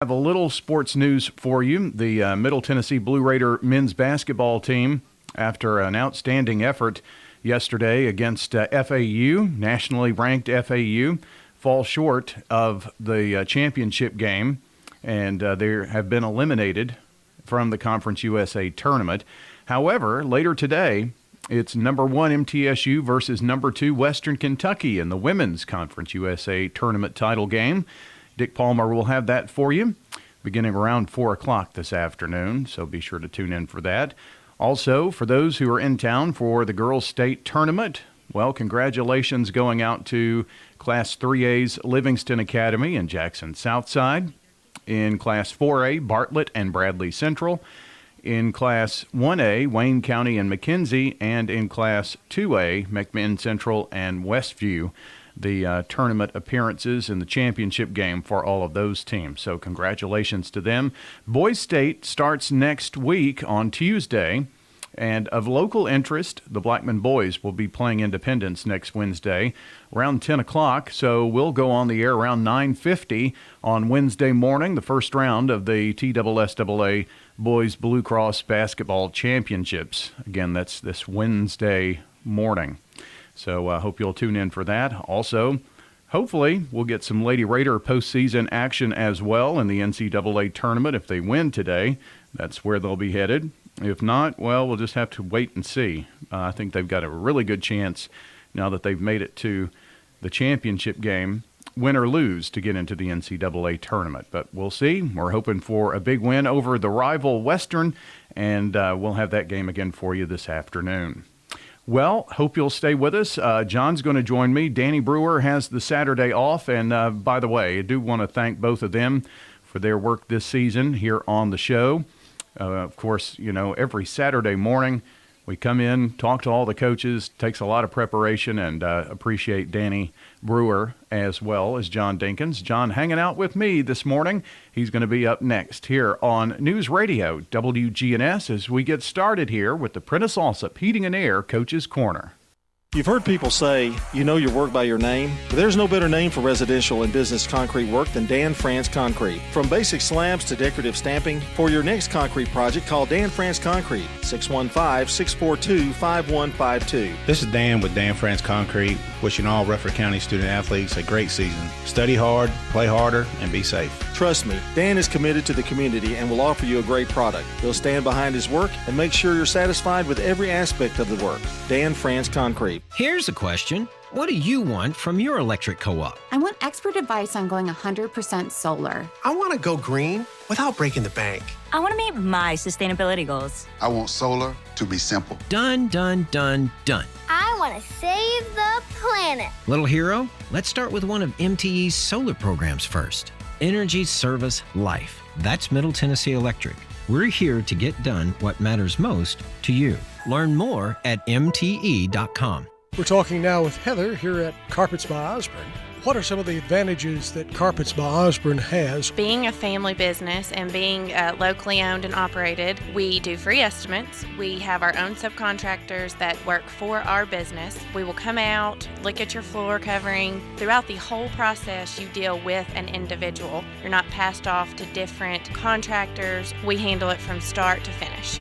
Have a little sports news for you. The Middle Tennessee Blue Raider men's basketball team, after an outstanding effort yesterday against FAU, nationally ranked FAU, fall short of the championship game, and they have been eliminated from the Conference USA tournament. However, later today, it's number 1 MTSU versus number 2 Western Kentucky in the Women's Conference USA tournament title game. Dick Palmer will have that for you beginning around 4 o'clock this afternoon, so be sure to tune in for that. Also, for those who are in town for the Girls State Tournament, well, congratulations going out to Class 3A's Livingston Academy in Jackson Southside, in Class 4A, Bartlett and Bradley Central, in Class 1A, Wayne County and McKenzie, and in Class 2A, McMinn Central and Westview. The tournament appearances in the championship game for all of those teams. So congratulations to them. Boys State starts next week on Tuesday. And of local interest, the Blackman boys will be playing Independence next Wednesday around 10 o'clock. So we'll go on the air around 9:50 on Wednesday morning, the first round of the TSSAA Boys Blue Cross Basketball Championships. Again, that's this Wednesday morning. So I hope you'll tune in for that. Also, hopefully, we'll get some Lady Raider postseason action as well in the NCAA tournament. If they win today, that's where they'll be headed. If not, well, we'll just have to wait and see. I think they've got a really good chance now that they've made it to the championship game, win or lose, to get into the NCAA tournament. But we'll see. We're hoping for a big win over the rival Western, and we'll have that game again for you this afternoon. Well, hope you'll stay with us. John's going to join me. Danny Brewer has the Saturday off. And by the way, I do want to thank both of them for their work this season here on the show. Of course, you know, every Saturday morning we come in, talk to all the coaches. Takes a lot of preparation, and appreciate Danny Brewer as well as John Dinkins. John hanging out with me this morning. He's going to be up next here on News Radio WGNS as we get started here with the Prentice Allsup Heating and Air Coach's Corner. You've heard people say, you know your work by your name, but there's no better name for residential and business concrete work than Dan France Concrete. From basic slabs to decorative stamping, for your next concrete project, call Dan France Concrete, 615-642-5152. This is Dan with Dan France Concrete, wishing all Rutherford County student athletes a great season. Study hard, play harder, and be safe. Trust me, Dan is committed to the community and will offer you a great product. He'll stand behind his work and make sure you're satisfied with every aspect of the work. Dan France Concrete. Here's a question. What do you want from your electric co-op? I want expert advice on going 100% solar. I want to go green without breaking the bank. I want to meet my sustainability goals. I want solar to be simple. Done, done, done, done. I want to save the planet. Little hero, let's start with one of MTE's solar programs first. Energy Service Life. That's Middle Tennessee Electric. We're here to get done what matters most to you. Learn more at mte.com. We're talking now with Heather here at Carpets by Osborne. What are some of the advantages that Carpets by Osborne has? Being a family business and being locally owned and operated, we do free estimates. We have our own subcontractors that work for our business. We will come out, look at your floor covering. Throughout the whole process, you deal with an individual. You're not passed off to different contractors. We handle it from start to finish.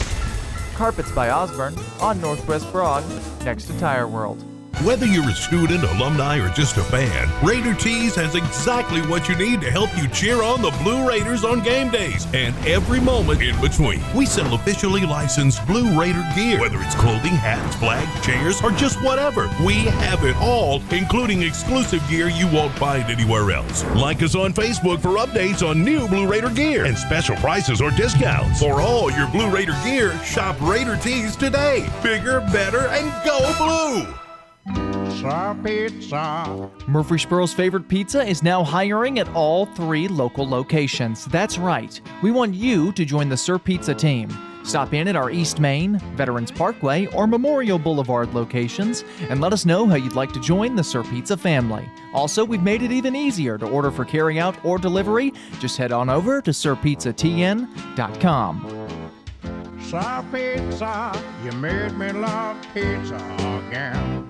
Carpets by Osborne on Northwest Broad, next to Tire World. Whether you're a student, alumni, or just a fan, Raider Tees has exactly what you need to help you cheer on the Blue Raiders on game days and every moment in between. We sell officially licensed Blue Raider gear, whether it's clothing, hats, flags, chairs, or just whatever. We have it all, including exclusive gear you won't find anywhere else. Like us on Facebook for updates on new Blue Raider gear and special prices or discounts. For all your Blue Raider gear, shop Raider Tees today. Bigger, better, and go blue! Pizza. Murfreesboro's favorite pizza is now hiring at all 3 local locations. That's right. We want you to join the Sir Pizza team. Stop in at our East Main, Veterans Parkway, or Memorial Boulevard locations and let us know how you'd like to join the Sir Pizza family. Also, we've made it even easier to order for carryout or delivery. Just head on over to sirpizzatn.com. Sir Pizza, you made me love pizza again.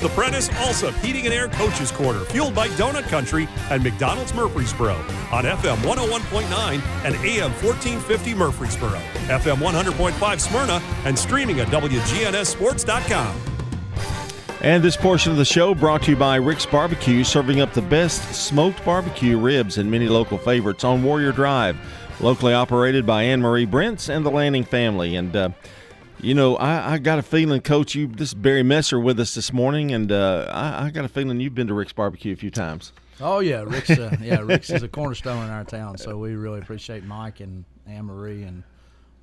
The Prentice Alsop Heating and Air Coaches Corner, fueled by Donut Country and McDonald's Murfreesboro on FM 101.9 and AM 1450 Murfreesboro, FM 100.5 Smyrna, and streaming at WGNSSports.com. And this portion of the show brought to you by Rick's Barbecue, serving up the best smoked barbecue ribs and many local favorites on Warrior Drive, locally operated by Anne-Marie Brents and the Lanning family. And, I got a feeling, Coach, this is Barry Messer with us this morning, and I got a feeling you've been to Rick's Barbecue a few times. Oh, yeah. Rick's is a cornerstone in our town, so we really appreciate Mike and Anne-Marie and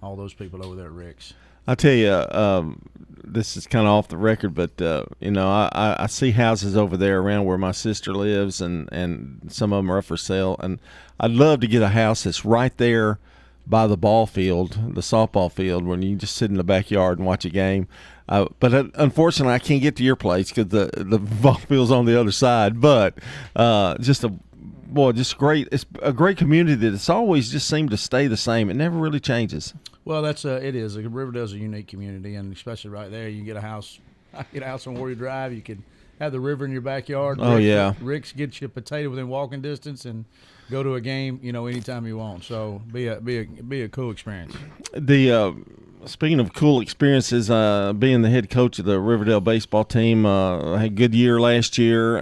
all those people over there at Rick's. I tell you, this is kind of off the record, but I see houses over there around where my sister lives, and some of them are up for sale. And I'd love to get a house that's right there by the ball field, the softball field, when you can just sit in the backyard and watch a game. But unfortunately, I can't get to your place because the ball field's on the other side. But just great. It's a great community that it's always just seemed to stay the same. It never really changes. Well, it is. Riverdale's a unique community, and especially right there, you get a house on Warrior Drive. You can have the river in your backyard. Oh, yeah. Rick's gets you a potato within walking distance, and go to a game, anytime you want. So be a cool experience. Speaking of cool experiences, being the head coach of the Riverdale baseball team, I had a good year last year.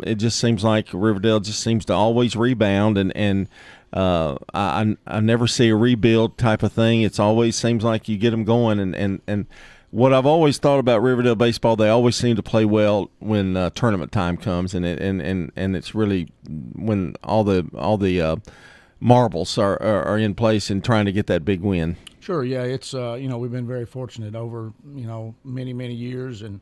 It just seems like Riverdale just seems to always rebound, and I never see a rebuild type of thing. It's always seems like you get them going, and what I've always thought about Riverdale baseball, they always seem to play well when tournament time comes, and it's really when all the marbles are in place and trying to get that big win. Sure, yeah, it's we've been very fortunate over many years, and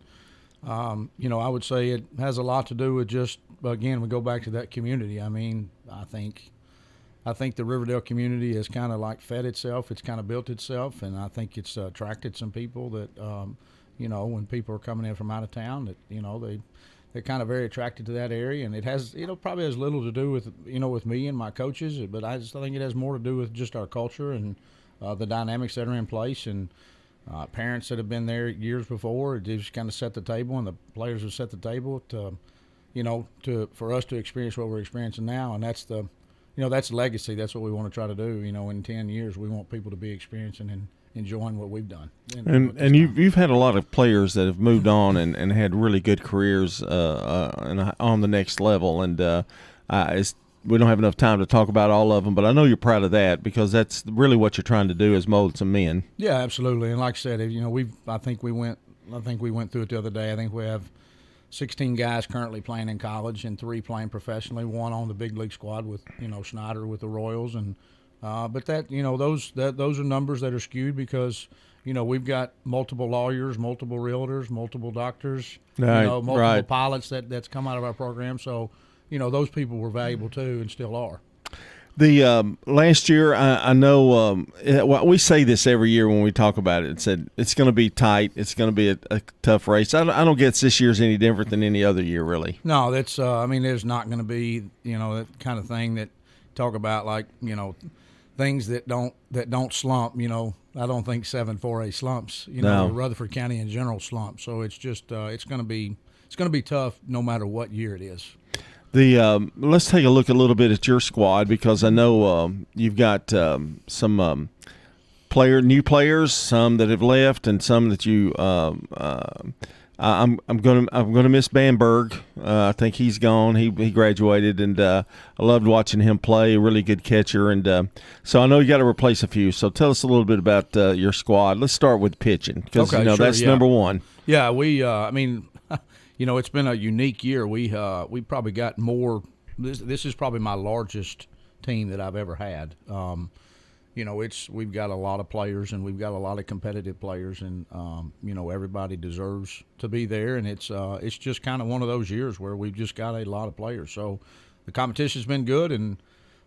I would say it has a lot to do with just, again, we go back to that community. I mean, I think the Riverdale community has kind of like fed itself. It's kind of built itself, and I think it's attracted some people that, when people are coming in from out of town, that they're kind of very attracted to that area, and it has probably has little to do with with me and my coaches, but I think it has more to do with just our culture and the dynamics that are in place, and parents that have been there years before. They just kind of set the table, and the players have set the table for us to experience what we're experiencing now, and that's that's legacy. That's what we want to try to do. In 10 years, we want people to be experiencing and enjoying what we've done. And you've had a lot of players that have moved on and had really good careers on the next level. And we don't have enough time to talk about all of them, but I know you're proud of that because that's really what you're trying to do is mold some men. Yeah, absolutely. And like I said, I think we went through it the other day. I think we have 16 guys currently playing in college and 3 playing professionally, 1 on the big league squad with Schneider with the Royals, and but that those are numbers that are skewed because we've got multiple lawyers, multiple realtors, multiple doctors, multiple pilots that's come out of our program. So those people were valuable too and still are. The last year, I know we say this every year when we talk about it. It said it's going to be tight. It's going to be a tough race. I don't guess this year's any different than any other year, really. No, that's. There's not going to be that kind of thing that talk about like things that don't slump. I don't think 7-4A slumps. No. Rutherford County in general slumps. So it's just it's going to be tough no matter what year it is. Let's take a look a little bit at your squad because I know you've got some new players, some that have left, and some that you. I'm gonna miss Bamberg. I think he's gone. He graduated, and I loved watching him play. A really good catcher, and so I know you got to replace a few. So tell us a little bit about your squad. Let's start with pitching because that's number one. Yeah, we. It's been a unique year. We probably got more. This is probably my largest team that I've ever had. We've got a lot of players and we've got a lot of competitive players, and everybody deserves to be there. And it's just kind of one of those years where we've just got a lot of players. So the competition's been good, and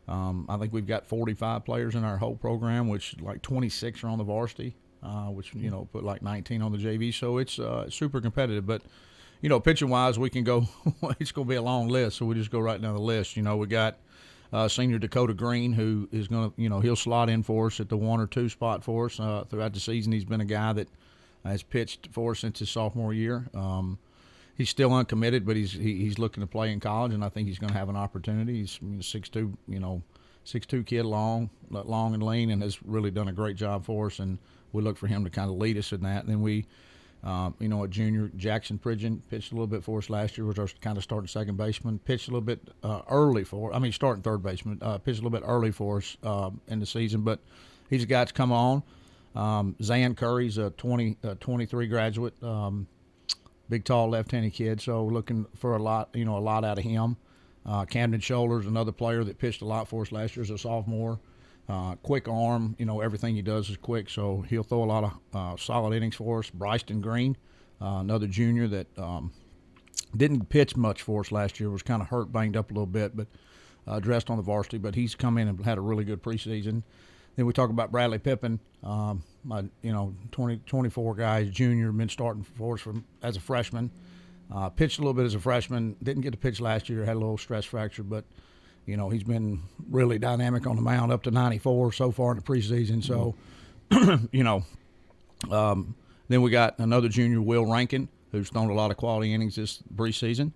I think we've got 45 players in our whole program, which like 26 are on the varsity, which put like 19 on the JV. So it's super competitive, but. Pitching-wise, we can go – it's going to be a long list, so we'll just go right down the list. We got senior Dakota Green, who is going to – he'll slot in for us at the 1 or 2 spot for us. Throughout the season, he's been a guy that has pitched for us since his sophomore year. he's still uncommitted, but he's looking to play in college, and I think he's going to have an opportunity. He's 6'2", 6'2" kid, long and lean, and has really done a great job for us. And we look for him to kind of lead us in that. And then we, a junior, Jackson Pridgeon, pitched a little bit for us last year. Was our kind of starting second baseman. Pitched a little bit early starting third baseman. Pitched a little bit early for us in the season, but he's a guy that's come on. Zan Curry's a 23 graduate, big, tall, left-handed kid. So looking for a lot out of him. Camden Scholar's another player that pitched a lot for us last year as a sophomore. Quick arm, everything he does is quick, so he'll throw a lot of solid innings for us. Bryston Green, another junior that didn't pitch much for us last year, was kind of hurt, banged up a little bit, but dressed on the varsity. But he's come in and had a really good preseason. Then we talk about Bradley Pippin, 24 guys, junior, been starting for us as a freshman. Pitched a little bit as a freshman, didn't get to pitch last year, had a little stress fracture, but he's been really dynamic on the mound, up to 94 so far in the preseason. So, then we got another junior, Will Rankin, who's thrown a lot of quality innings this preseason.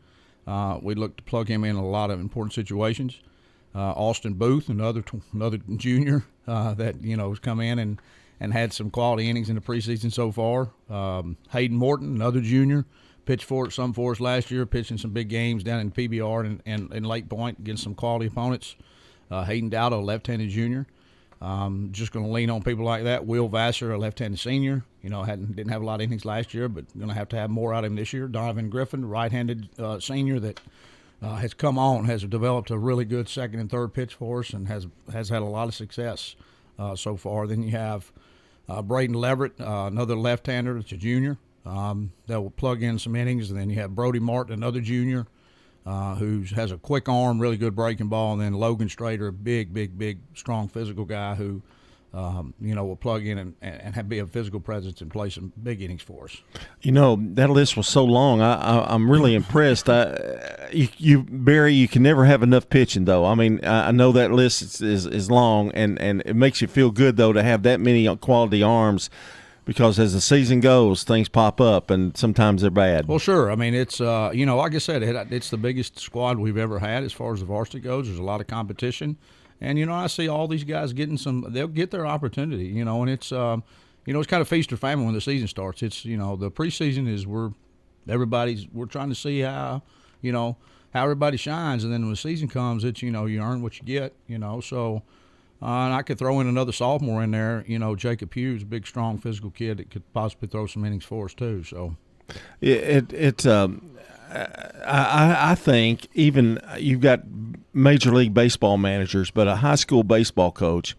We look to plug him in a lot of important situations. Austin Booth, another junior that has come in and had some quality innings in the preseason so far. Hayden Morton, another junior, pitched for us last year, pitching some big games down in PBR and in Lake Point against some quality opponents. Hayden Dowdo, left-handed junior. Just going to lean on people like that. Will Vassar, a left-handed senior. Didn't have a lot of innings last year, but going to have more out of him this year. Donovan Griffin, right-handed senior that has come on, has developed a really good second and third pitch for us, and has had a lot of success so far. Then you have Braden Leverett, another left-hander that's a junior. That will plug in some innings. And then you have Brody Martin, another junior, who has a quick arm, really good breaking ball. And then Logan Strader, a big, strong physical guy who, will plug in and be a physical presence and play some big innings for us. That list was so long. I'm really impressed. Barry, you can never have enough pitching, though. I mean, I know that list is long, and it makes you feel good, though, to have that many quality arms. Because as the season goes, things pop up, and sometimes they're bad. Well, sure. I mean, it's, like I said, it's the biggest squad we've ever had as far as the varsity goes. There's a lot of competition. And, I see all these guys getting they'll get their opportunity, and it's, it's kind of feast or famine when the season starts. It's, the preseason is we're trying to see how everybody shines. And then when the season comes, it's, you earn what you get, so. And I could throw in another sophomore in there, Jacob Hughes, a big, strong, physical kid that could possibly throw some innings for us too. So, I think even you've got Major League Baseball managers, but a high school baseball coach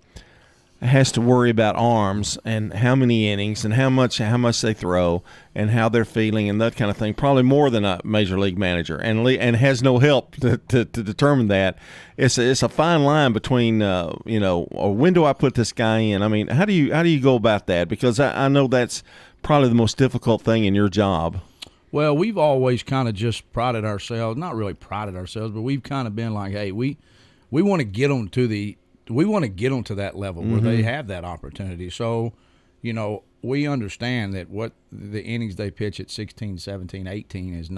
has to worry about arms and how many innings and how much they throw and how they're feeling and that kind of thing, probably more than a major league manager, and has no help to determine that. It's a fine line between or when do I put this guy in? I mean, how do you go about that? Because I know that's probably the most difficult thing in your job. Well, we've always kind of just prided ourselves, not really prided ourselves, but we've kind of been like, hey, we want to get them to that level where they have that opportunity. So, we understand that what the innings they pitch at 16, 17, 18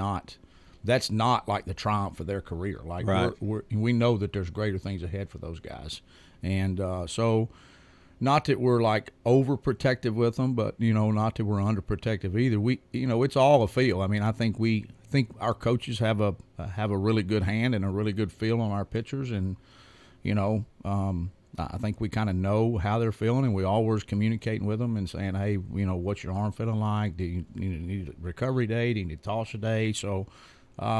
that's not like the triumph of their career. Like, right. we know that there's greater things ahead for those guys. And so not that we're like overprotective with them, but, not that we're underprotective either. We, it's all a feel. I mean, I think our coaches have a really good hand and a really good feel on our pitchers. And, I think we kind of know how they're feeling, and we always communicating with them and saying, hey, what's your arm feeling like? Do you need a recovery day? Do you need a toss a day? So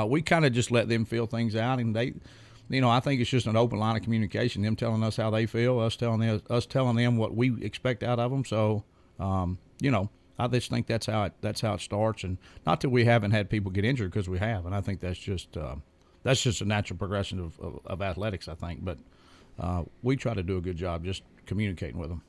we kind of just let them feel things out, and they, I think it's just an open line of communication, them telling us how they feel, us telling them what we expect out of them. So, I just think that's how it starts, and not that we haven't had people get injured, because we have, and I think that's just a natural progression of athletics, I think, but. We try to do a good job just communicating with them.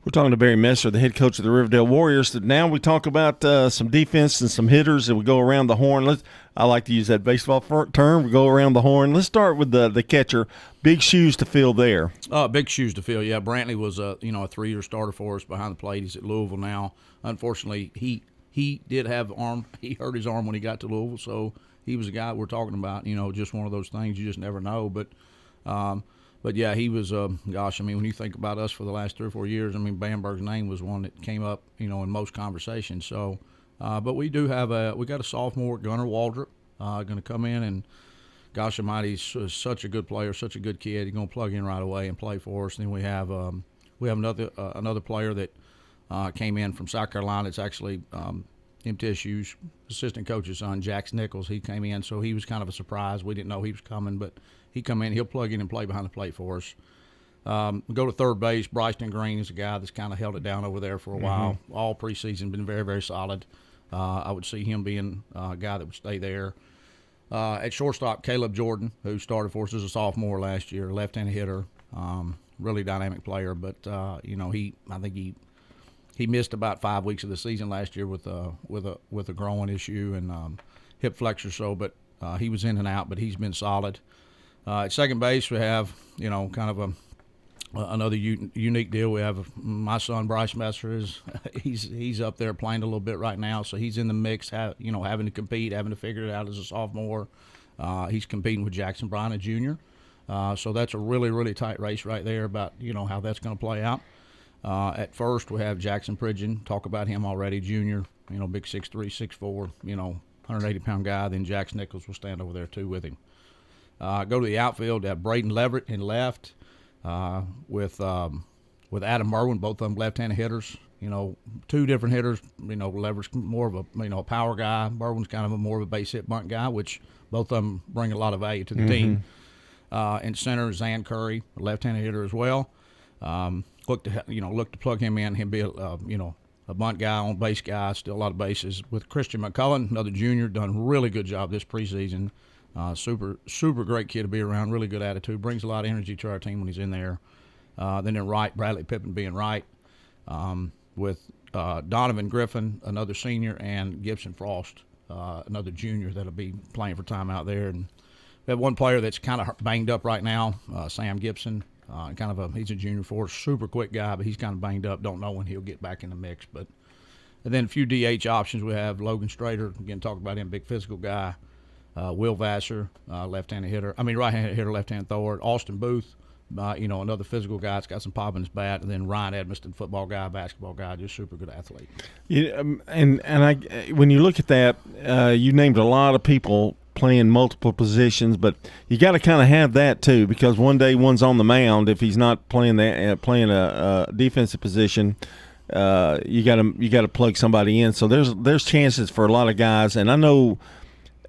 We're talking to Barry Messer, the head coach of the Riverdale Warriors. Now we talk about some defense and some hitters, and we go around the horn. I like to use that baseball term. We go around the horn. Let's start with the catcher. Big shoes to fill there. Big shoes to fill, yeah. Brantley was a 3-year starter for us behind the plate. He's at Louisville now. Unfortunately, he he did have arm. He hurt his arm when he got to Louisville, so he was a guy we're talking about. Just one of those things you just never know. But yeah, he was. Gosh, I mean, when you think about us for the last 3 or 4 years, I mean, Bamberg's name was one that came up, in most conversations. So, but we do have we got a sophomore, Gunnar Waldrop, going to come in, and gosh almighty, he's such a good player, such a good kid. He's going to plug in right away and play for us. And then we have another player that came in from South Carolina. It's actually MTSU's assistant coach's son, Jax Nichols. He came in, so he was kind of a surprise. We didn't know he was coming, but he come in. He'll plug in and play behind the plate for us. We go to third base. Bryson Green is a guy that's kind of held it down over there for a while. All preseason, been very, very solid. I would see him being a guy that would stay there. At shortstop, Caleb Jordan, who started for us as a sophomore last year, left-handed hitter, really dynamic player. But I think he missed about 5 weeks of the season last year with a growing issue and hip flexor. But he was in and out, but he's been solid. At second base, we have kind of another unique deal. We have my son Bryce Messer he's up there playing a little bit right now, so he's in the mix. Having to compete, having to figure it out as a sophomore. He's competing with Jackson Bryant, a junior. So that's a really, really tight race right there about how that's going to play out. At first, we have Jackson Pridgeon. Talk about him already, junior. Big 6'3", 6'4", 180-pound guy. Then Jax Nichols will stand over there too with him. Go to the outfield. Have Braden Leverett in left with Adam Merwin, both of them left-handed hitters. Two different hitters. Leverett's more of a power guy. Merwin's kind of more of a base hit bunt guy, which both of them bring a lot of value to the team. In center, Zan Curry, a left-handed hitter as well. Look to plug him in. Him be a bunt guy, on base guy, still a lot of bases. With Christian McCullen, another junior, done a really good job this preseason. Super great kid to be around, really good attitude, brings a lot of energy to our team when he's in there. Then in right, Bradley Pippin being right, with Donovan Griffin, another senior, and Gibson Frost, another junior that'll be playing for time out there. And we have one player that's kind of banged up right now, Sam Gibson. He's a junior for us, super quick guy, but he's kind of banged up. Don't know when he'll get back in the mix. And then a few DH options. We have Logan Strader, again, talk about him, big physical guy. Will Vassar, right-handed hitter, left-hand thrower. Austin Booth, another physical guy that's got some pop in his bat. And then Ryan Edmiston, football guy, basketball guy, just super good athlete. Yeah, when you look at that, you named a lot of people playing multiple positions, but you got to kind of have that too, because one day one's on the mound. If he's not playing a defensive position, you got to plug somebody in. So there's chances for a lot of guys, and I know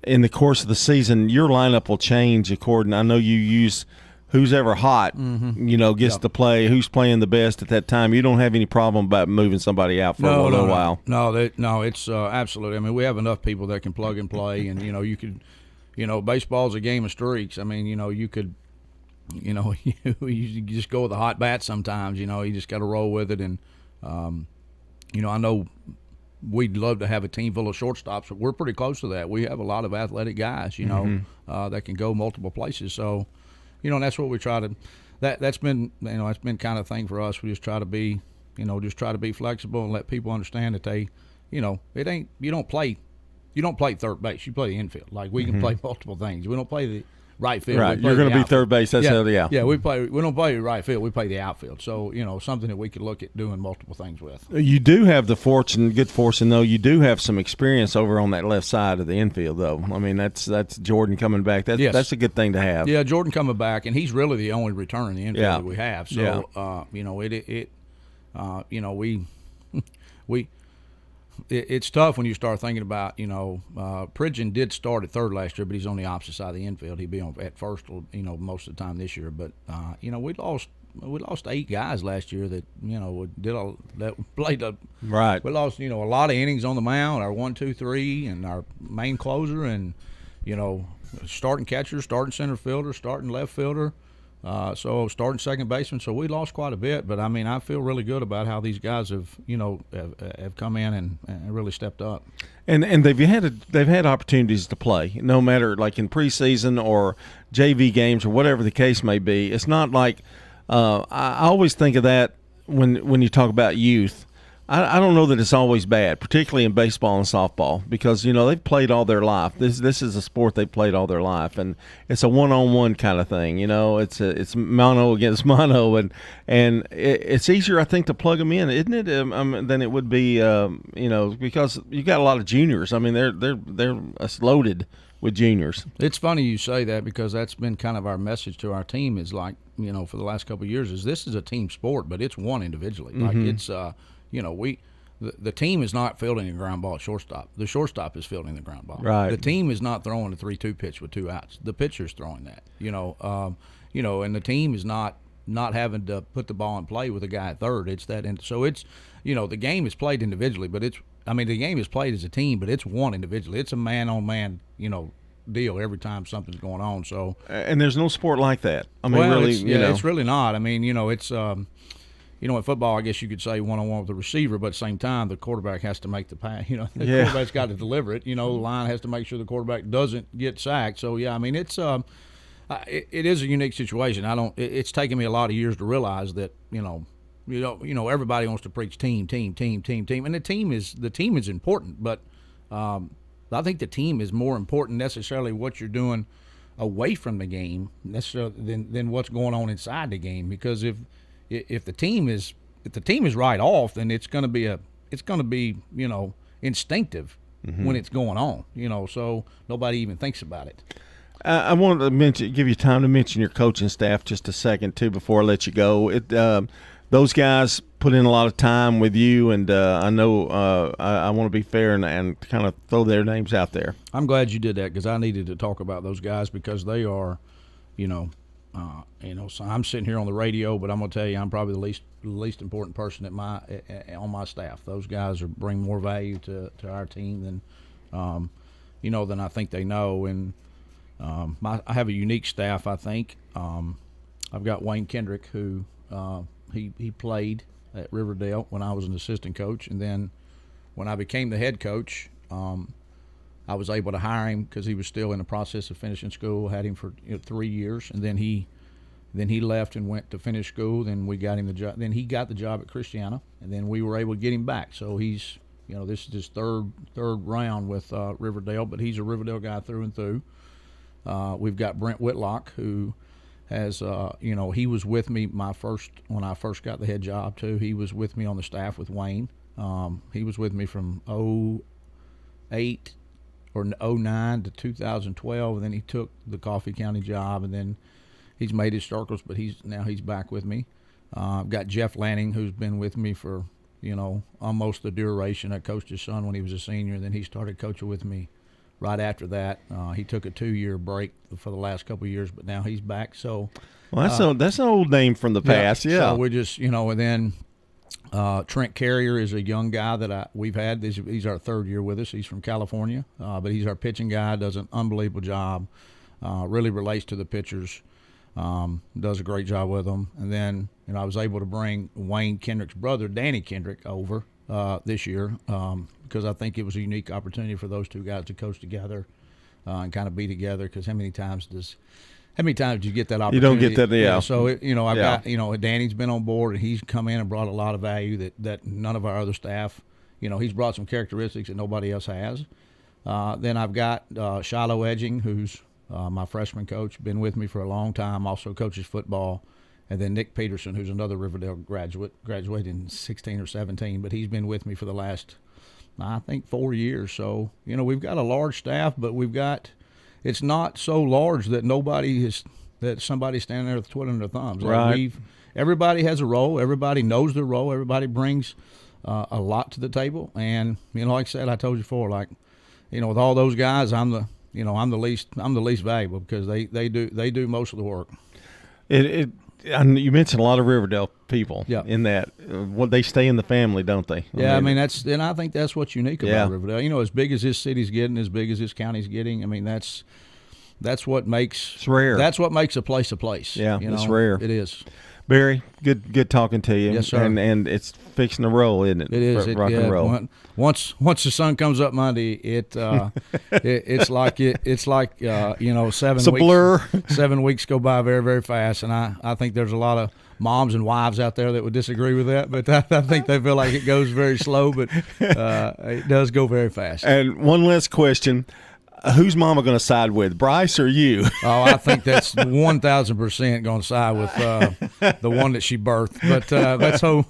in the course of the season your lineup will change according. I know you use who's ever hot, gets to play. Who's playing the best at that time. You don't have any problem about moving somebody out for a little while. No, it's absolutely. I mean, we have enough people that can plug and play, and you could, baseball's a game of streaks. I mean, you could, you just go with a hot bat sometimes. You just got to roll with it, and I know we'd love to have a team full of shortstops, but we're pretty close to that. We have a lot of athletic guys, that can go multiple places. So. That's what we try to. That's been kind of thing for us. We just try to be, flexible and let people understand that they, it ain't. You don't play third base. You play the infield. Like we can play multiple things. We don't play the right field. Right, you're going to be third base. That's yeah. We don't play the right field. We play the outfield. So something that we could look at doing multiple things with. You do have the good fortune though. You do have some experience over on that left side of the infield though. I mean that's Jordan coming back. That's a good thing to have. Yeah, Jordan coming back, and he's really the only return in the infield that we have. So it's tough when you start thinking about, Pridgeon did start at third last year, but he's on the opposite side of the infield. He'd be at first, most of the time this year. But, we lost 8 guys last year that, that played right. We lost, a lot of innings on the mound, our 1, 2, 3, and our main closer, and, starting catcher, starting center fielder, starting left fielder. So starting second baseman, so we lost quite a bit, but I mean I feel really good about how these guys have come in and really stepped up. And they've had opportunities to play, no matter like in preseason or JV games or whatever the case may be. It's not like I always think of that when you talk about youth. I don't know that it's always bad, particularly in baseball and softball, because they've played all their life. This is a sport they've played all their life, and it's a one-on-one kind of thing. It's mono against mono, and it's easier, I think, to plug them in, isn't it? Than it would be, because you got a lot of juniors. I mean, they're loaded with juniors. It's funny you say that, because that's been kind of our message to our team is like, for the last couple of years, is this is a team sport, but it's won individually. Like it's the team is not fielding a ground ball at shortstop. The shortstop is fielding the ground ball. Right. The team is not throwing a 3-2 pitch with 2 outs. The pitcher's throwing that. And the team is not having to put the ball in play with a guy at third. It's that, and so it's, the game is played individually, but the game is played as a team, but it's won individually. It's a man-on-man, deal every time something's going on. So, and there's no sport like that. I mean, well, really, it's really not. I mean, it's. In football, I guess you could say one-on-one with the receiver, but at the same time, the quarterback has to make the pass. The quarterback's got to deliver it. The line has to make sure the quarterback doesn't get sacked. So, yeah, I mean, it's it is a unique situation. It's taken me a lot of years to realize that, everybody wants to preach team, and the team is important, but I think the team is more important necessarily what you're doing away from the game necessarily than what's going on inside the game, because if the team is right off, then it's going to be instinctive when it's going on, so nobody even thinks about it. I wanted to give you time to mention your coaching staff just a second too before I let you go. Those guys put in a lot of time with you, and I know I want to be fair and kind of throw their names out there. I'm glad you did that, because I needed to talk about those guys, because they are, so I'm sitting here on the radio, but I'm going to tell you, I'm probably the least important person on my staff. Those guys bring more value to our team than I think they know. And I have a unique staff, I think. I've got Wayne Kendrick, who he played at Riverdale when I was an assistant coach, and then when I became the head coach, I was able to hire him because he was still in the process of finishing school. Had him for 3 years, and then he left and went to finish school. Then we got him the job. Then he got the job at Christiana, and then we were able to get him back. So he's, this is his third round with Riverdale, but he's a Riverdale guy through and through. We've got Brent Whitlock, who has, he was with me when I first got the head job too. He was with me on the staff with Wayne. He was with me from 2008 or 2009 to 2012, and then he took the Coffee County job, and then he's made his circles, but he's back with me. I've got Jeff Lanning, who's been with me for almost the duration. I coached his son when he was a senior, and then he started coaching with me right after that. He took a 2-year break for the last couple of years, but now he's back. So, well, that's an old name from the past. Yeah. So we're just and then Trent Carrier is a young guy that we've had. He's our 3rd year with us. He's from California, but he's our pitching guy. Does an unbelievable job. Really relates to the pitchers. Does a great job with them. And then I was able to bring Wayne Kendrick's brother, Danny Kendrick, over this year because I think it was a unique opportunity for those two guys to coach together and kind of be together. Because how many times do you get that opportunity? You don't get that, yeah. So I've got Danny's been on board, and he's come in and brought a lot of value that none of our other staff. He's brought some characteristics that nobody else has. Then I've got Shiloh Edging, who's my freshman coach, been with me for a long time, also coaches football. And then Nick Peterson, who's another Riverdale graduated in 16 or 17, but he's been with me for the last, I think, 4 years. So, we've got a large staff, but it's not so large that somebody's standing there twiddling their thumbs. Right. Everybody has a role. Everybody knows their role. Everybody brings a lot to the table. And, like I said, I told you before, with all those guys, I'm the least valuable because they do most of the work. And you mentioned a lot of Riverdale people in that. They stay in the family, don't they? Yeah, I think that's what's unique about Riverdale. As big as this city's getting, as big as this county's getting, that's what makes it's rare. That's what makes a place a place. Yeah, it's rare. It is. Barry, good talking to you. Yes, sir. And it's fixing to roll, isn't it? It is. Rock and roll. Once the sun comes up Monday, it's like 7 it's a weeks. blur. 7 weeks go by very, very fast, and I think there's a lot moms and wives out there that would disagree with that, but I think they feel like it goes very slow, but it does go very fast. And one last question. Who's Mama going to side with, Bryce or you? Oh, I think that's 1,000% going to side with the one that she birthed. But let's hope,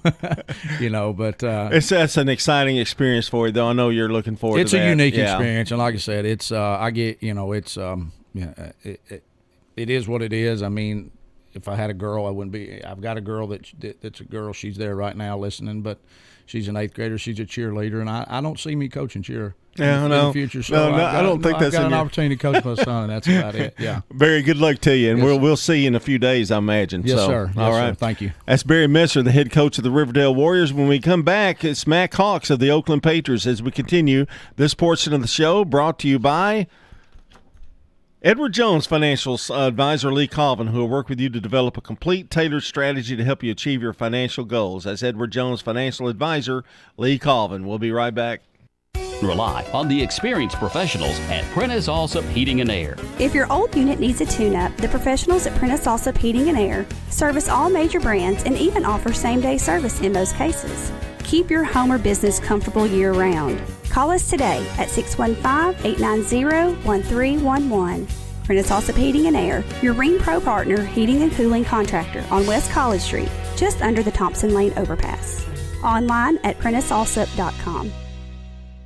But that's an exciting experience for you, though. I know you're looking forward to that. It's a unique experience, and like I said, it's it is what it is. I mean, if I had a girl, I wouldn't be. I've got a girl that's a girl. She's there right now listening, but she's an 8th grader. She's a cheerleader, and I don't see me coaching cheer. Yeah, in the future. So I don't think that's I've got an opportunity to coach my son, and that's about it. Yeah. Very good luck to you, and we'll see you in a few days, I imagine. Yes, so, sir. All yes, right. Sir. Thank you. That's Barry Messer, the head coach of the Riverdale Warriors. When we come back, it's Mac Hawks of the Oakland Patriots as we continue this portion of the show, brought to you by Edward Jones Financial Advisor Lee Colvin, who will work with you to develop a complete, tailored strategy to help you achieve your financial goals. That's Edward Jones Financial Advisor Lee Colvin. We'll be right back. Rely on the experienced professionals at Prentice Allsup Heating and Air. If your old unit needs a tune-up, the professionals at Prentice Allsup Heating and Air service all major brands and even offer same-day service in most cases. Keep your home or business comfortable year-round. Call us today at 615-890-1311. Prentice Allsup Heating and Air, your Ring Pro partner heating and cooling contractor on West College Street, just under the Thompson Lane overpass. Online at PrenticeAllsup.com.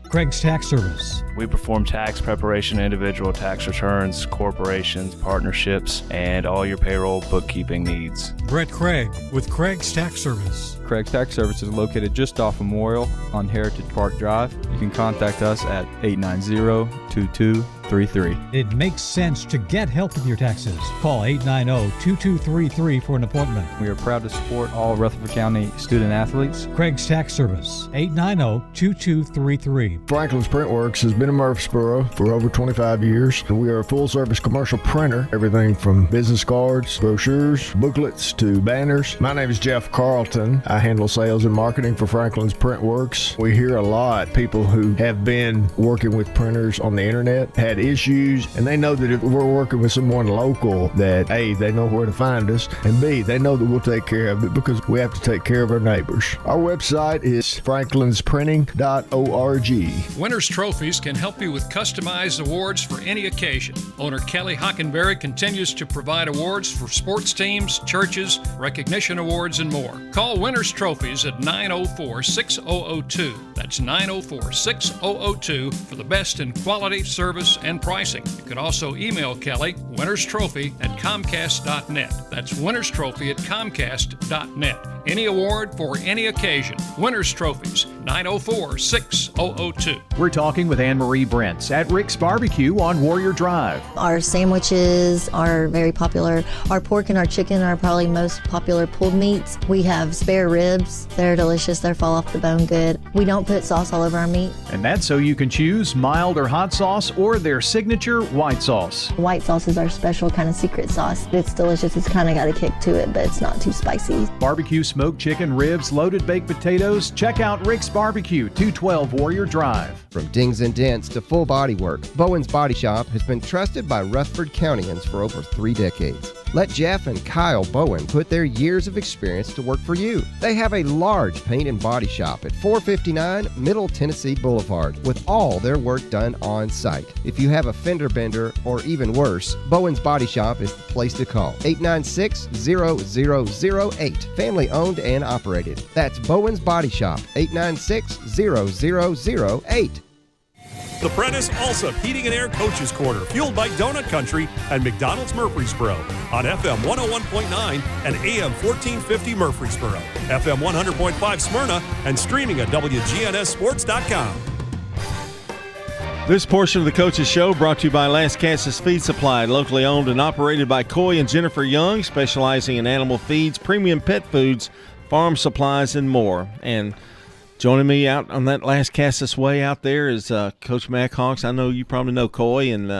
Craig's Tax Service. We perform tax preparation, individual tax returns, corporations, partnerships, and all your payroll bookkeeping needs. Brett Craig with Craig's Tax Service. Craig's Tax Service is located just off Memorial on Heritage Park Drive. You can contact us at 890-2233. It makes sense to get help with your taxes. Call 890-2233 for an appointment. We are proud to support all Rutherford County student athletes. Craig's Tax Service, 890-2233. Franklin's Printworks has been in Murfreesboro for over 25 years. We are a full-service commercial printer, everything from business cards, brochures, booklets to banners. My name is Jeff Carlton. I handle sales and marketing for Franklin's Printworks. We hear a lot people who have been working with printers on the internet, had issues, and they know that if we're working with someone local, that A, they know where to find us, and B, they know that we'll take care of it because we have to take care of our neighbors. Our website is franklinsprinting.org. Winners Trophies can help you with customized awards for any occasion. Owner Kelly Hockenberry continues to provide awards for sports teams, churches, recognition awards, and more. Call Winners Trophies at 904-6002. That's 904-6002 for the best in quality, service, and pricing. You can also email Kelly, winnerstrophy@comcast.net. That's winnerstrophy@comcast.net. Any award for any occasion. Winners Trophies, 904-6002. We're talking with Anne-Marie Brents at Rick's Barbecue on Warrior Drive. Our sandwiches are very popular. Our pork and our chicken are probably most popular pulled meats. We have spare ribs. They're delicious. They fall off the bone good. We don't put sauce all over our meat. And that's so you can choose mild or hot sauce or their signature white sauce. White sauce is our special kind of secret sauce. It's delicious. It's kind of got a kick to it, but it's not too spicy. Barbecue smoked chicken, ribs, loaded baked potatoes. Check out Rick's Barbecue, 212 Warrior Drive. From dings and dents to full body work, Bowen's Body Shop has been trusted by Rutherford Countyans for over 3 decades. Let Jeff and Kyle Bowen put their years of experience to work for you. They have a large paint and body shop at 459 Middle Tennessee Boulevard with all their work done on site. If you have a fender bender or even worse, Bowen's Body Shop is the place to call. 896-0008. Family owned and operated. That's Bowen's Body Shop. 896-0008. The Prentice Allsup Heating and Air Coaches Corner, fueled by Donut Country and McDonald's Murfreesboro on FM 101.9 and AM 1450 Murfreesboro, FM 100.5 Smyrna, and streaming at WGNSSports.com. This portion of the Coach's Show brought to you by Lascassas Feed Supply, locally owned and operated by Coy and Jennifer Young, specializing in animal feeds, premium pet foods, farm supplies, and more. And joining me out on that Lascassas way out there is Coach Mac Hawks. I know you probably know Coy, and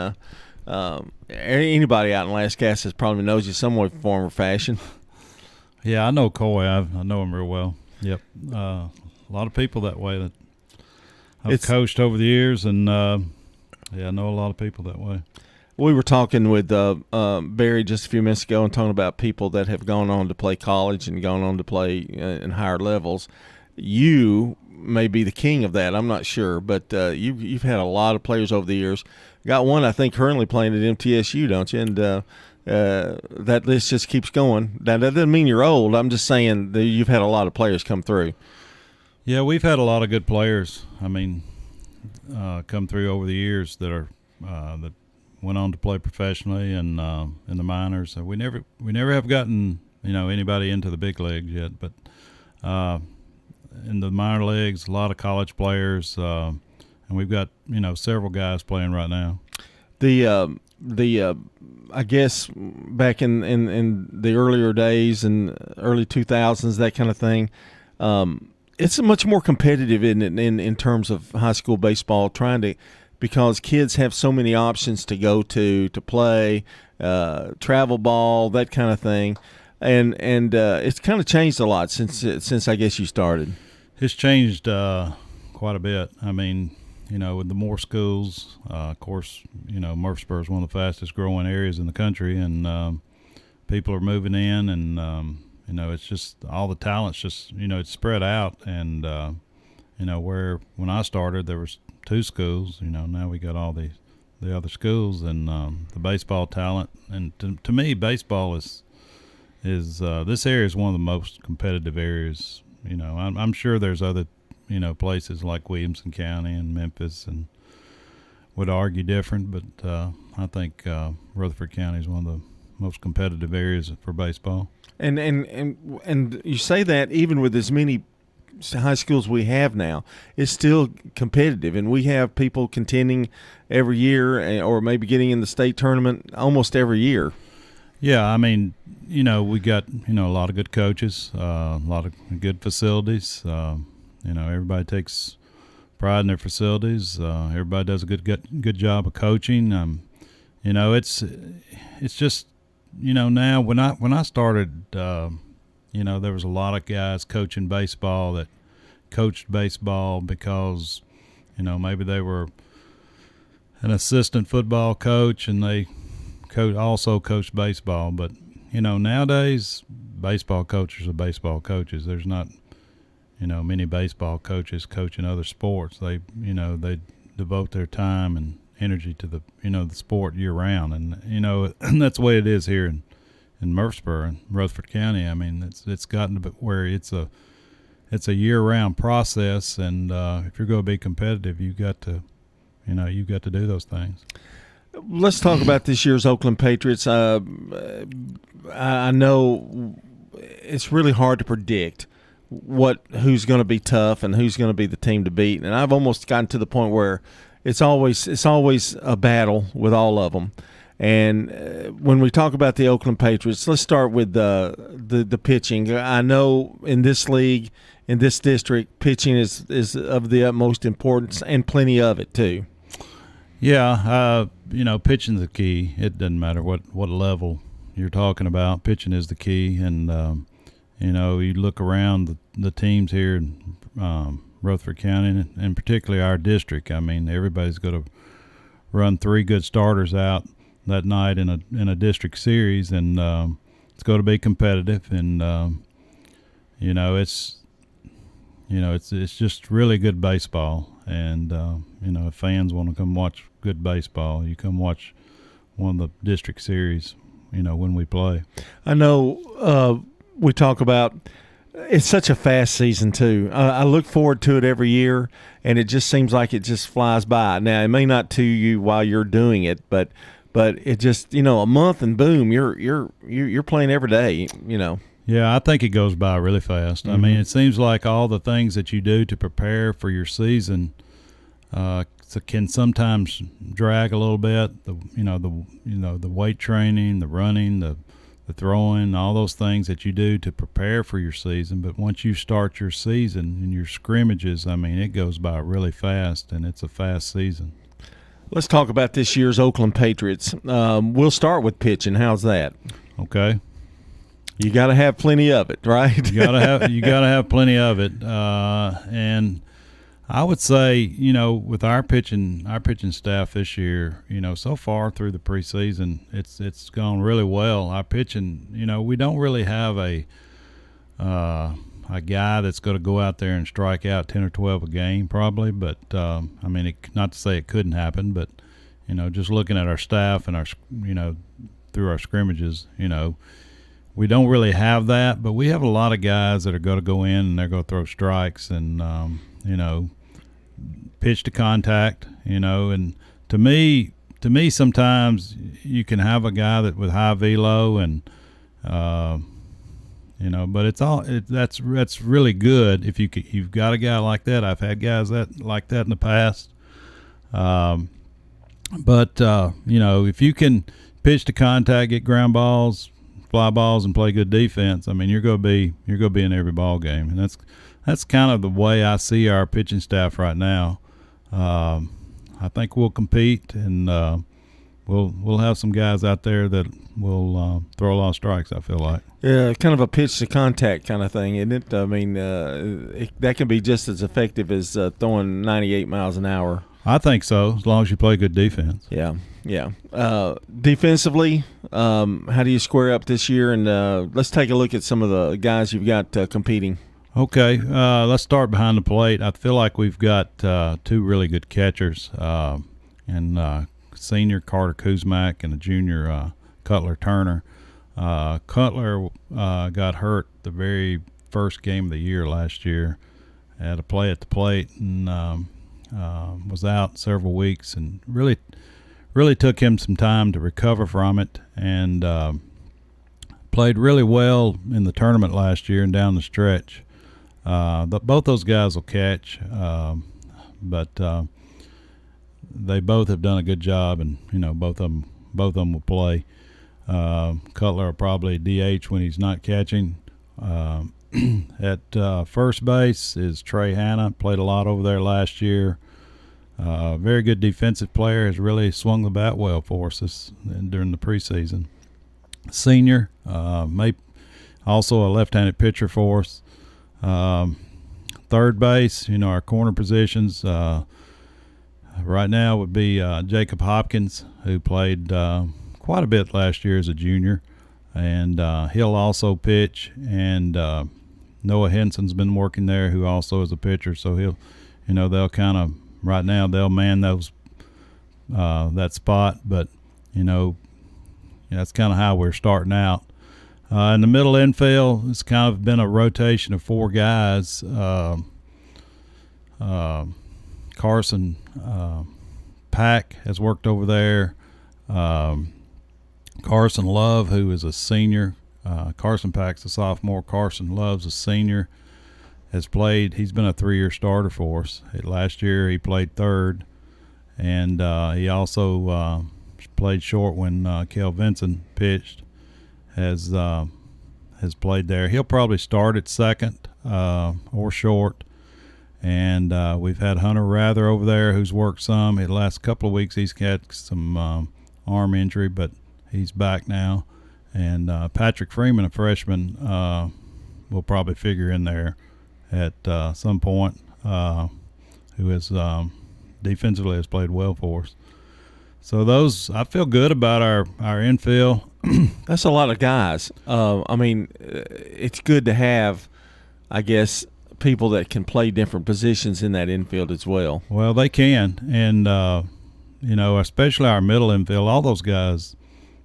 anybody out in Lascassas probably knows you some way, form, or fashion. Yeah, I know Coy. I know him real well. Yep. A lot of people that way that I've coached over the years, and I know a lot of people that way. We were talking with Barry just a few minutes ago and talking about people that have gone on to play college and gone on to play in higher levels. You may be the king of that. I'm not sure, but you've had a lot of players over the years. Got one, I think, currently playing at MTSU, don't you? And that list just keeps going. Now, that doesn't mean you're old. I'm just saying that you've had a lot of players come through. Yeah, we've had a lot of good players. I mean, come through over the years that are that went on to play professionally and in the minors. We never have gotten anybody into the big leagues yet, but in the minor leagues, a lot of college players, and we've got several guys playing right now. I guess back in the earlier days and early 2000s, that kind of thing. It's much more competitive in terms of high school baseball, because kids have so many options to go to play, travel ball, that kind of thing, and it's kind of changed a lot since I guess you started. It's changed quite a bit. I mean, with the more schools, of course, Murfreesboro is one of the fastest growing areas in the country, and people are moving in, and it's just all the talent's just it's spread out, and where when I started there was 2 schools, now we got all the other schools, and the baseball talent, and to me baseball is this area is one of the most competitive areas. I'm sure there's other places like Williamson County and Memphis and would argue different, but I think Rutherford County is one of the most competitive areas for baseball. And you say that even with as many high schools we have now, it's still competitive, and we have people contending every year, or maybe getting in the state tournament almost every year. Yeah, I mean, we got a lot of good coaches, a lot of good facilities. Everybody takes pride in their facilities. Everybody does a good job of coaching. It's just now when I started, there was a lot of guys coaching baseball that coached baseball because maybe they were an assistant football coach and they also coached baseball. But nowadays baseball coaches are baseball coaches. There's not many baseball coaches coaching other sports. They devote their time and energy to the the sport year round, and that's the way it is here in Murfreesboro and Rutherford County. I mean, it's gotten to where it's a year round process, and if you're going to be competitive, you've got to do those things. Let's talk about this year's Oakland Patriots. I know it's really hard to predict who's going to be tough and who's going to be the team to beat, and I've almost gotten to the point where it's always a battle with all of them. And when we talk about the Oakland Patriots, let's start with the pitching. I know in this league, in this district, pitching is of the utmost importance, and plenty of it too. Yeah, pitching's the key. It doesn't matter what level you're talking about. Pitching is the key, and you look around the teams here in Rutherford County, and particularly our district. I mean, everybody's going to run 3 good starters out that night in a district series, and it's going to be competitive. And it's just really good baseball. And if fans want to come watch good baseball, you come watch one of the district series. When we play. I know we talk about. It's such a fast season, too. I look forward to it every year, and it just seems like it just flies by. Now, it may not to you while you're doing it, but it just, a month and boom, you're playing every day, Yeah, I think it goes by really fast. Mm-hmm. I mean, it seems like all the things that you do to prepare for your season can sometimes drag a little bit. The weight training, the running, the throwing, all those things that you do to prepare for your season. But once you start your season and your scrimmages, I mean, it goes by really fast, and it's a fast season. Let's talk about this year's Oakland Patriots. We'll start with pitching. How's that? Okay. You got to have plenty of it, right? You got to have plenty of it, and I would say, with our pitching staff this year, so far through the preseason, it's gone really well. Our pitching, we don't really have a guy that's going to go out there and strike out 10 or 12 a game, probably. But not to say it couldn't happen, but just looking at our staff and our, through our scrimmages, we don't really have that. But we have a lot of guys that are going to go in and they're going to throw strikes and pitch to contact, and to me sometimes you can have a guy that with high velo and but that's really good if you've got a guy like that. I've had guys like that in the past, if you can pitch to contact, get ground balls, fly balls, and play good defense, you're gonna be in every ball game, and that's kind of the way I see our pitching staff right now. I think we'll compete, and we'll have some guys out there that will throw a lot of strikes, I feel like. Yeah, kind of a pitch to contact kind of thing, isn't it? That can be just as effective as throwing 98 miles an hour. I think so, as long as you play good defense. Yeah. Defensively, how do you square up this year? And let's take a look at some of the guys you've got competing. Okay, let's start behind the plate. I feel like we've got two really good catchers, and senior Carter Kuzmak and a junior Cutler Turner. Cutler got hurt the very first game of the year last year. Had a play at the plate and was out several weeks, and really took him some time to recover from it, and played really well in the tournament last year and down the stretch. Both those guys will catch, but they both have done a good job, and both of them will play. Cutler will probably DH when he's not catching. At first base is Trey Hanna. Played a lot over there last year. Very good defensive player. Has really swung the bat well for us during the preseason. Senior, also a left-handed pitcher for us. Third base, our corner positions right now would be Jacob Hopkins, who played quite a bit last year as a junior, and he'll also pitch. And Noah Henson's been working there, who also is a pitcher. So they'll kind of right now they'll man those that spot, but that's kind of how we're starting out. In the middle infield, it's kind of been a rotation of four guys. Carson Pack has worked over there. Carson Love, who is a senior. Carson Pack's a sophomore. Carson Love's a senior. He's been a 3-year starter for us. Last year he played third, and he also played short when Kel Vinson pitched. Has played there. He'll probably start at second or short. And we've had Hunter Rather over there, who's worked some. The last couple of weeks he's had some arm injury, but he's back now. And Patrick Freeman, a freshman, will probably figure in there at some point, who has defensively has played well for us. So I feel good about our infield. That's a lot of guys. It's good to have, I guess, people that can play different positions in that infield as well. Well, they can, and especially our middle infield, all those guys,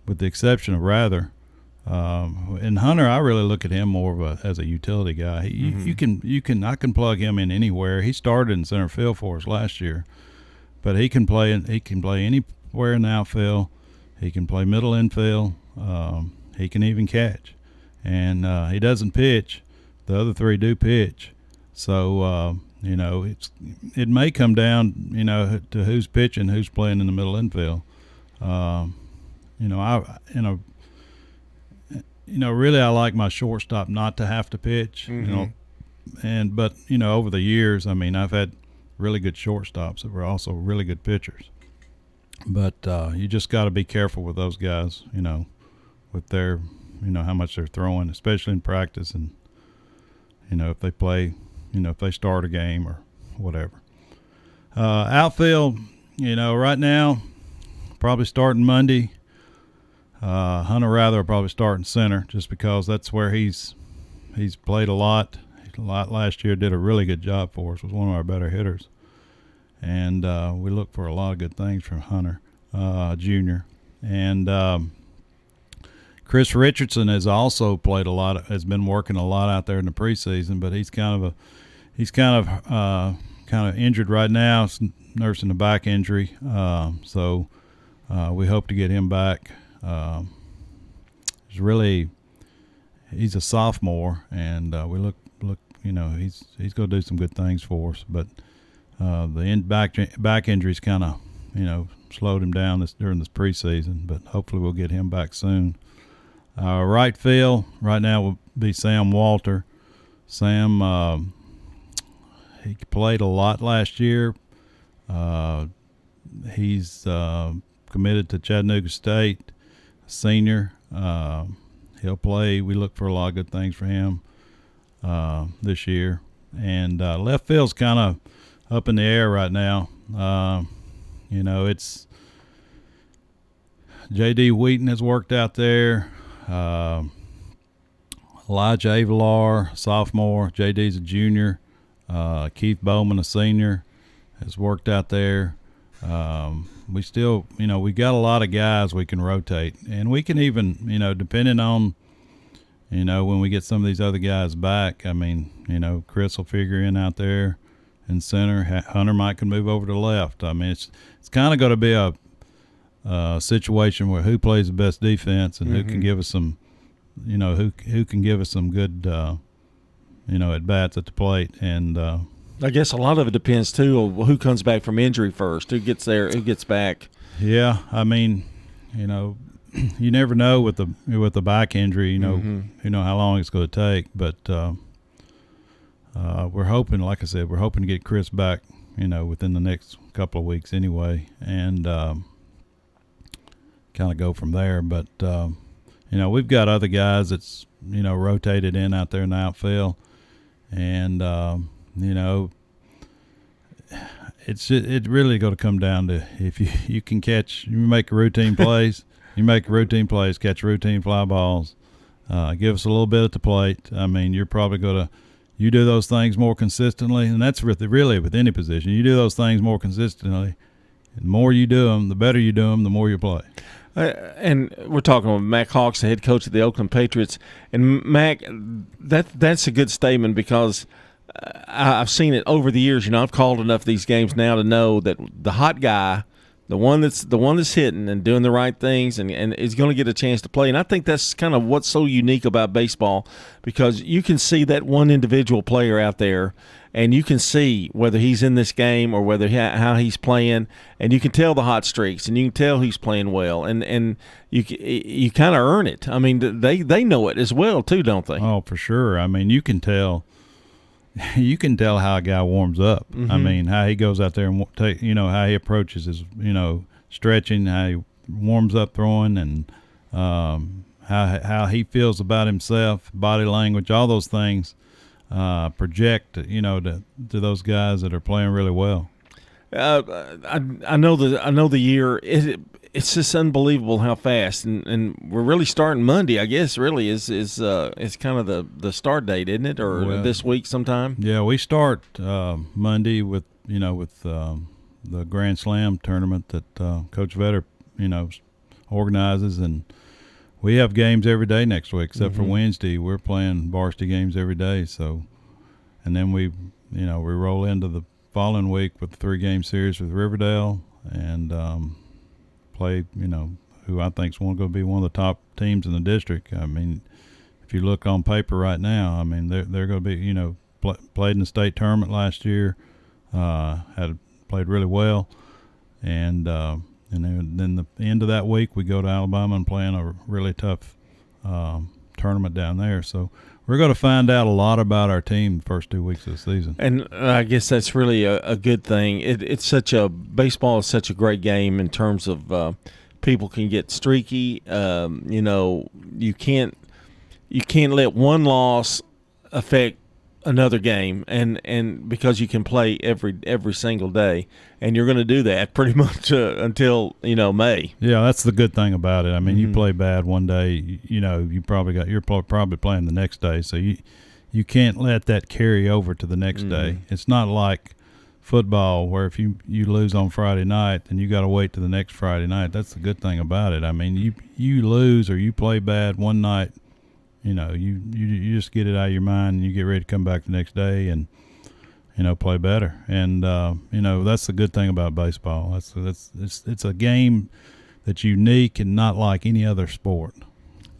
with the exception of Rather. And Hunter, I really look at him more as a utility guy. I can plug him in anywhere. He started in center field for us last year, but he can play anywhere in the outfield. He can play middle infield. He can even catch, and he doesn't pitch. The other three do pitch. So it may come down to who's pitching, who's playing in the middle infield. Really I like my shortstop not to have to pitch. But over the years, I've had really good shortstops that were also really good pitchers. But you just got to be careful with those guys, with their, how much they're throwing, especially in practice, and if they play, if they start a game or whatever. Outfield, right now, probably starting Monday. Hunter Rather will probably start in center just because that's where he's played a lot last year. Did a really good job for us. Was one of our better hitters, and we look for a lot of good things from Hunter Jr. And Chris Richardson has also played a lot. Has been working a lot out there in the preseason, but he's kind of injured right now, nursing a back injury. So we hope to get him back. He's a sophomore, and we look. He's going to do some good things for us. But the back injuries kind of slowed him down during this preseason. But hopefully we'll get him back soon. Right field right now will be Sam Walter. Sam. He played a lot last year. He's committed to Chattanooga State, senior. He'll play. We look for a lot of good things for him this year. And left field's kind of up in the air right now. It's J.D. Wheaton has worked out there. Elijah Avalar, sophomore. J.D.'s a junior. Keith Bowman, a senior, has worked out there. We still, we got a lot of guys we can rotate, and we can even, depending on, when we get some of these other guys back. I mean, Chris will figure in out there in center. Hunter might can move over to left. I mean, it's kind of going to be a situation where who plays the best defense and who can give us some, who can give us some good. At bats at the plate. And I guess a lot of it depends, too, on who comes back from injury first, who gets there, who gets back. Yeah, I mean, you never know with the back injury, how long it's going to take. But we're hoping, like I said, to get Chris back, within the next couple of weeks anyway, and kind of go from there. But, we've got other guys that's, rotated in out there in the outfield. And it's really going to come down to if you can catch, you make routine plays, catch routine fly balls, give us a little bit at the plate. I mean, you're probably going to you do those things more consistently, and that's really with any position. You do those things more consistently. The more you do them, the better you do them, the more you play. And we're talking with Mac Hawks, the head coach of the Oakland Patriots. And, Mac, that's a good statement because I've seen it over the years. I've called enough of these games now to know that the hot guy, the one that's hitting and doing the right things and is going to get a chance to play. And I think that's kind of what's so unique about baseball because you can see that one individual player out there and you can see whether he's in this game or whether how he's playing, and you can tell the hot streaks, and you can tell he's playing well, and you kind of earn it. I mean, they know it as well too, don't they? Oh, for sure. I mean, you can tell how a guy warms up. I mean, how he goes out there and how he approaches his stretching, how he warms up throwing, and how he feels about himself, body language, all those things. Project, to those guys that are playing really well. I know the year. It's just unbelievable how fast, and we're really starting Monday. I guess really is kind of the start date, isn't it, or this week sometime? Yeah, we start Monday with the Grand Slam tournament that Coach Vetter organizes, and we have games every day next week except for Wednesday. We're playing varsity games every day. So, and then we roll into the following week with a 3-game series with Riverdale and play, who I think is going to be one of the top teams in the district. I mean, if you look on paper right now, I mean, they're going to be, played in the state tournament last year, played really well, and then the end of that week, we go to Alabama and play in a really tough tournament down there. So we're going to find out a lot about our team the first 2 weeks of the season. And I guess that's really a good thing. Baseball is such a great game in terms of people can get streaky. You can't let one loss affect another game, and because you can play every single day, and you're going to do that pretty much until May. Yeah, that's the good thing about it. I mean, you play bad one day, you're probably playing the next day, so you can't let that carry over to the next day. It's not like football where if you lose on Friday night, then you got to wait to the next Friday night. That's the good thing about it. I mean, you lose or you play bad one night, you just get it out of your mind and you get ready to come back the next day and play better. And that's the good thing about baseball. It's a game that's unique and not like any other sport.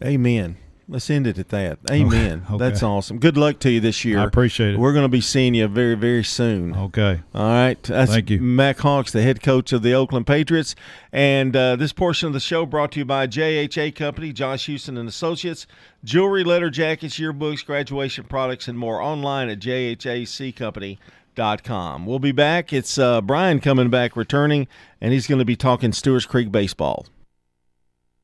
Amen. Let's end it at that. Amen. Okay. That's awesome. Good luck to you this year. I appreciate it. We're going to be seeing you very, very soon. Okay. All right. Thank you. Mac Hawks, the head coach of the Oakland Patriots. And this portion of the show brought to you by JHA Company, Josh Houston and Associates. Jewelry, letter jackets, yearbooks, graduation products, and more online at jhaccompany.com. We'll be back. It's Brian coming back, returning, and he's going to be talking Stewart's Creek baseball.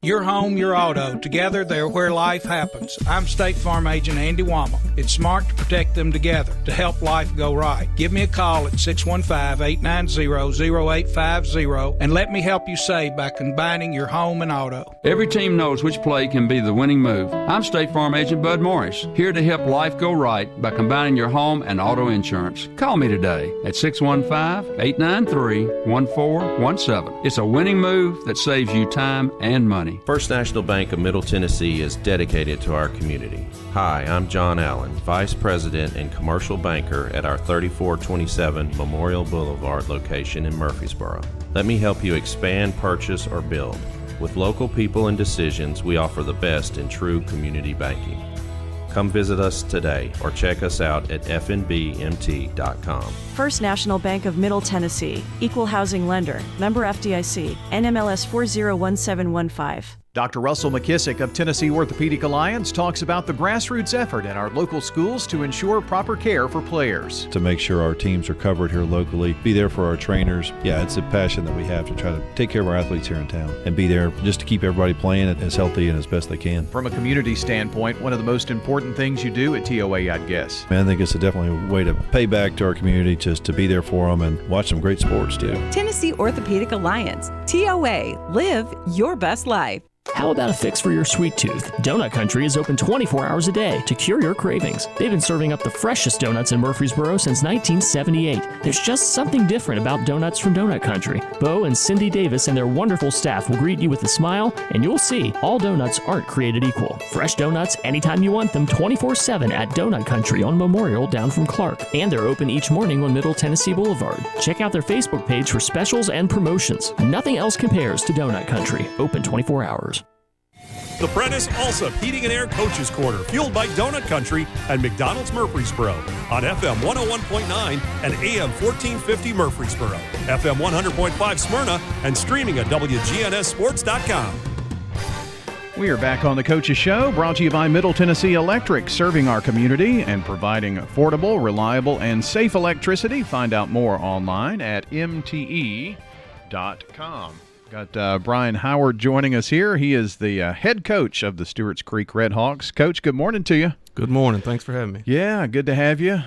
Your home, your auto. Together, they're where life happens. I'm State Farm Agent Andy Wommel. It's smart to protect them together, to help life go right. Give me a call at 615-890-0850 and let me help you save by combining your home and auto. Every team knows which play can be the winning move. I'm State Farm Agent Bud Morris, here to help life go right by combining your home and auto insurance. Call me today at 615-893-1417. It's a winning move that saves you time and money. First National Bank of Middle Tennessee is dedicated to our community. Hi, I'm John Allen, Vice President and Commercial Banker at our 3427 Memorial Boulevard location in Murfreesboro. Let me help you expand, purchase, or build. With local people and decisions, we offer the best in true community banking. Come visit us today or check us out at fnbmt.com. First National Bank of Middle Tennessee, Equal Housing Lender, member FDIC, NMLS 401715. Dr. Russell McKissick of Tennessee Orthopedic Alliance talks about the grassroots effort in our local schools to ensure proper care for players. To make sure our teams are covered here locally, be there for our trainers. Yeah, it's a passion that we have to try to take care of our athletes here in town and be there just to keep everybody playing as healthy and as best they can. From a community standpoint, one of the most important things you do at TOA, I'd guess. I think it's definitely a way to pay back to our community, just to be there for them and watch some great sports too. Tennessee Orthopedic Alliance, TOA, live your best life. How about a fix for your sweet tooth? Donut Country is open 24 hours a day to cure your cravings. They've been serving up the freshest donuts in Murfreesboro since 1978. There's just something different about donuts from Donut Country. Bo and Cindy Davis and their wonderful staff will greet you with a smile, and you'll see all donuts aren't created equal. Fresh donuts anytime you want them, 24/7 at Donut Country on Memorial down from Clark. And they're open each morning on Middle Tennessee Boulevard. Check out their Facebook page for specials and promotions. Nothing else compares to Donut Country. Open 24 hours. The Prentice Allsup Heating and Air Coaches Corner, fueled by Donut Country and McDonald's Murfreesboro on FM 101.9 and AM 1450 Murfreesboro, FM 100.5 Smyrna, and streaming at WGNSSports.com. We are back on the Coach's Show, brought to you by Middle Tennessee Electric, serving our community and providing affordable, reliable, and safe electricity. Find out more online at mte.com. Got Brian Howard joining us here. He is the head coach of the Stewart's Creek Redhawks. Coach, good morning to you. Good morning. Thanks for having me. Yeah, good to have you.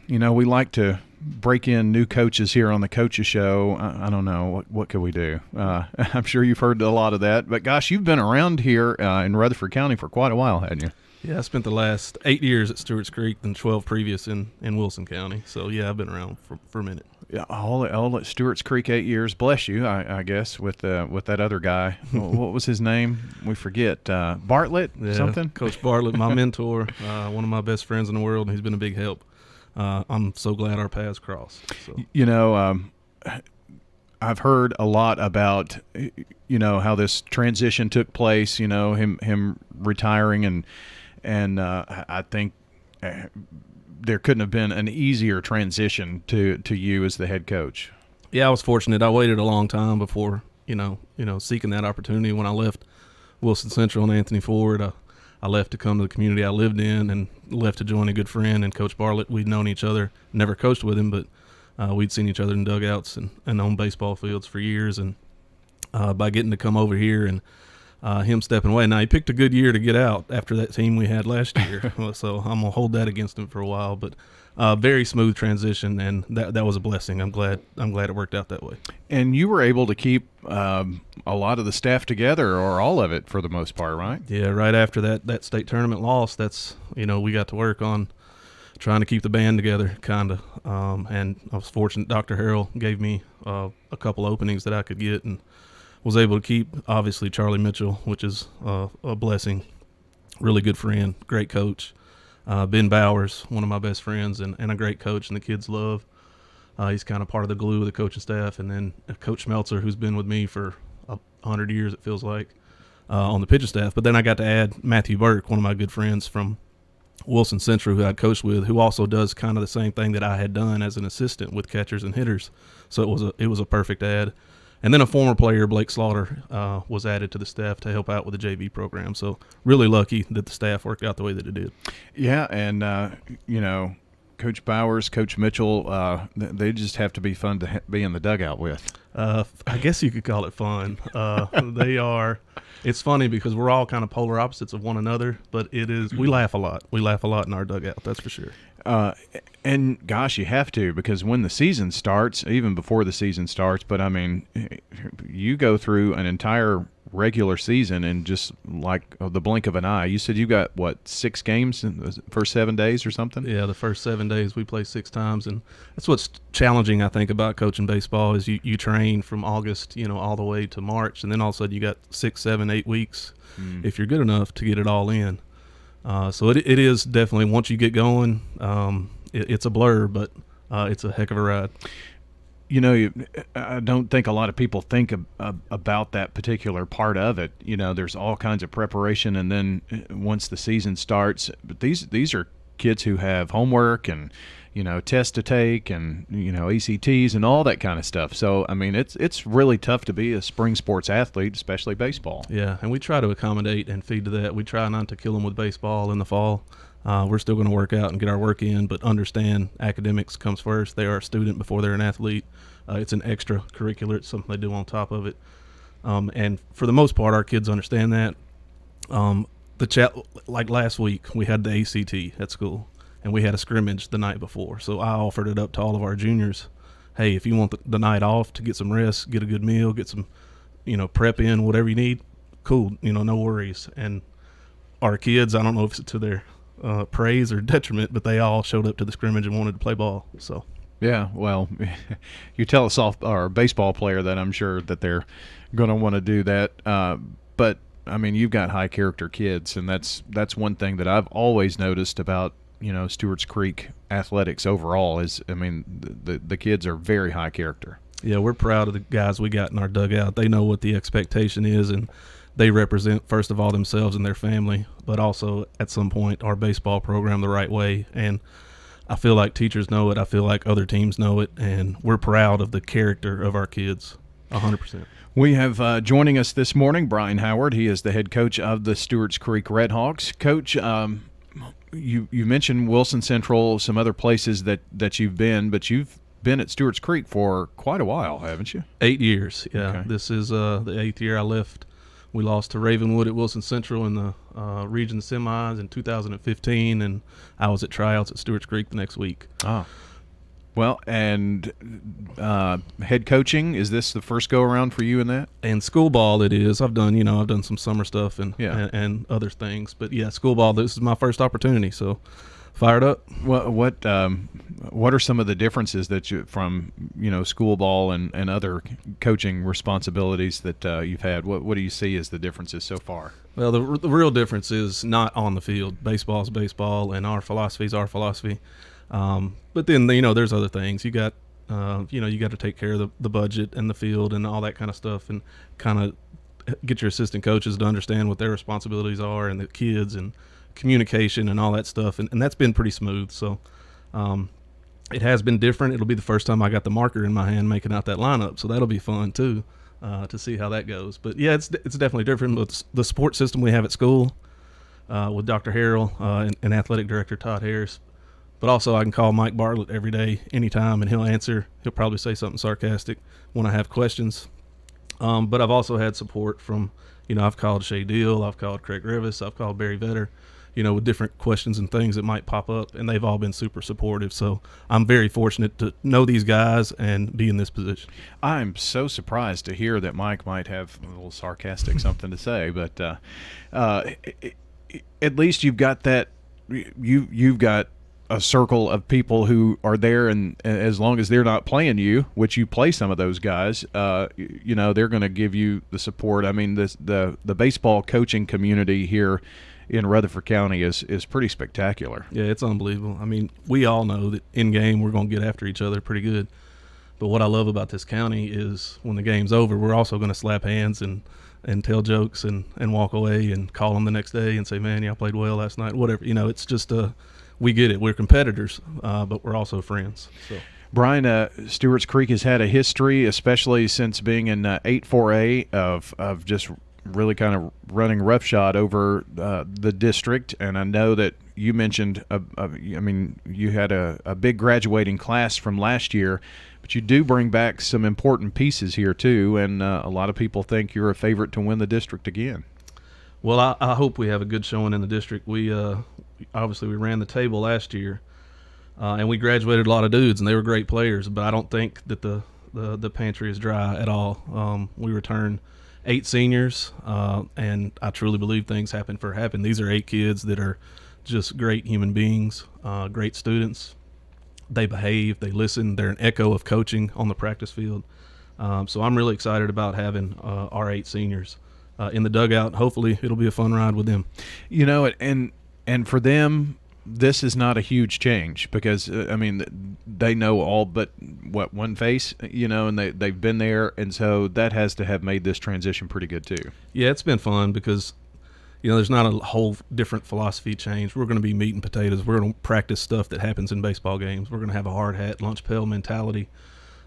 We like to break in new coaches here on the Coach's Show. I don't know. What could we do? I'm sure you've heard a lot of that. But, gosh, you've been around here in Rutherford County for quite a while, hadn't you? Yeah, I spent the last 8 years at Stewart's Creek and 12 previous in Wilson County. So, yeah, I've been around for a minute. Yeah, all at Stewart's Creek 8 years. Bless you, I guess, with that other guy. What was his name? We forget. Bartlett, something? Coach Bartlett, my mentor, one of my best friends in the world. He's been a big help. I'm so glad our paths crossed. So. I've heard a lot about, how this transition took place, him retiring, and I think there couldn't have been an easier transition to you as the head coach. Yeah, I was fortunate. I waited a long time before, seeking that opportunity. When I left Wilson Central and Anthony Ford, I left to come to the community I lived in and left to join a good friend and Coach Bartlett. We'd known each other, never coached with him, but we'd seen each other in dugouts and on baseball fields for years. And by getting to come over here and him stepping away. Now, he picked a good year to get out after that team we had last year, so I'm going to hold that against him for a while. But very smooth transition, and that was a blessing. I'm glad it worked out that way. And you were able to keep a lot of the staff together, or all of it for the most part, right? Yeah, right after that state tournament loss, that's we got to work on trying to keep the band together, kind of. And I was fortunate Dr. Harrell gave me a couple openings that I could get, and was able to keep, obviously, Charlie Mitchell, which is a blessing. Really good friend, great coach. Ben Bowers, one of my best friends, and a great coach, and the kids love. He's kind of part of the glue of the coaching staff. And then Coach Schmelzer, who's been with me for 100 years, it feels like, on the pitching staff. But then I got to add Matthew Burke, one of my good friends from Wilson Central, who I'd coached with, who also does kind of the same thing that I had done as an assistant with catchers and hitters. So it was a perfect add. And then a former player, Blake Slaughter, was added to the staff to help out with the JV program. So really lucky that the staff worked out the way that it did. Yeah, and Coach Bowers, Coach Mitchell, they just have to be fun to be in the dugout with. I guess you could call it fun. They are. It's funny because we're all kind of polar opposites of one another, but it is. We laugh a lot. We laugh a lot in our dugout. That's for sure. And gosh, you have to, because when the season starts, even before the season starts, but I mean, you go through an entire regular season in just like the blink of an eye. You said you got, 6 games in the first 7 days or something? Yeah, the first 7 days we play 6 times, and that's what's challenging, I think, about coaching baseball is you train from August, all the way to March, and then all of a sudden you got 6, 7, 8 weeks, if you're good enough, to get it all in. So it is definitely, once you get going, it's a blur, but it's a heck of a ride. I don't think a lot of people think about that particular part of it. There's all kinds of preparation, and then once the season starts, but these are kids who have homework and tests to take and ECTs and all that kind of stuff. So I mean, it's really tough to be a spring sports athlete, especially baseball. Yeah, and we try to accommodate and feed to that. We try not to kill them with baseball in the fall. We're still going to work out and get our work in, but understand academics comes first. They are a student before they're an athlete. It's an extracurricular. It's something they do on top of it. And for the most part, our kids understand that. Like last week, we had the ACT at school, and we had a scrimmage the night before. So I offered it up to all of our juniors. Hey, if you want the night off to get some rest, get a good meal, get some, prep in, whatever you need, cool, no worries. And our kids, I don't know if it's to their praise or detriment, but they all showed up to the scrimmage and wanted to play ball. So yeah, well, you tell a baseball player that, I'm sure that they're going to want to do that. But I mean, you've got high character kids, and that's one thing that I've always noticed about Stewart's Creek athletics overall is, I mean, the kids are very high character. Yeah, we're proud of the guys we got in our dugout. They know what the expectation is, and they represent, first of all, themselves and their family, but also at some point our baseball program the right way. And I feel like teachers know it. I feel like other teams know it, and we're proud of the character of our kids, 100%. We have joining us this morning Brian Howard. He is the head coach of the Stewart's Creek Redhawks. Coach, you mentioned Wilson Central, some other places that you've been, but you've been at Stewart's Creek for quite a while, haven't you? 8 years, yeah. Okay. This is the 8th year I left. We lost to Ravenwood at Wilson Central in the region semis in 2015, and I was at tryouts at Stewart's Creek the next week. Ah. Well, and head coaching, is this the first go-around for you in that? And school ball it is. I've done some summer stuff and other things. But, yeah, school ball, this is my first opportunity, so fired up. What are some of the differences that from school ball and other coaching responsibilities that you've had? What do you see as the differences so far? Well, the real difference is not on the field. Baseball is baseball, and our philosophy is our philosophy. But then there's other things. You got you got to take care of the budget and the field and all that kind of stuff, and kind of get your assistant coaches to understand what their responsibilities are, and the kids and communication and all that stuff, and that's been pretty smooth. So it has been different. It'll be the first time I got the marker in my hand making out that lineup, so that'll be fun too, to see how that goes. But yeah, it's definitely different with the support system we have at school, with Dr. Harrell and athletic director Todd Harris. But also I can call Mike Bartlett every day, anytime, and he'll answer. He'll probably say something sarcastic when I have questions. But I've also had support from I've called Shay Deal, I've called Craig Rivas, I've called Barry Vetter, with different questions and things that might pop up, and they've all been super supportive. So I'm very fortunate to know these guys and be in this position. I'm so surprised to hear that Mike might have a little sarcastic something to say, but at least you've got that. You've got a circle of people who are there, and as long as they're not playing you, which you play some of those guys, they're going to give you the support. I mean, the baseball coaching community here in Rutherford County is pretty spectacular. Yeah, it's unbelievable. I mean, we all know that in game we're going to get after each other pretty good. But what I love about this county is when the game's over, we're also going to slap hands and tell jokes and walk away and call them the next day and say, man, y'all played well last night, whatever. It's just we get it. We're competitors, but we're also friends. So. Brian, Stewart's Creek has had a history, especially since being in 8-4A, of just really kind of running roughshod over the district. And I know that you mentioned, you had a big graduating class from last year, but you do bring back some important pieces here too, and a lot of people think you're a favorite to win the district again. Well, I hope we have a good showing in the district. We obviously we ran the table last year, and we graduated a lot of dudes, and they were great players, but I don't think that the pantry is dry at all. We returned 8 seniors, and I truly believe things happen for happen. These are 8 kids that are just great human beings, great students. They behave, they listen, they're an echo of coaching on the practice field. So I'm really excited about having our 8 seniors in the dugout. Hopefully it'll be a fun ride with them. And for them, this is not a huge change because, they know all but one face, and they've been there. And so that has to have made this transition pretty good too. Yeah, it's been fun because, there's not a whole different philosophy change. We're going to be meat and potatoes. We're going to practice stuff that happens in baseball games. We're going to have a hard hat, lunch pail mentality,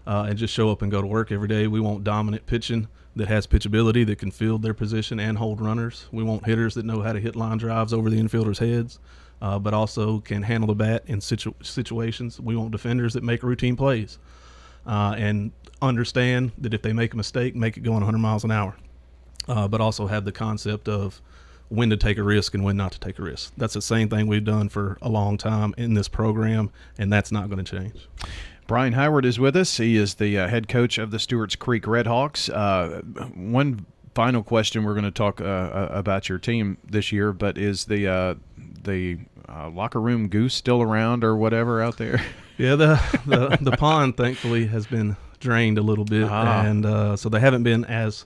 and just show up and go to work every day. We want dominant pitching that has pitchability, that can field their position and hold runners. We want hitters that know how to hit line drives over the infielders' heads, but also can handle the bat in situations. We want defenders that make routine plays and understand that if they make a mistake, make it going 100 miles an hour, but also have the concept of when to take a risk and when not to take a risk. That's the same thing we've done for a long time in this program, and that's not going to change. Brian Howard is with us. He is the head coach of the Stewart's Creek Redhawks. One final question, we're going to talk about your team this year, but is the locker room goose still around or whatever out there? Yeah, the pond thankfully has been drained a little bit, and so they haven't been as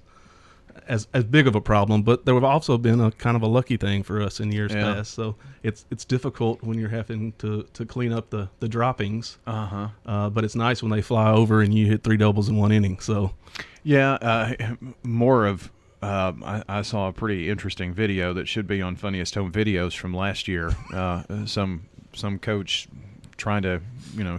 big of a problem, but there have also been a kind of a lucky thing for us in years past. So it's difficult when you're having to clean up the droppings. But it's nice when they fly over and you hit 3 doubles in 1 inning. So more of I saw a pretty interesting video that should be on Funniest Home Videos from last year. Some coach trying to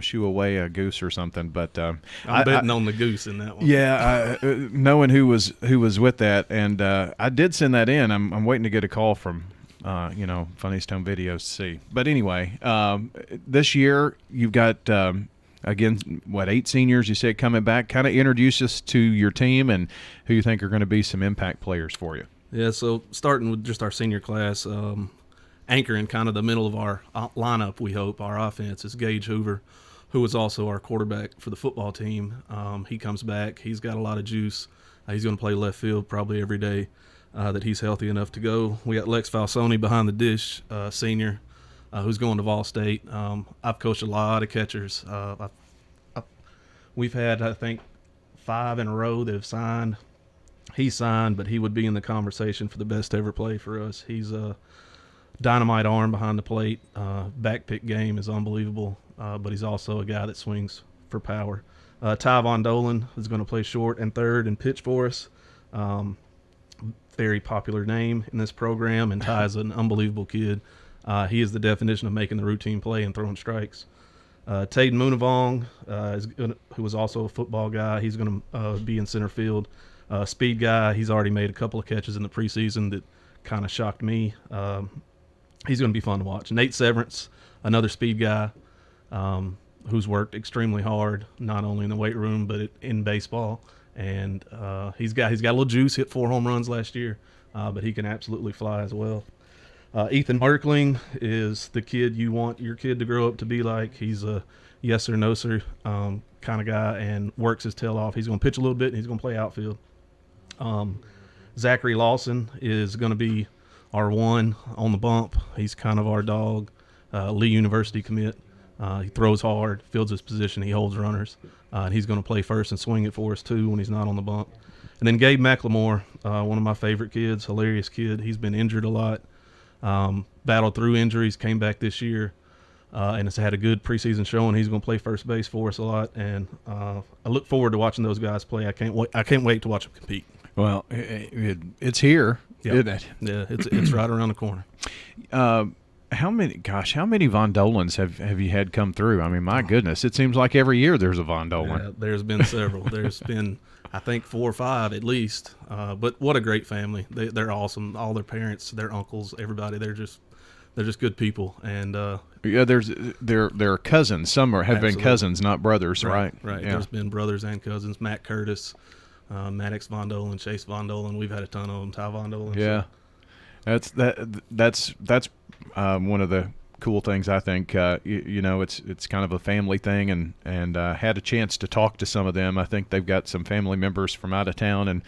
shoo away a goose or something, but I'm betting on the goose in that one. Yeah, knowing who was with that, and I did send that in. I'm waiting to get a call from Funniest Home Videos to see. But anyway, this year you've got again 8 seniors you said coming back. Kind of introduce us to your team and who you think are going to be some impact players for you. Yeah, so starting with just our senior class. Anchoring kind of the middle of our lineup, we hope, our offense, is Gage Hoover, who is also our quarterback for the football team. He comes back. He's got a lot of juice. He's going to play left field probably every day that he's healthy enough to go. We got Lex Falsoni behind the dish, senior, who's going to Vol State. I've coached a lot of catchers. We've had, I think, 5 in a row that have signed. He signed, but he would be in the conversation for the best to ever play for us. He's a dynamite arm behind the plate. Back pick game is unbelievable, but he's also a guy that swings for power. Ty Von Dolan is going to play short and third and pitch for us. Very popular name in this program, and Ty is an unbelievable kid. He is the definition of making the routine play and throwing strikes. Taden Munavong, who was also a football guy, he's going to be in center field. Speed guy, he's already made a couple of catches in the preseason that kind of shocked me. He's going to be fun to watch. Nate Severance, another speed guy who's worked extremely hard, not only in the weight room but in baseball. And he's got a little juice. Hit 4 home runs last year. but he can absolutely fly as well. Ethan Merkling is the kid you want your kid to grow up to be like. He's a yes or no sir kind of guy and works his tail off. He's going to pitch a little bit and he's going to play outfield. Zachary Lawson is going to be our one on the bump. He's kind of our dog. Lee University commit. He throws hard, fields his position, he holds runners. And he's going to play first and swing it for us too when he's not on the bump. And then Gabe McLemore, one of my favorite kids, hilarious kid. He's been injured a lot. Battled through injuries, came back this year, and has had a good preseason showing. He's going to play first base for us a lot, and I look forward to watching those guys play. I can't wait to watch them compete. Well, it's here, isn't it? Yeah, it's right around the corner. How many Von Dolans have you had come through? I mean, my goodness, it seems like every year there's a Von Dolan. Yeah, there's been several. There's been, I think, 4 or 5 at least. But what a great family. They're awesome. All their parents, their uncles, everybody. They're just good people. And they're cousins. Some have been cousins, not brothers, right? Right. Yeah. There's been brothers and cousins. Matt Curtis, Maddox Von Dolan, Chase Von Dolan. We've had a ton of them. Ty Von Dolan. Yeah. So. That's one of the cool things, I think. It's kind of a family thing, and had a chance to talk to some of them. I think they've got some family members from out of town, and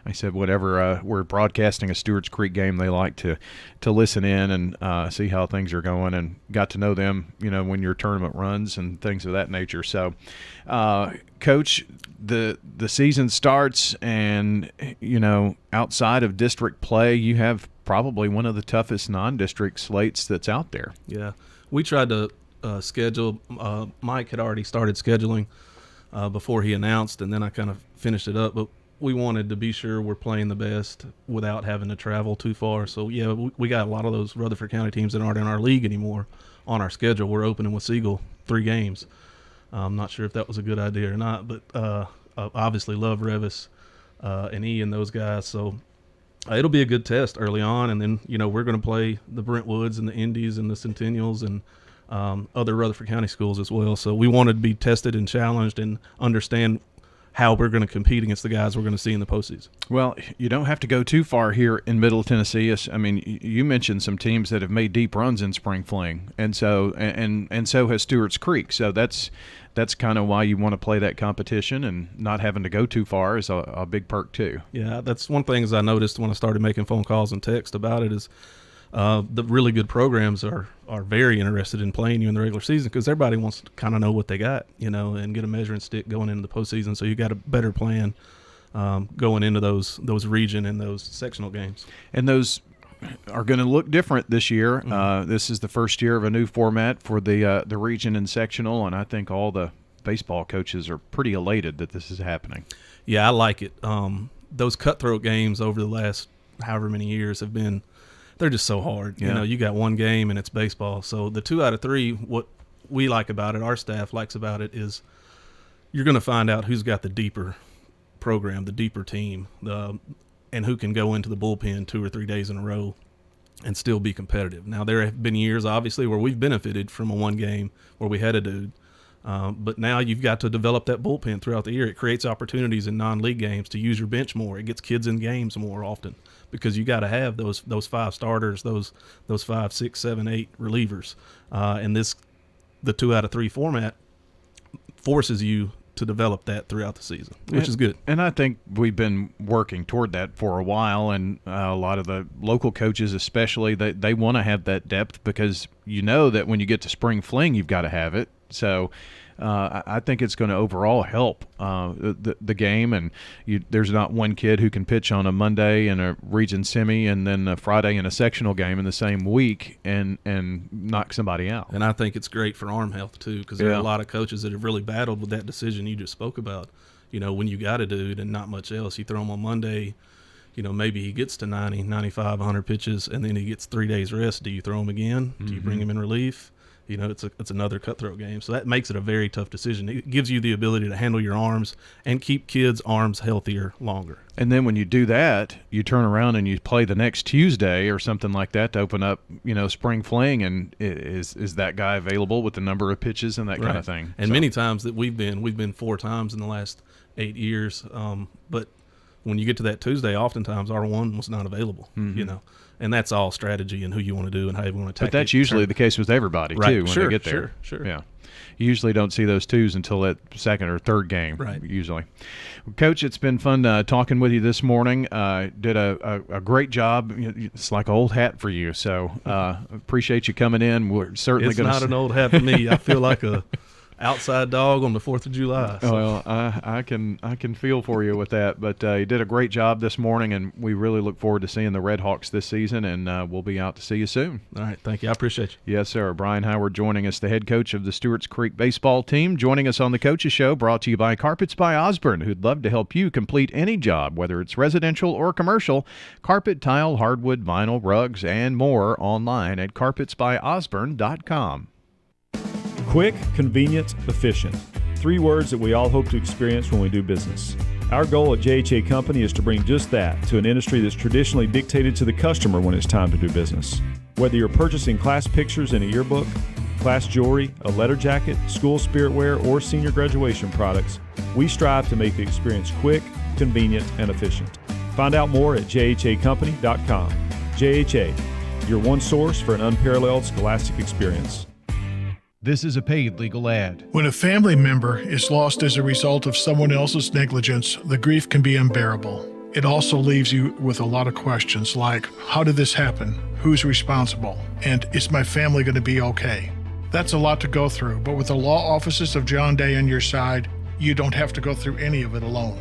I said whenever we're broadcasting a Stewart's Creek game, they like to listen in and see how things are going, and got to know them, when your tournament runs and things of that nature. So, Coach, the season starts, and outside of district play, you have probably one of the toughest non-district slates that's out there. Yeah, we tried to schedule. Mike had already started scheduling before he announced, and then I kind of finished it up. But we wanted to be sure we're playing the best without having to travel too far. So, yeah, we got a lot of those Rutherford County teams that aren't in our league anymore on our schedule. We're opening with Siegel 3 games. I'm not sure if that was a good idea or not, but obviously love Revis and Ian, those guys. So it'll be a good test early on, and then we're going to play the Brentwoods and the Indies and the Centennials and other Rutherford County schools as well. So we wanted to be tested and challenged and understand how we're going to compete against the guys we're going to see in the postseason. Well, you don't have to go too far here in Middle Tennessee. I mean, you mentioned some teams that have made deep runs in spring fling, and so has Stewart's Creek. So that's kind of why you want to play that competition, and not having to go too far is a big perk too. Yeah, that's one thing I noticed when I started making phone calls and text about it is the really good programs are very interested in playing you in the regular season, because everybody wants to kind of know what they got, and get a measuring stick going into the postseason. So you got a better plan going into those region and those sectional games. And those are going to look different this year. Mm-hmm. This is the first year of a new format for the region and sectional, and I think all the baseball coaches are pretty elated that this is happening. Yeah, I like it. Those cutthroat games over the last however many years have been – they're just so hard. Yeah. You got one game and it's baseball. So the 2 out of 3, what we like about it, our staff likes about it, is you're going to find out who's got the deeper program, the deeper team, and who can go into the bullpen 2 or 3 days in a row and still be competitive. Now, there have been years, obviously, where we've benefited from a one game where we had a dude. But now you've got to develop that bullpen throughout the year. It creates opportunities in non-league games to use your bench more. It gets kids in games more often, because you got to have those 5 starters, those 5, 6, 7, 8 relievers. And the 2 out of 3 format forces you to develop that throughout the season, which is good. And I think we've been working toward that for a while, and a lot of the local coaches especially, they want to have that depth, because that when you get to spring fling, you've got to have it. So I think it's going to overall help the game, and there's not one kid who can pitch on a Monday in a region semi and then a Friday in a sectional game in the same week and knock somebody out. And I think it's great for arm health too, because there are a lot of coaches that have really battled with that decision you just spoke about. When you got a dude and not much else, you throw him on Monday, maybe he gets to 90, 95, 100 pitches, and then he gets 3 days rest. Do you throw him again? Mm-hmm. Do you bring him in relief? It's another cutthroat game. So that makes it a very tough decision. It gives you the ability to handle your arms and keep kids' arms healthier longer. And then when you do that, you turn around and you play the next Tuesday or something like that to open up, spring fling, and is that guy available with the number of pitches and that kind of thing? And many times that we've been 4 times in the last 8 years. But when you get to that Tuesday, oftentimes R1 was not available, you know, and that's all strategy and who you want to do and how you want to attack. But that's usually the case with everybody, right. too, when they get there. Sure. Yeah. You usually don't see those twos until that second or third game, right. usually. Coach, it's been fun talking with you this morning. Did a great job. It's like an old hat for you, so appreciate you coming in. We're certainly going to. It's not an old hat for me. I feel like a outside dog on the 4th of July. So. Well, I can feel for you with that, but you did a great job this morning, and we really look forward to seeing the Red Hawks this season, and we'll be out to see you soon. All right, thank you. I appreciate you. Yes, sir. Brian Howard joining us, the head coach of the Stewart's Creek baseball team, joining us on the Coaches Show, brought to you by Carpets by Osborne, who'd love to help you complete any job, whether it's residential or commercial. Carpet, tile, hardwood, vinyl, rugs, and more online at carpetsbyosborne.com. Quick, convenient, efficient. 3 words that we all hope to experience when we do business. Our goal at JHA Company is to bring just that to an industry that's traditionally dictated to the customer when it's time to do business. Whether you're purchasing class pictures in a yearbook, class jewelry, a letter jacket, school spirit wear, or senior graduation products, we strive to make the experience quick, convenient, and efficient. Find out more at jhacompany.com. JHA, your one source for an unparalleled scholastic experience. This is a paid legal ad. When a family member is lost as a result of someone else's negligence, the grief can be unbearable. It also leaves you with a lot of questions like, how did this happen? Who's responsible? And is my family going to be okay? That's a lot to go through, but with the law offices of John Day on your side, you don't have to go through any of it alone.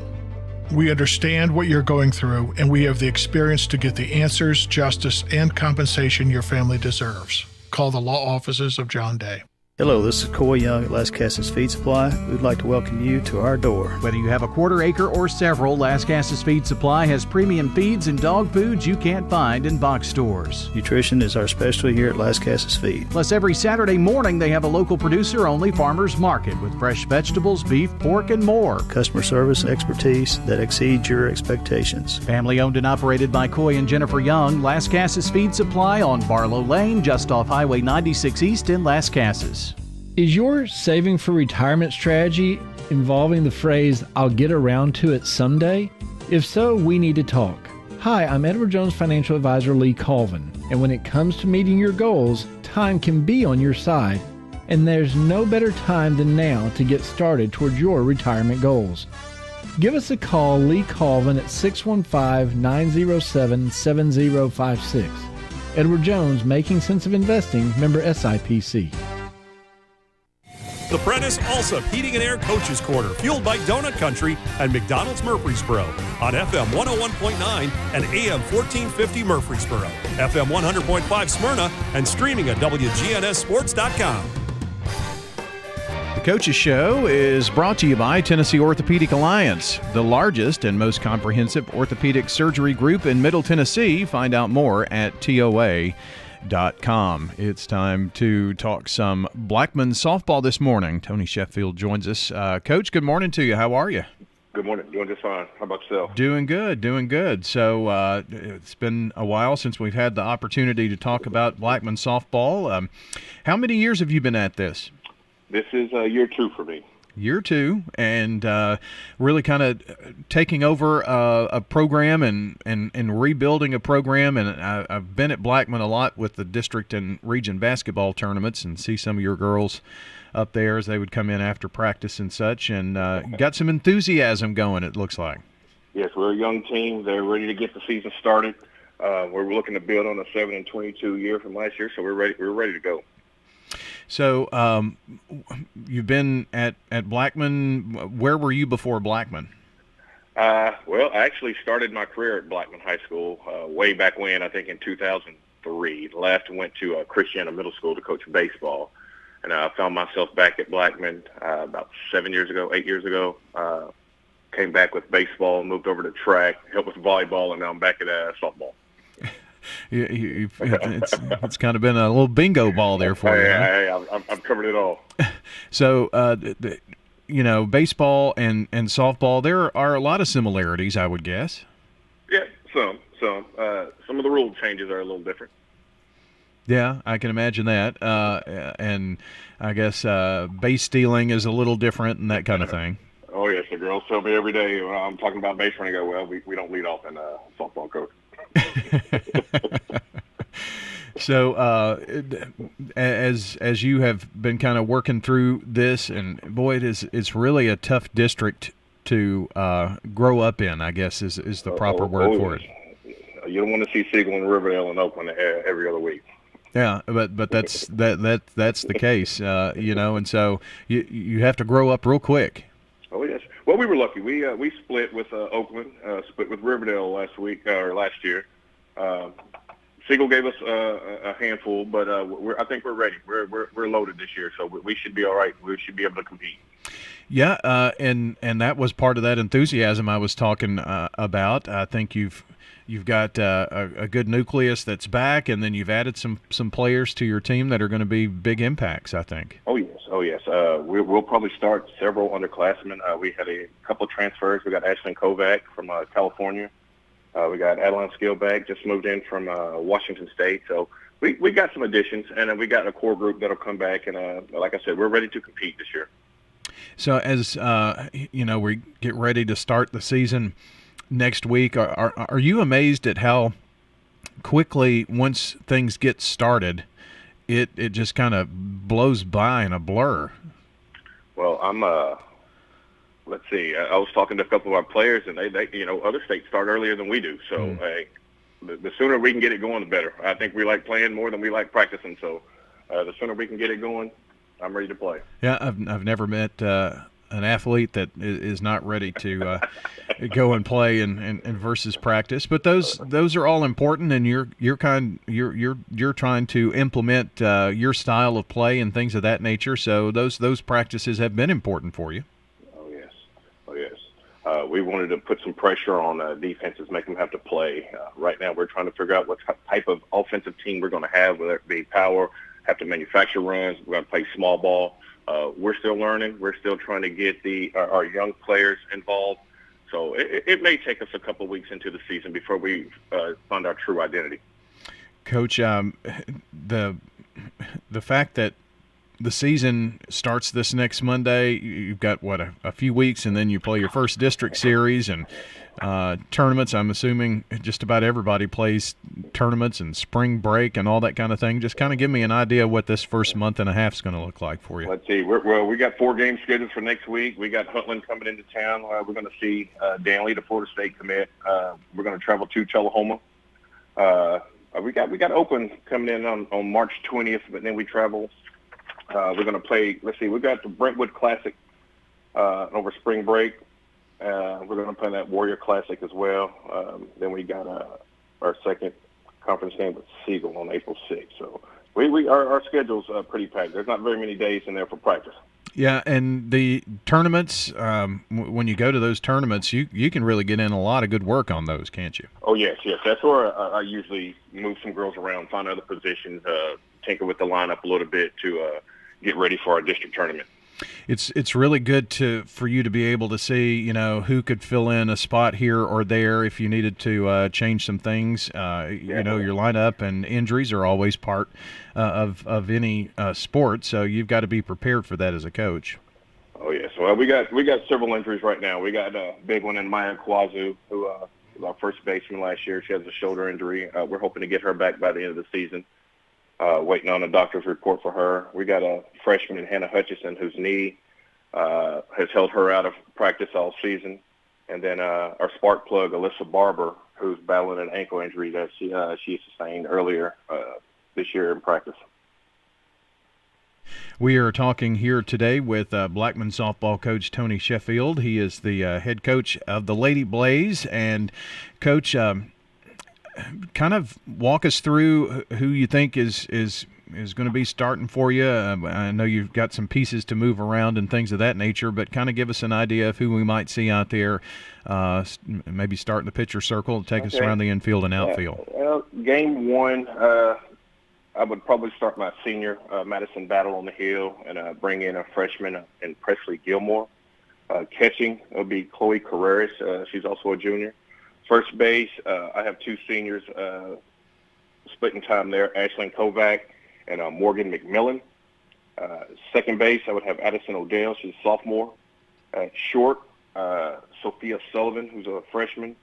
We understand what you're going through, and we have the experience to get the answers, justice, and compensation your family deserves. Call the law offices of John Day. Hello, this is Coy Young at Las Casas Feed Supply. We'd like to welcome you to our door. Whether you have a quarter acre or several, Las Casas Feed Supply has premium feeds and dog foods you can't find in box stores. Nutrition is our specialty here at Las Casas Feed. Plus, every Saturday morning they have a local producer-only farmers market with fresh vegetables, beef, pork, and more. Customer service expertise that exceeds your expectations. Family owned and operated by Coy and Jennifer Young, Las Casas Feed Supply on Barlow Lane, just off Highway 96 East in Las Casas. Is your saving for retirement strategy involving the phrase, I'll get around to it someday? If so, we need to talk. Hi, I'm Edward Jones Financial Advisor Lee Colvin, and when it comes to meeting your goals, time can be on your side, and there's no better time than now to get started towards your retirement goals. Give us a call, Lee Colvin, at 615-907-7056. Edward Jones, Making Sense of Investing, member SIPC. The Prentice Allsup Heating and Air Coaches Corner, fueled by Donut Country and McDonald's Murfreesboro on FM 101.9 and AM 1450 Murfreesboro, FM 100.5 Smyrna, and streaming at WGNSSports.com. The Coaches Show is brought to you by Tennessee Orthopedic Alliance, the largest and most comprehensive orthopedic surgery group in Middle Tennessee. Find out more at TOA.com. It's time to talk some Blackman softball this morning. Tony Sheffield joins us. Coach, good morning to you. How are you? Good morning. Doing just fine. How about yourself? Doing good. So it's been a while since we've had the opportunity to talk about Blackman softball. How many years have you been at this? This is year 2 for me. Year 2, and really kind of taking over a program and rebuilding a program. And I've been at Blackman a lot with the district and region basketball tournaments and see some of your girls up there as they would come in after practice and such, and got some enthusiasm going, it looks like. Yes, we're a young team. They're ready to get the season started. We're looking to build on a 7-22 year from last year, so we're ready to go. So you've been at Blackman. Where were you before Blackman? Well, I actually started my career at Blackman High School way back when, I think in 2003. Left and went to Christiana Middle School to coach baseball. And I found myself back at Blackman about 8 years ago. Came back with baseball, moved over to track, helped with volleyball, and now I'm back at softball. It's kind of been a little bingo ball there for you. I've covered it all. So, baseball and softball, there are a lot of similarities, I would guess. Yeah, some. Some of the rule changes are a little different. Yeah, I can imagine that. And I guess base stealing is a little different and that kind of thing. Oh, yes, girls tell me every day when I'm talking about base running, I go, well, we don't lead off in softball, coach. So as you have been kind of working through this, and boy, it's really a tough district to grow up in, I guess is the proper word for it. You don't want to see Siegel and Riverdale and Oakland every other week. Yeah, but that's the case, and so you have to grow up real quick. Oh yes. Well, we were lucky. We split with Oakland, split with Riverdale last year. Siegel gave us a handful, but I think we're ready. We're loaded this year, so we should be all right. We should be able to compete. Yeah, and that was part of that enthusiasm I was talking about. I think you've got a good nucleus that's back, and then you've added some players to your team that are going to be big impacts, I think. Oh yes. We'll probably start several underclassmen. We had a couple of transfers. We got Ashlyn Kovac from California. We got Adeline Skillback, just moved in from Washington State. So we got some additions, and then we got a core group that'll come back. And like I said, we're ready to compete this year. So as we get ready to start the season next week, are you amazed at how quickly, once things get started, it just kind of blows by in a blur? Well, I'm let's see. I was talking to a couple of our players, and they other states start earlier than we do. So the sooner we can get it going, the better. I think we like playing more than we like practicing. So the sooner we can get it going, I'm ready to play. Yeah, I've never met an athlete that is not ready to go and play and versus practice. But those are all important, and you're trying to implement your style of play and things of that nature. So those practices have been important for you. Oh yes. We wanted to put some pressure on defenses, make them have to play. Right now, we're trying to figure out what type of offensive team we're going to have, whether it be power, have to manufacture runs. We're going to play small ball. We're still learning. We're still trying to get our young players involved. So it may take us a couple of weeks into the season before we find our true identity. Coach, the fact that the season starts this next Monday, you've got, a few weeks, and then you play your first district series and tournaments. I'm assuming just about everybody plays tournaments and spring break and all that kind of thing. Just kind of give me an idea of what this first month and a half is going to look like for you. Let's see. We got 4 games scheduled for next week. We got Huntland coming into town. We're going to see Danley, the Florida State commit. We're going to travel to Tullahoma. We got Oakland coming in on March 20th, but then we travel. We're going to play, let's see, we got the Brentwood Classic over spring break. We're going to play that Warrior Classic as well. Then we got our second conference game with Siegel on April 6th. So our schedule's pretty packed. There's not very many days in there for practice. Yeah, and the tournaments, when you go to those tournaments, you can really get in a lot of good work on those, can't you? Oh, yes. That's where I usually move some girls around, find other positions, tinker with the lineup a little bit to get ready for our district tournament. It's really good for you to be able to see, who could fill in a spot here or there if you needed to change some things. Your lineup and injuries are always part of any sport, so you've got to be prepared for that as a coach. Oh yes, well we got several injuries right now. We got a big one in Maya Kwazu, who was our first baseman last year. She has a shoulder injury. We're hoping to get her back by the end of the season. Waiting on a doctor's report for her. We got a freshman in Hannah Hutchison whose knee has held her out of practice all season. And then our spark plug, Alyssa Barber, who's battling an ankle injury that she sustained earlier this year in practice. We are talking here today with Blackman softball coach Tony Sheffield. He is the head coach of the Lady Blaze. And, Coach, kind of walk us through who you think is going to be starting for you. I know you've got some pieces to move around and things of that nature, but kind of give us an idea of who we might see out there, maybe start in the pitcher circle, take us around the infield and outfield. Well, game 1, I would probably start my senior, Madison Battle on the hill, and bring in a freshman in Presley Gilmore. Catching will be Chloe Carreras. She's also a junior. First base, I have 2 seniors splitting time there, Ashlyn Kovac and Morgan McMillan. Second base, I would have Addison Odell. She's a sophomore. Short, Sophia Sullivan, who's a freshman.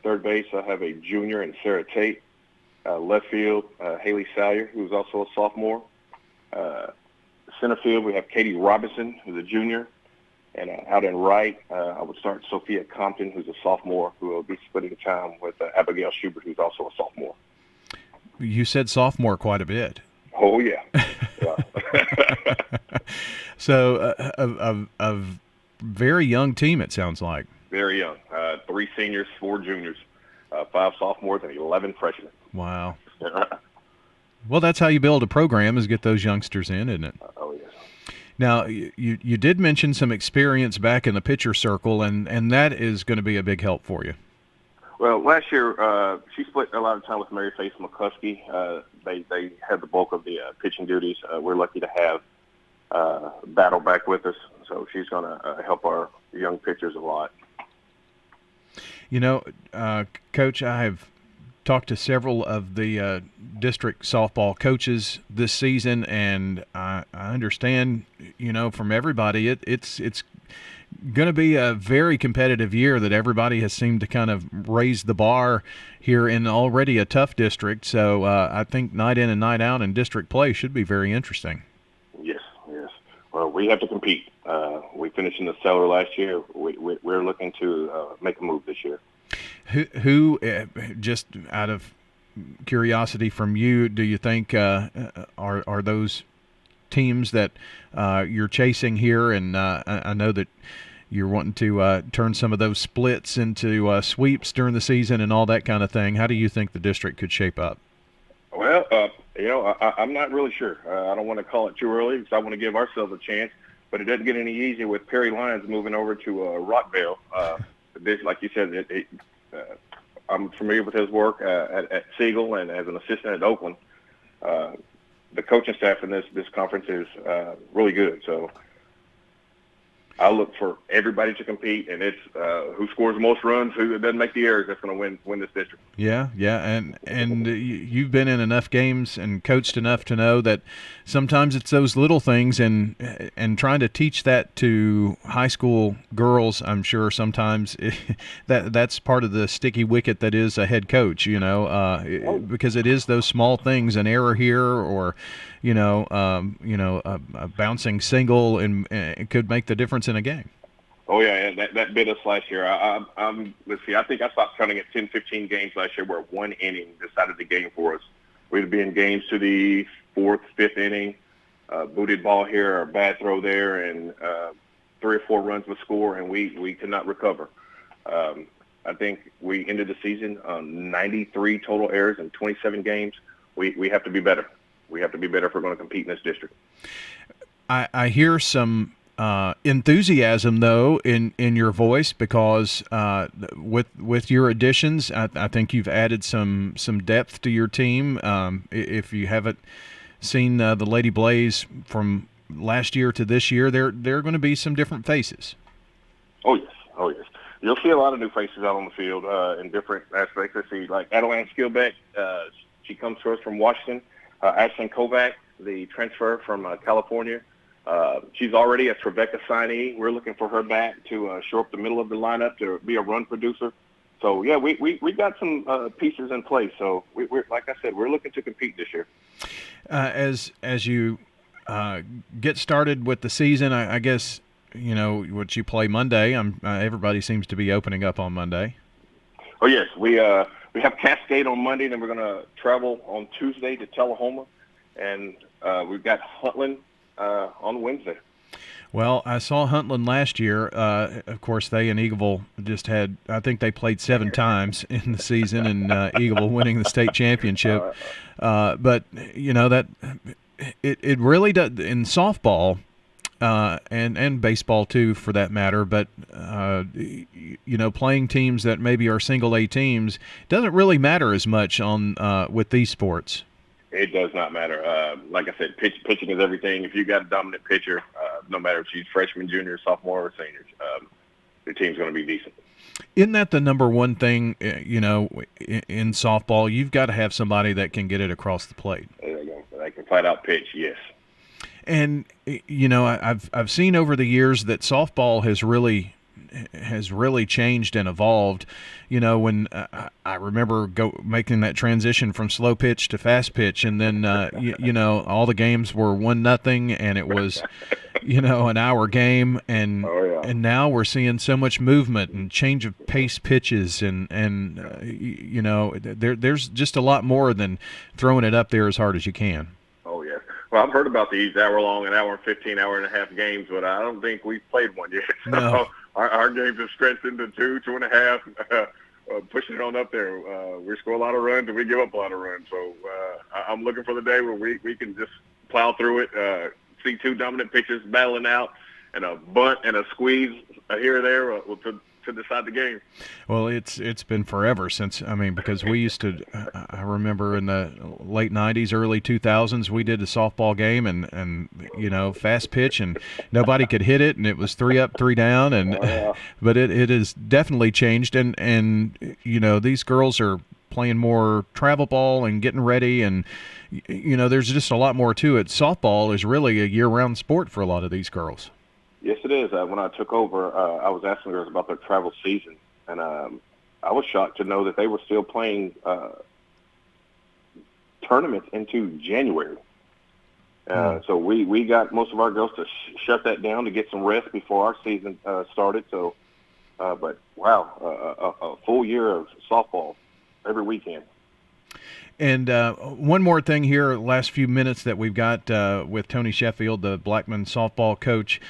Third base, I have a junior in Sarah Tate. Left field, Haley Salyer, who's also a sophomore. Center field, we have Katie Robinson, who's a junior. And out in right, I would start Sophia Compton, who's a sophomore, who will be splitting time with Abigail Schubert, who's also a sophomore. You said sophomore quite a bit. Oh, yeah. So a very young team, it sounds like. Very young. 3 seniors, 4 juniors, 5 sophomores, and 11 freshmen. Wow. Well, that's how you build a program, is get those youngsters in, isn't it? Oh, yes. Now, you did mention some experience back in the pitcher circle, and that is going to be a big help for you. Well, last year, she split a lot of time with Mary Faith McCuskey. They had the bulk of the pitching duties. We're lucky to have Battle back with us, so she's going to help our young pitchers a lot. You know, Coach, I have talked to several of the district softball coaches this season, and I understand, you know, from everybody, it's going to be a very competitive year, that everybody has seemed to kind of raise the bar here in already a tough district. So I think night in and night out in district play should be very interesting. Yes. Well, we have to compete. We finished in the cellar last year. We're looking to make a move this year. Who just out of curiosity from you, do you think are those teams that you're chasing here? And I know that you're wanting to turn some of those splits into sweeps during the season and all that kind of thing. How do you think the district could shape up? Well, you know, I'm not really sure. I don't want to call it too early because I want to give ourselves a chance. But it doesn't get any easier with Perry Lyons moving over to Rockville. This, like you said, I'm familiar with his work at Siegel and as an assistant at Oakland. The coaching staff in this conference is really good. So I look for everybody to compete, and it's who scores the most runs, who doesn't make the errors, that's going to win this district. Yeah, and you've been in enough games and coached enough to know that sometimes it's those little things, and trying to teach that to high school girls. I'm sure sometimes that's part of the sticky wicket that is a head coach. You know, because it is those small things, an error here or a bouncing single, and it could make the difference in a game. Oh, yeah, that bit us last year. Let's see, I think I stopped counting at 10, 15 games last year where one inning decided the game for us. We'd be in games to the 4th, 5th inning, booted ball here or bad throw there, and 3 or 4 runs would score, and we could not recover. I think we ended the season on 93 total errors in 27 games. We have to be better. We have to be better if we're going to compete in this district. I hear some enthusiasm, though, in your voice, because with your additions, I think you've added some depth to your team. If you haven't seen the Lady Blaze from last year to this year, there are going to be some different faces. Oh, yes. You'll see a lot of new faces out on the field in different aspects. Let's see, like Adeline Skilbeck, she comes to us from Washington. Ashlyn Kovac, the transfer from California. She's already a Tribeca signee. We're looking for her back to show up the middle of the lineup to be a run producer. So, yeah, we got some pieces in place. So, we're like I said, we're looking to compete this year. As you get started with the season, I guess, you know, what you play Monday. Everybody seems to be opening up on Monday. Oh, yes. We have Cascade on Monday, then we're going to travel on Tuesday to Tullahoma, and we've got Huntland on Wednesday. Well, I saw Huntland last year. Of course, they and Eagleville just had, I think they played 7 times in the season, and Eagleville winning the state championship. But, you know, that it really does in softball, and baseball too, for that matter. But you know, playing teams that maybe are single A teams doesn't really matter as much on with these sports. It does not matter. Like I said, pitching is everything. If you got a dominant pitcher, no matter if she's freshman, junior, sophomore, or senior, the team's going to be decent. Isn't that the number one thing? You know, in softball, you've got to have somebody that can get it across the plate. There you go. They can flat out pitch. Yes. And you know, I've seen over the years that softball has really has really changed and evolved. You know, when I remember making that transition from slow pitch to fast pitch, and then you know, all the games were 1-0, and it was you know, an hour game, and and now we're seeing so much movement and change of pace pitches, and you know, there's just a lot more than throwing it up there as hard as you can. Oh yeah. Well, I've heard about these hour-long, an hour and 15, hour and a half games, but I don't think we've played one yet. No. Our games have stretched into 2.5, pushing it on up there. We score a lot of runs, and we give up a lot of runs. So I'm looking for the day where we can just plow through it, see two dominant pitchers battling out, and a bunt and a squeeze here or there to decide the game. Well, it's been forever since, I mean, because we used to, I remember in the late 90s, early 2000s, we did a softball game and you know, fast pitch, and nobody could hit it, and it was 3 up, 3 down, and but it has definitely changed, and you know, these girls are playing more travel ball and getting ready, and you know, there's just a lot more to it. Softball is really a year-round sport for a lot of these girls. Yes, it is. When I took over, I was asking girls about their travel season, and I was shocked to know that they were still playing tournaments into January. So we got most of our girls to shut that down to get some rest before our season started. So, but wow, a full year of softball every weekend. And one more thing here, last few minutes that we've got with Tony Sheffield, the Blackman softball coach.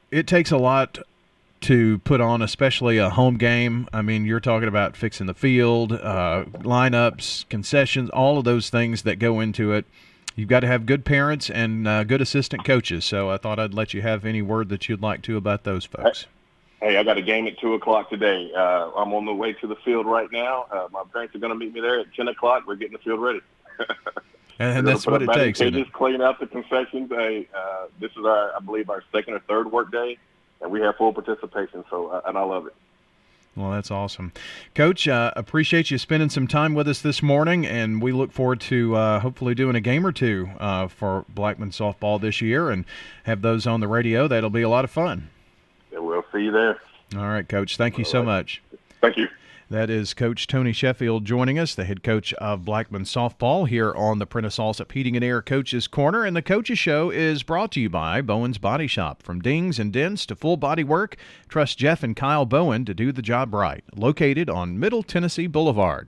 It takes a lot to put on, especially a home game. I mean, you're talking about fixing the field, lineups, concessions, all of those things that go into it. You've got to have good parents and good assistant coaches. So I thought I'd let you have any word that you'd like to about those folks. Hey, I got a game at 2 o'clock today. I'm on the way to the field right now. My parents are going to meet me there at 10 o'clock. We're getting the field ready. And that's what it takes. Just clean out the concessions. This is I believe, our second or third work day, and we have full participation. So, and I love it. Well, that's awesome. Coach, appreciate you spending some time with us this morning, and we look forward to hopefully doing a game or two for Blackman softball this year and have those on the radio. That'll be a lot of fun. Yeah, we'll see you there. All right, Coach. Thank you so much. Thank you. That is Coach Tony Sheffield joining us, the head coach of Blackman softball here on the Prentice Allsup Heating and Air Coaches Corner. And the Coaches Show is brought to you by Bowen's Body Shop. From dings and dents to full body work, trust Jeff and Kyle Bowen to do the job right. Located on Middle Tennessee Boulevard.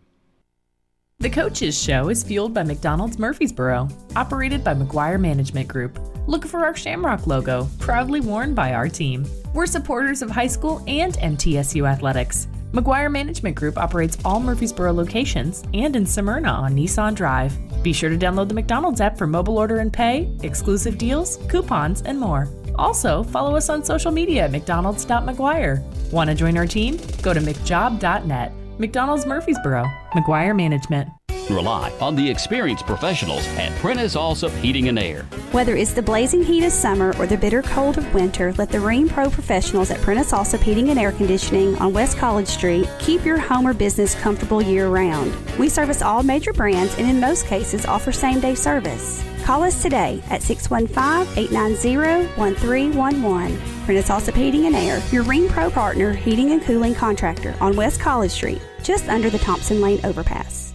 The Coaches Show is fueled by McDonald's Murfreesboro, operated by McGuire Management Group. Look for our Shamrock logo, proudly worn by our team. We're supporters of high school and MTSU athletics. McGuire Management Group operates all Murfreesboro locations and in Smyrna on Nissan Drive. Be sure to download the McDonald's app for mobile order and pay, exclusive deals, coupons, and more. Also, follow us on social media at mcdonalds.mcguire. Want to join our team? Go to mcjob.net. McDonald's Murfreesboro, McGuire Management. Rely on the experienced professionals at Prentice Allsup Heating and Air. Whether it's the blazing heat of summer or the bitter cold of winter, let the Rheem Pro professionals at Prentice Allsup Heating and Air Conditioning on West College Street keep your home or business comfortable year-round. We service all major brands and in most cases offer same-day service. Call us today at 615-890-1311. Prentice Allsup Heating and Air, your Rheem Pro partner heating and cooling contractor on West College Street, just under the Thompson Lane overpass.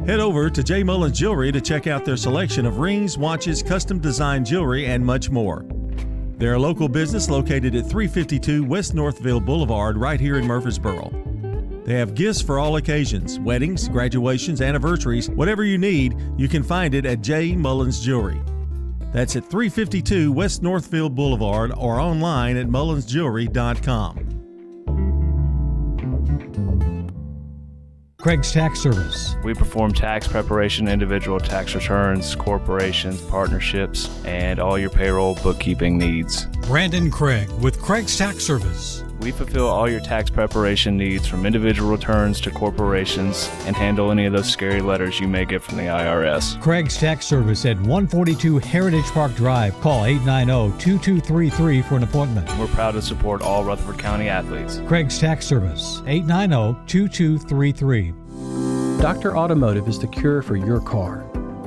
Head over to J. Mullins Jewelry to check out their selection of rings, watches, custom design jewelry, and much more. They're a local business located at 352 West Northville Boulevard right here in Murfreesboro. They have gifts for all occasions, weddings, graduations, anniversaries, whatever you need, you can find it at J. Mullins Jewelry. That's at 352 West Northville Boulevard or online at mullinsjewelry.com. Craig's Tax Service. We perform tax preparation, individual tax returns, corporations, partnerships, and all your payroll bookkeeping needs. Brandon Craig with Craig's Tax Service. We fulfill all your tax preparation needs from individual returns to corporations and handle any of those scary letters you may get from the IRS. Craig's Tax Service at 142 Heritage Park Drive. Call 890-2233 for an appointment. We're proud to support all Rutherford County athletes. Craig's Tax Service, 890-2233. Dr. Automotive is the cure for your car.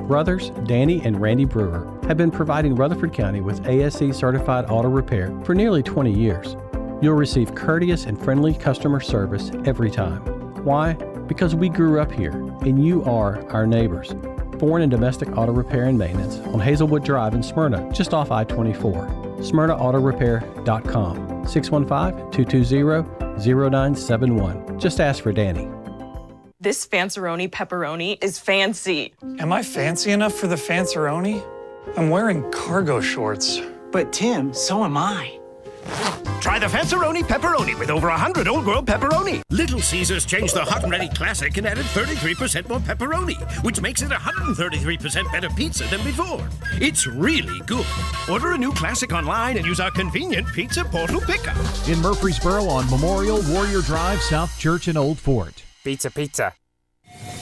Brothers Danny and Randy Brewer have been providing Rutherford County with ASE certified auto repair for nearly 20 years. You'll receive courteous and friendly customer service every time. Why? Because we grew up here, and you are our neighbors. Foreign and domestic auto repair and maintenance on Hazelwood Drive in Smyrna, just off I-24. SmyrnaAutoRepair.com, 615-220-0971. Just ask for Danny. This Fanceroni pepperoni is fancy. Am I fancy enough for the Fanceroni? I'm wearing cargo shorts. But Tim, so am I. Try the Fanceroni pepperoni with over 100 Old World pepperoni. Little Caesars changed the Hot and Ready Classic and added 33% more pepperoni, which makes it 133% better pizza than before. It's really good. Order a new Classic online and use our convenient Pizza Portal pickup. In Murfreesboro on Memorial Warrior Drive, South Church and Old Fort. Pizza, pizza.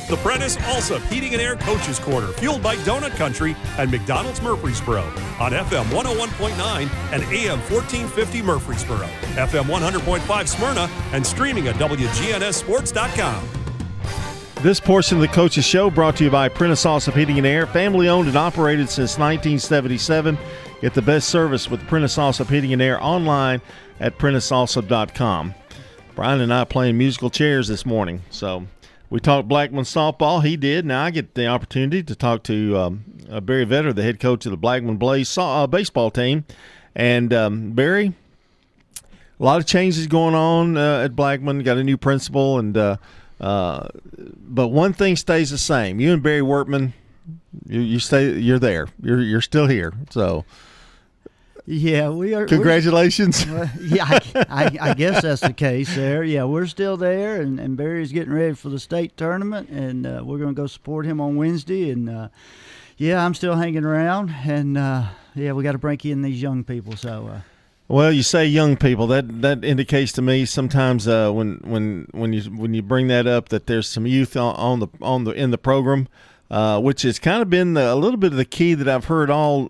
The Prentice Allsup Heating and Air Coaches Corner, fueled by Donut Country and McDonald's Murfreesboro on FM 101.9 and AM 1450 Murfreesboro, FM 100.5 Smyrna, and streaming at WGNSSports.com. This portion of the Coaches Show brought to you by Prentice Allsup Heating and Air, family owned and operated since 1977. Get the best service with Prentice Allsup Heating and Air online at PrenticeAllsup.com. Brian and I playing musical chairs this morning, so we talked Blackman softball. He did. Now I get the opportunity to talk to Barry Vetter, the head coach of the Blackman Blaze baseball team. And Barry, a lot of changes going on at Blackman. Got a new principal, and but one thing stays the same. You and Barry Wortman, you stay. You're there. You're still here. So. Yeah, we are. Congratulations. I guess that's the case there. Yeah, we're still there, and Barry's getting ready for the state tournament, and we're going to go support him on Wednesday. And, yeah, I'm still hanging around, and, yeah, we got to break in these young people. So. Well, you say young people. That indicates to me sometimes when you bring that up that there's some youth in the program. Which has kind of been a little bit of the key that I've heard all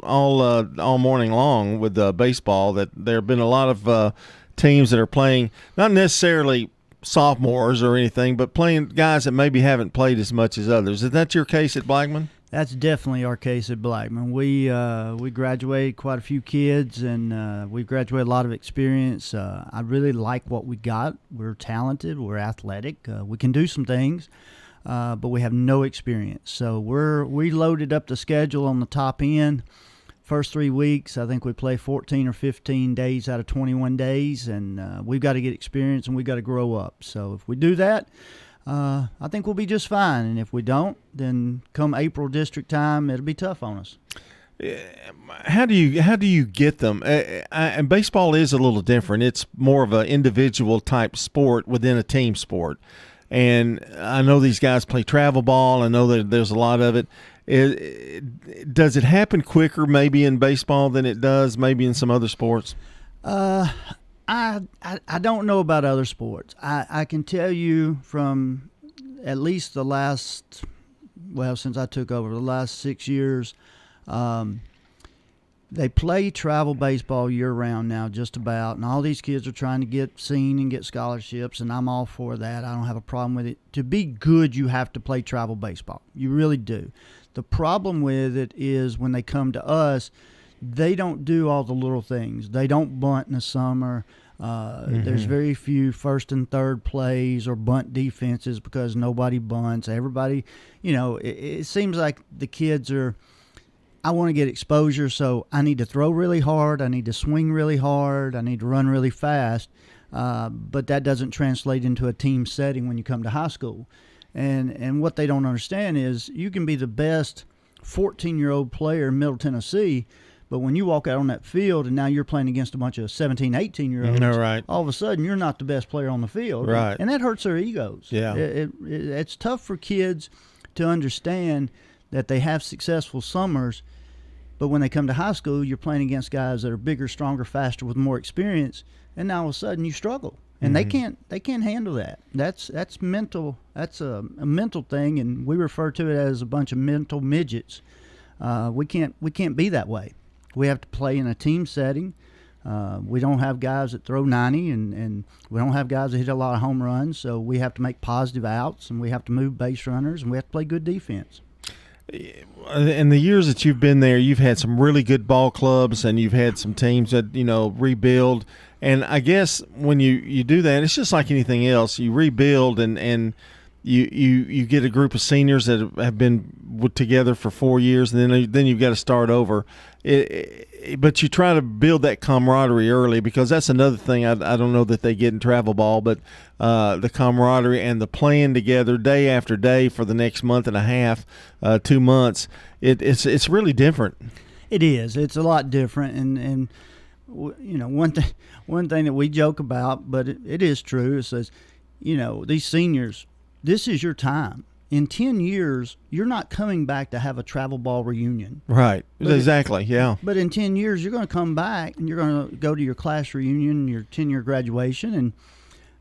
morning long with baseball, that there have been a lot of teams that are playing not necessarily sophomores or anything, but playing guys that maybe haven't played as much as others. Is that your case at Blackman? That's definitely our case at Blackman. We graduated quite a few kids, and we graduated a lot of experience. I really like what we got. We're talented. We're athletic. We can do some things. But we have no experience. So we loaded up the schedule on the top end. First 3 weeks, I think we play 14 or 15 days out of 21 days, and we've got to get experience and we've got to grow up. So if we do that, I think we'll be just fine. And if we don't, then come April district time, it'll be tough on us. How do you get them? And baseball is a little different. It's more of an individual type sport within a team sport. And I know these guys play travel ball. I know that there's a lot of it. Does it happen quicker maybe in baseball than it does maybe in some other sports? I don't know about other sports. I can tell you from at least the last, since I took over, the last 6 years, they play travel baseball year-round now just about, and all these kids are trying to get seen and get scholarships, and I'm all for that. I don't have a problem with it. To be good, you have to play travel baseball. You really do. The problem with it is when they come to us, they don't do all the little things. They don't bunt in the summer. There's very few first and third plays or bunt defenses because nobody bunts. Everybody, it seems like the kids are – I want to get exposure, so I need to throw really hard. I need to swing really hard. I need to run really fast. But that doesn't translate into a team setting when you come to high school. And what they don't understand is you can be the best 14-year-old player in Middle Tennessee, but when you walk out on that field and now you're playing against a bunch of 17, 18-year-olds, right. all of a sudden you're not the best player on the field. Right. And that hurts their egos. Yeah. It's tough for kids to understand that they have successful summers, but when they come to high school, you're playing against guys that are bigger, stronger, faster, with more experience, and now all of a sudden you struggle, and they can't handle that. That's mental. That's a mental thing, and we refer to it as a bunch of mental midgets. We can't be that way. We have to play in a team setting. We don't have guys that throw 90, and we don't have guys that hit a lot of home runs, so we have to make positive outs, and we have to move base runners, and we have to play good defense. in the years that you've been there, you've had some really good ball clubs, and you've had some teams that rebuild. And I guess when you do that, it's just like anything else. You rebuild, and you get a group of seniors that have been together for 4 years, and then you've got to start over. But you try to build that camaraderie early, because that's another thing I don't know that they get in travel ball, but the camaraderie and the playing together day after day for the next month and a half, 2 months. It's really different. It is. It's a lot different, and one thing that we joke about, but it is true. It says, these seniors, this is your time. In 10 years, you're not coming back to have a travel ball reunion. Right. Exactly. Yeah. But in 10 years, you're going to come back and you're going to go to your class reunion, your 10-year graduation, and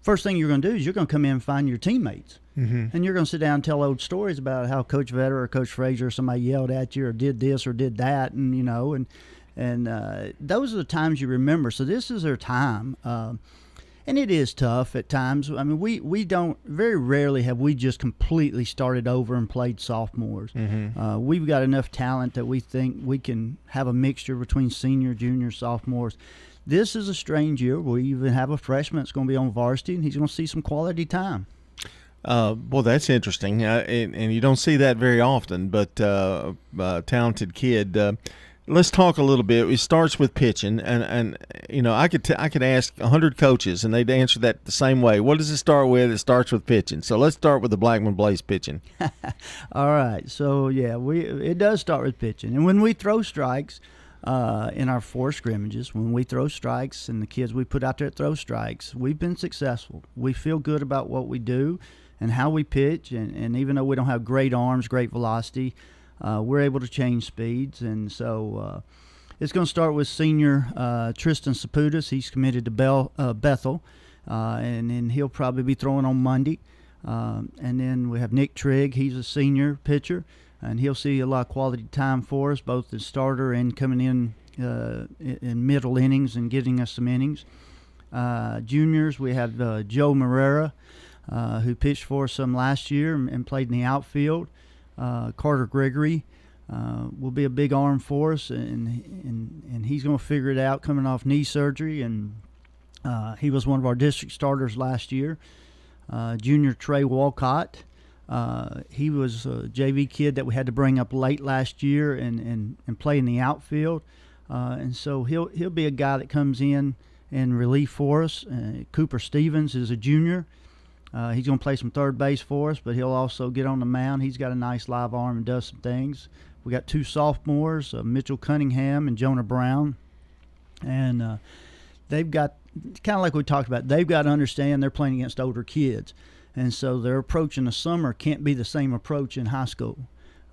first thing you're going to do is you're going to come in and find your teammates. Mm-hmm. And you're going to sit down and tell old stories about how Coach Vetter or Coach Frazier or somebody yelled at you or did this or did that, and those are the times you remember. So this is their time. And it is tough at times. I mean, we don't, very rarely have we just completely started over and played sophomores. Mm-hmm. We've got enough talent that we think we can have a mixture between senior, junior, sophomores. This is a strange year. We even have a freshman that's going to be on varsity, and he's going to see some quality time. Well, that's interesting, and you don't see that very often, but talented kid. Let's talk a little bit. It starts with pitching, and I could ask 100 coaches, and they'd answer that the same way. What does it start with? It starts with pitching. So let's start with the Blackman Blaze pitching. All right. So yeah, it does start with pitching, and when we throw strikes in our 4 scrimmages, when we throw strikes, and the kids we put out there throw strikes, we've been successful. We feel good about what we do and how we pitch, and even though we don't have great arms, great velocity. We're able to change speeds, and so it's going to start with senior Tristan Saputis. He's committed to Bethel, and then he'll probably be throwing on Monday. And then we have Nick Trigg. He's a senior pitcher, and he'll see a lot of quality time for us, both as starter and coming in middle innings and getting us some innings. Juniors, we have Joe Marrera, who pitched for us some last year and played in the outfield. Carter Gregory will be a big arm for us, and he's going to figure it out coming off knee surgery, and he was one of our district starters last year. Junior Trey Walcott, he was a JV kid that we had to bring up late last year and play in the outfield, and so he'll be a guy that comes in and relief for us. Cooper Stevens is a junior. He's going to play some third base for us, but he'll also get on the mound. He's got a nice live arm and does some things. We got 2 sophomores, Mitchell Cunningham and Jonah Brown. And they've got, kind of like we talked about, they've got to understand they're playing against older kids. And so their approach in the summer can't be the same approach in high school.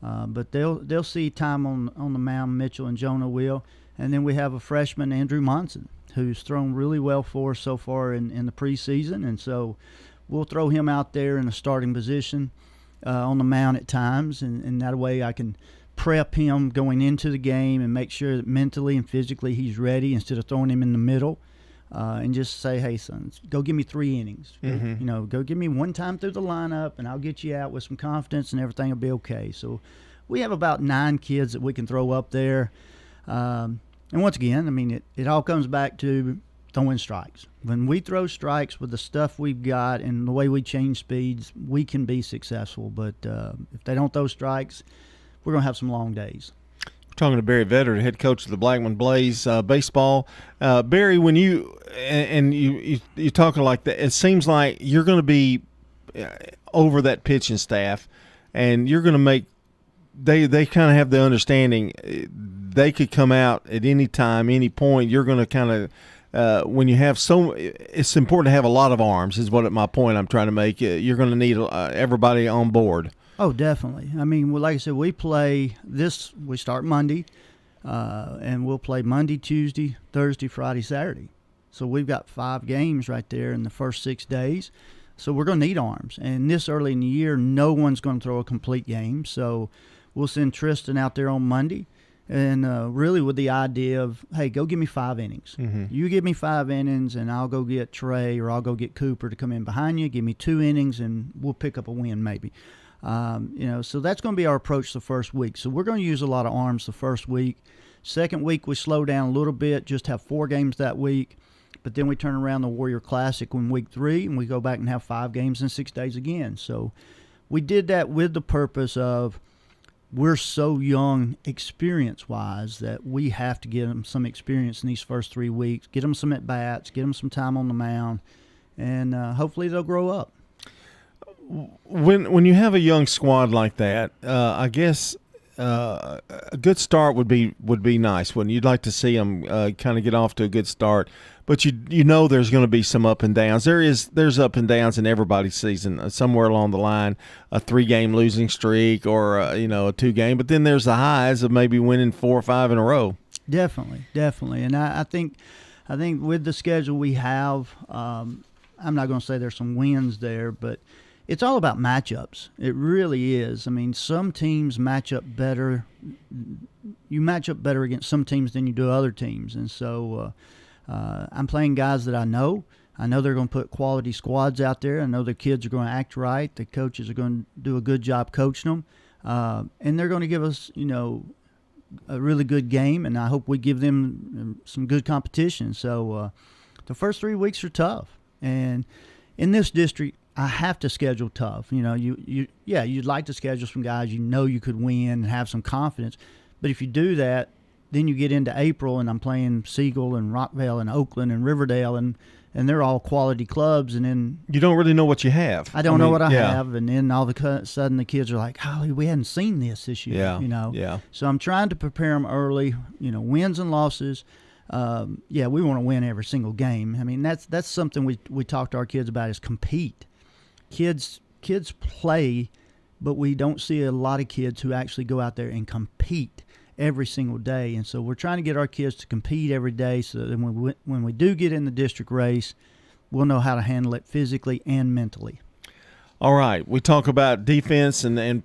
But they'll see time on the mound, Mitchell and Jonah will. And then we have a freshman, Andrew Monson, who's thrown really well for us so far in the preseason. And so we'll throw him out there in a starting position on the mound at times, and that way I can prep him going into the game and make sure that mentally and physically he's ready instead of throwing him in the middle, and just say, hey, son, go give me 3 innings. Mm-hmm. Go give me one time through the lineup, and I'll get you out with some confidence, and everything will be okay. So we have about 9 kids that we can throw up there. And once again, I mean, it all comes back to throwing strikes. When we throw strikes with the stuff we've got and the way we change speeds, we can be successful. But if they don't throw strikes, we're going to have some long days. We're talking to Barry Vetter, head coach of the Blackman Blaze baseball. Barry, when you're talking like that, it seems like you're going to be over that pitching staff, and you're going to make they kind of have the understanding they could come out at any time, any point. You're going to kind of when you have it's important to have a lot of arms, is what my point I'm trying to make. You're going to need everybody on board. Oh, definitely. I mean, like I said, we start Monday, and we'll play Monday, Tuesday, Thursday, Friday, Saturday. So we've got 5 games right there in the first 6 days. So we're going to need arms. And this early in the year, no one's going to throw a complete game. So we'll send Tristan out there on Monday. And really with the idea of, hey, go give me 5 innings. Mm-hmm. You give me 5 innings, and I'll go get Trey or I'll go get Cooper to come in behind you. Give me 2 innings, and we'll pick up a win maybe. So that's going to be our approach the first week. So we're going to use a lot of arms the first week. Second week, we slow down a little bit, just have 4 games that week. But then we turn around the Warrior Classic in week 3, and we go back and have 5 games in 6 days again. So we did that with the purpose of we're so young experience-wise that we have to get them some experience in these first 3 weeks, get them some at-bats, get them some time on the mound, and hopefully they'll grow up. When you have a young squad like that, I guess a good start would be nice. When you'd like to see them kind of get off to a good start, but you know there's going to be some up and downs. There's up and downs in everybody's season. Somewhere along the line, a 3-game losing streak or a 2-game, but then there's the highs of maybe winning 4 or 5 in a row. Definitely, and I think with the schedule we have, I'm not going to say there's some wins there, but it's all about matchups. It really is. I mean, some teams match up better. You match up better against some teams than you do other teams. And so I'm playing guys that I know. I know they're going to put quality squads out there. I know the kids are going to act right. The coaches are going to do a good job coaching them. And they're going to give us, a really good game. And I hope we give them some good competition. So the first 3 weeks are tough. And in this district, I have to schedule tough. You'd like to schedule some guys you could win and have some confidence. But if you do that, then you get into April and I'm playing Siegel and Rockvale and Oakland and Riverdale and they're all quality clubs. And then you don't really know what you have. I don't know what I have. And then all of a sudden the kids are like, oh, we hadn't seen this year. Yeah. So I'm trying to prepare them early, wins and losses. We want to win every single game. I mean, that's something we talk to our kids about is compete. Kids play, but we don't see a lot of kids who actually go out there and compete every single day. And so we're trying to get our kids to compete every day so that when we do get in the district race, we'll know how to handle it physically and mentally. All right, we talk about defense and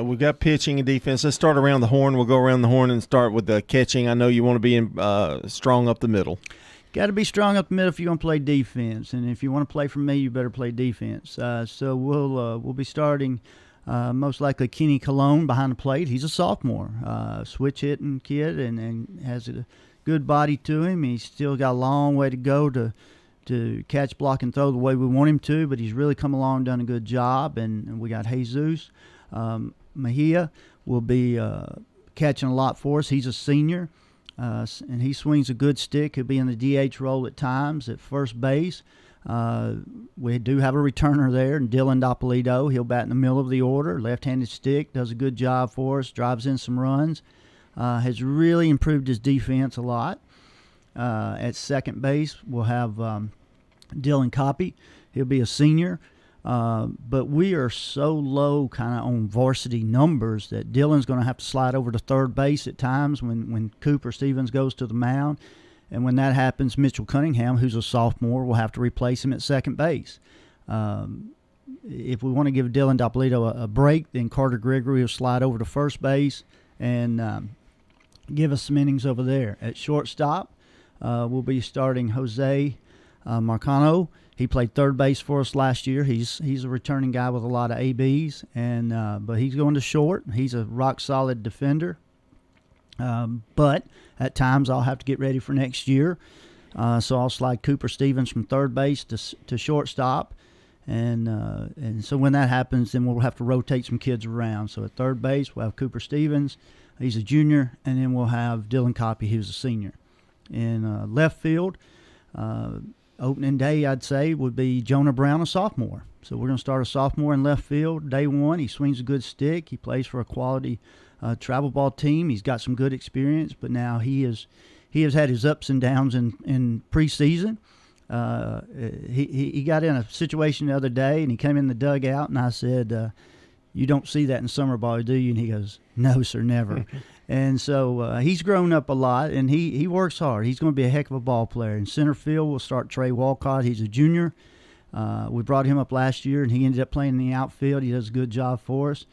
we got pitching and defense. Let's start around the horn. We'll go around the horn and start with the catching. I know you want to be strong up the middle. Got to be strong up the middle if you're going to play defense, and if you want to play for me, you better play defense. So we'll be starting most likely Kenny Colon behind the plate. He's a sophomore, switch hitting kid, and has a good body to him. He's still got a long way to go to catch, block, and throw the way we want him to, but he's really come along, done a good job. And we got Jesus Mejia will be catching a lot for us. He's a senior. And he swings a good stick. He'll be in the DH role at times at first base. We do have a returner there, and Dylan Doppolito. He'll bat in the middle of the order. Left-handed stick, does a good job for us, drives in some runs. Has really improved his defense a lot. At second base, we'll have Dylan Coppy. He'll be a senior. But we are so low kind of on varsity numbers that Dylan's going to have to slide over to third base at times when Cooper Stevens goes to the mound. And when that happens, Mitchell Cunningham, who's a sophomore, will have to replace him at second base. If we want to give Dylan Doppolito a break, then Carter Gregory will slide over to first base and give us some innings over there. At shortstop, we'll be starting Jose Marcano. He played third base for us last year. He's a returning guy with a lot of ABs, but he's going to short. He's a rock-solid defender. But at times I'll have to get ready for next year. So I'll slide Cooper Stevens from third base to shortstop. And so when that happens, then we'll have to rotate some kids around. So at third base, we'll have Cooper Stevens. He's a junior. And then we'll have Dylan Coppy, who's a senior. In left field, opening day, I'd say, would be Jonah Brown, a sophomore. So we're going to start a sophomore in left field. Day one, he swings a good stick. He plays for a quality travel ball team. He's got some good experience, but now he has had his ups and downs in preseason. He got in a situation the other day, and he came in the dugout, and I said, you don't see that in summer ball, do you? And he goes, no, sir, never. And so he's grown up a lot, and he works hard. He's going to be a heck of a ball player. In center field, we'll start Trey Walcott. He's a junior. We brought him up last year, and he ended up playing in the outfield. He does a good job for us.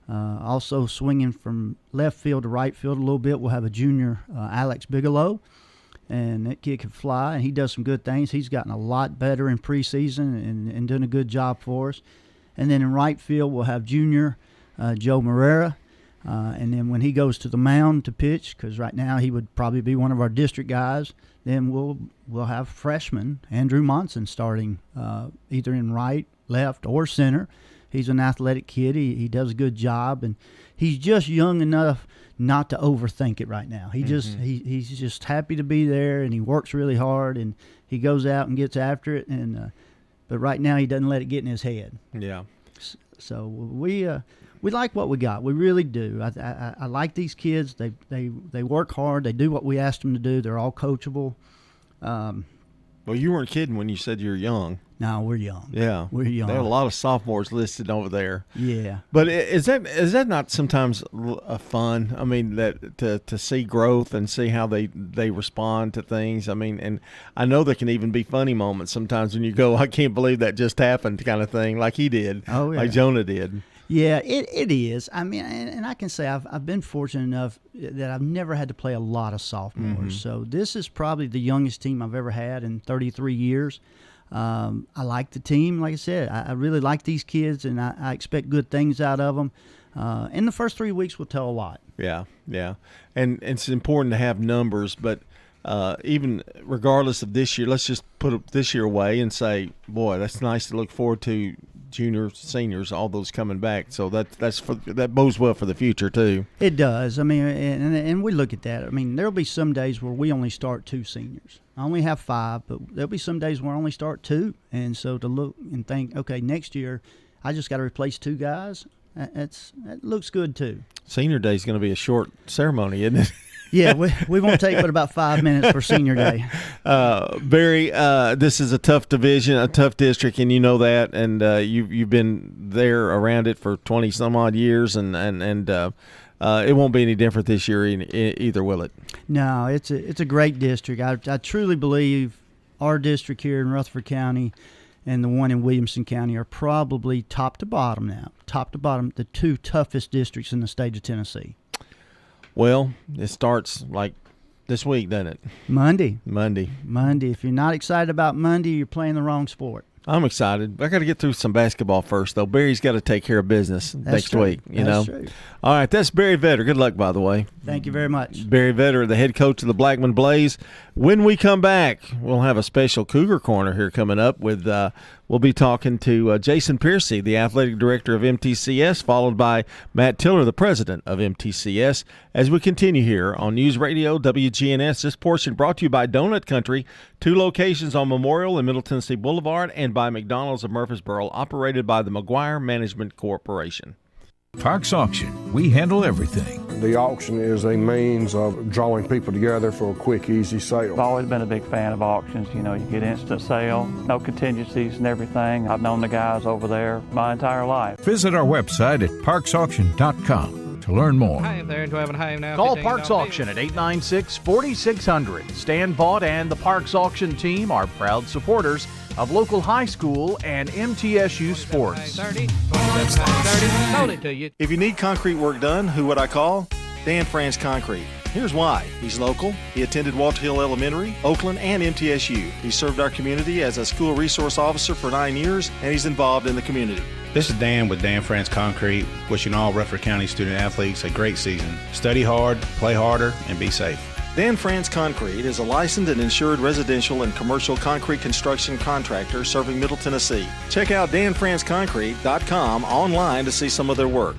Also swinging from left field to right field a little bit, we'll have a junior, Alex Bigelow. And that kid can fly, and he does some good things. He's gotten a lot better in preseason and doing a good job for us. And then in right field, we'll have junior Joe Morera. And then when he goes to the mound to pitch, because right now he would probably be one of our district guys, then we'll have freshman Andrew Monson starting either in right, left, or center. He's an athletic kid. He does a good job, and he's just young enough not to overthink it right now. He's just happy to be there, and he works really hard, and he goes out and gets after it. And but right now he doesn't let it get in his head. Yeah. So we like what we got. We really do. I like these kids. They work hard. They do what we ask them to do. They're all coachable. Well, you weren't kidding when you said you're young. No, we're young. Yeah, we're young. There are a lot of sophomores listed over there. Yeah, but is that not sometimes fun? I mean, that to see growth and see how they respond to things. I mean, and I know there can even be funny moments sometimes when you go, I can't believe that just happened, kind of thing, like he did. Oh yeah, like Jonah did. Yeah, it is. I mean, and I can say I've been fortunate enough that I've never had to play a lot of sophomores. Mm-hmm. So this is probably the youngest team I've ever had in 33 years. I like the team. Like I said, I really like these kids, and I expect good things out of them. And the first 3 weeks will tell a lot. Yeah, yeah. And it's important to have numbers, but even regardless of this year, let's just put this year away and say, boy, that's nice to look forward to. Juniors, seniors, all those coming back. So that bodes well for the future too. It does. I mean, and we look at that. I mean, there'll be some days where we only start 2 seniors. I only have 5, but there'll be some days where I only start 2. And so to look and think, okay, next year I just got to replace 2 guys. That looks good too. Senior Day is going to be a short ceremony, isn't it? Yeah, we won't take but about 5 minutes for Senior Day. Barry, this is a tough division, a tough district, and you know that, and you've been there around it for 20 some odd years, and it won't be any different this year either, will it? No, it's a great district. I truly believe our district here in Rutherford County and the one in Williamson County are probably top to bottom now, the 2 toughest districts in the state of Tennessee. Well, it starts like this week, doesn't it? Monday. If you're not excited about Monday, you're playing the wrong sport. I'm excited. I got to get through some basketball first, though. Barry's got to take care of business next week. That's true. All right, that's Barry Vetter. Good luck, by the way. Thank you very much. Barry Vetter, the head coach of the Blackman Blaze. When we come back, we'll have a special Cougar Corner here coming up with we'll be talking to Jason Piercy, the athletic director of MTCS, followed by Matt Tiller, the president of MTCS, as we continue here on News Radio WGNS. This portion brought to you by Donut Country, 2 locations on Memorial and Middle Tennessee Boulevard, and by McDonald's of Murfreesboro, operated by the McGuire Management Corporation. Parks Auction. We handle everything. The auction is a means of drawing people together for a quick, easy sale. I've always been a big fan of auctions. You know, you get instant sale, no contingencies and everything. I've known the guys over there my entire life. Visit our website at parksauction.com to learn more. Hi there, do I have a high now? Call Parks Auction at 896-4600. Stan Vaught and the Parks Auction team are proud supporters of local high school and MTSU sports. If you need concrete work done, who would I call? Dan Franz Concrete. Here's why. He's local. He attended Walter Hill Elementary, Oakland, and MTSU. He served our community as a school resource officer for 9 years, and he's involved in the community. This is Dan with Dan France Concrete, wishing all Rutherford County student athletes a great season. Study hard, play harder, and be safe. Dan France Concrete is a licensed and insured residential and commercial concrete construction contractor serving Middle Tennessee. Check out danfranceconcrete.com online to see some of their work.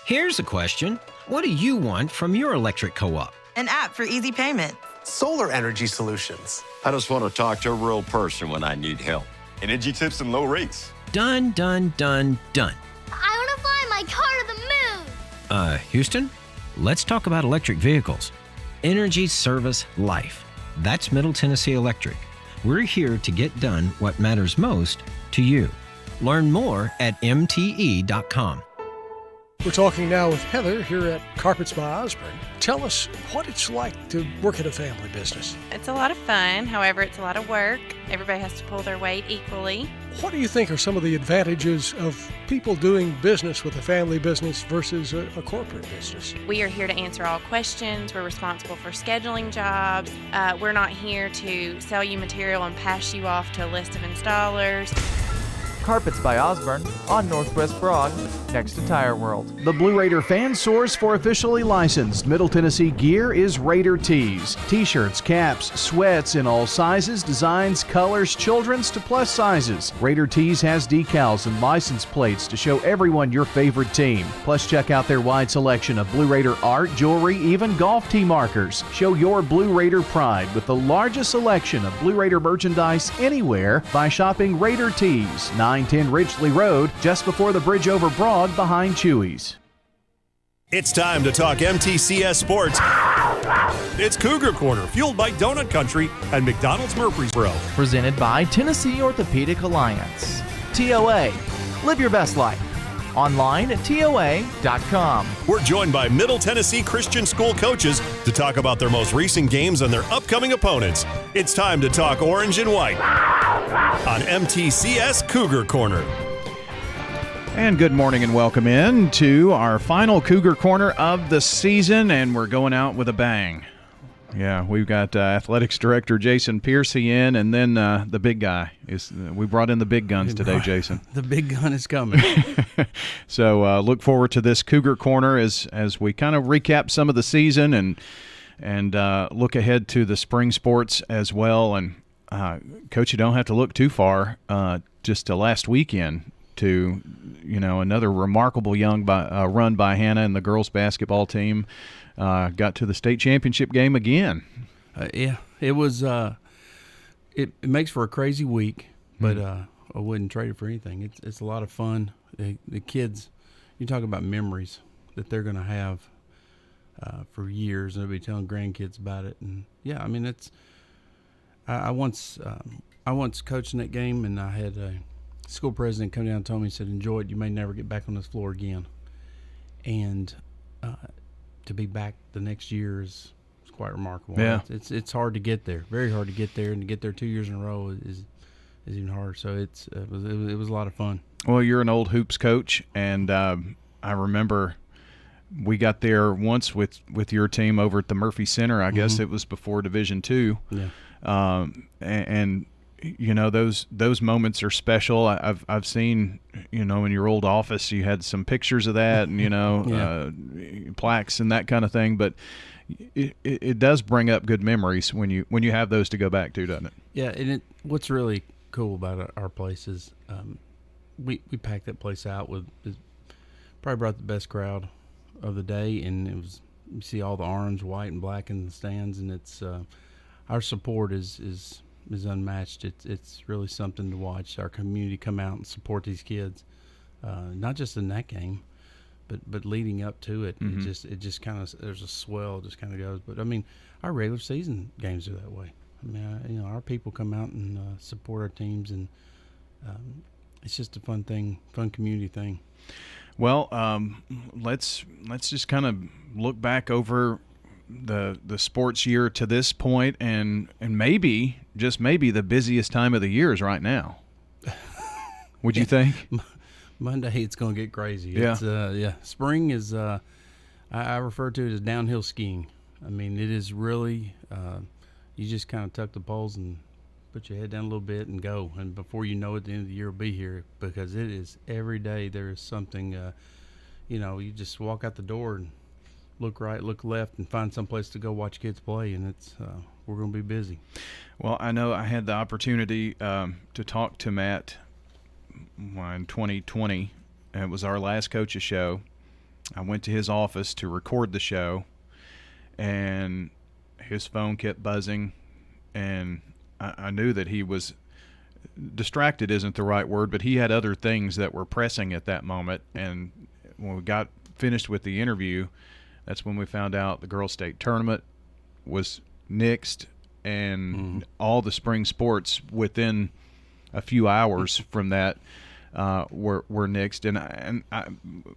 Here's a question. What do you want from your electric co-op? An app for easy payment. Solar energy solutions. I just want to talk to a real person when I need help. Energy tips and low rates. Done, done, done, done. I want to fly my car to the moon. Houston, let's talk about electric vehicles. Energy Service Life. That's Middle Tennessee Electric. We're here to get done what matters most to you. Learn more at mte.com. We're talking now with Heather here at Carpets by Osborne. Tell us what it's like to work at a family business. It's a lot of fun. However, it's a lot of work. Everybody has to pull their weight equally. What do you think are some of the advantages of people doing business with a family business versus a corporate business? We are here to answer all questions. We're responsible for scheduling jobs. We're not here to sell you material and pass you off to a list of installers. Carpets by Osborne on Northwest Broad, next to Tire World. The Blue Raider fan source for officially licensed Middle Tennessee gear is Raider Tees. T-shirts, caps, sweats in all sizes, designs, colors, children's to plus sizes. Raider Tees has decals and license plates to show everyone your favorite team. Plus, check out their wide selection of Blue Raider art, jewelry, even golf tee markers. Show your Blue Raider pride with the largest selection of Blue Raider merchandise anywhere by shopping Raider Tees, 910 Ridgely Road, just before the bridge over Broad behind Chewy's. It's time to talk MTCS sports. It's Cougar Corner, fueled by Donut Country and McDonald's Murfreesboro. Presented by Tennessee Orthopedic Alliance. TOA, live your best life. Online at TOA.com. We're joined by Middle Tennessee Christian School coaches to talk about their most recent games and their upcoming opponents. It's time to talk orange and white on MTCS Cougar Corner. And good morning and welcome in to our final Cougar Corner of the season, and we're going out with a bang. Yeah, we've got Athletics Director Jason Piercy in, and then the big guy. We brought in the big guns today, Jason. The big gun is coming. So look forward to this Cougar Corner as we kind of recap some of the season and look ahead to the spring sports as well. And, Coach, you don't have to look too far just to last weekend to, another remarkable run by Hannah and the girls basketball team. Got to the state championship game again. Yeah, it was. It makes for a crazy week, but I wouldn't trade it for anything. It's a lot of fun. The kids, you talk about memories that they're going to have for years, and they'll be telling grandkids about it. And yeah, I mean it's. I once coached in that game, and I had a school president come down and told me, he said, "Enjoy it. You may never get back on this floor again." And to be back the next year is quite remarkable. Yeah, it's hard to get there, very hard to get there, and to get there 2 years in a row is even harder. So it was a lot of fun. Well, you're an old hoops coach, and I remember we got there once with your team over at the Murphy Center. I guess it was before Division II. Yeah, and those moments are special. I've seen, in your old office, you had some pictures of that and, plaques and that kind of thing. But it does bring up good memories when you have those to go back to, doesn't it? Yeah, and what's really cool about our place is we packed that place out with probably brought the best crowd of the day, and it was, you see all the orange, white, and black in the stands, and it's our support is unmatched. It's really something to watch our community come out and support these kids, not just in that game, but leading up to it. It just kind of, there's a swell just kind of goes. But I mean, our regular season games are that way. I mean, our people come out and support our teams, and it's just a fun thing, fun community thing. Well, let's just kind of look back over the sports year to this point, and maybe, just maybe, the busiest time of the year is right now. Would you think? Monday it's going to get crazy. Yeah. Spring is I refer to it as downhill skiing. I mean, it is really you just kind of tuck the poles and put your head down a little bit and go, and before you know it, the end of the year will be here, because it is every day there is something. You just walk out the door and look right, look left, and find some place to go watch kids play, and it's we're going to be busy. Well, I know I had the opportunity to talk to Matt in 2020. It was our last coaches show. I went to his office to record the show, and his phone kept buzzing, and I knew that he was distracted isn't the right word, but he had other things that were pressing at that moment. And when we got finished with the interview, that's when we found out the girls' state tournament was nixed, and all the spring sports within a few hours from that were nixed. And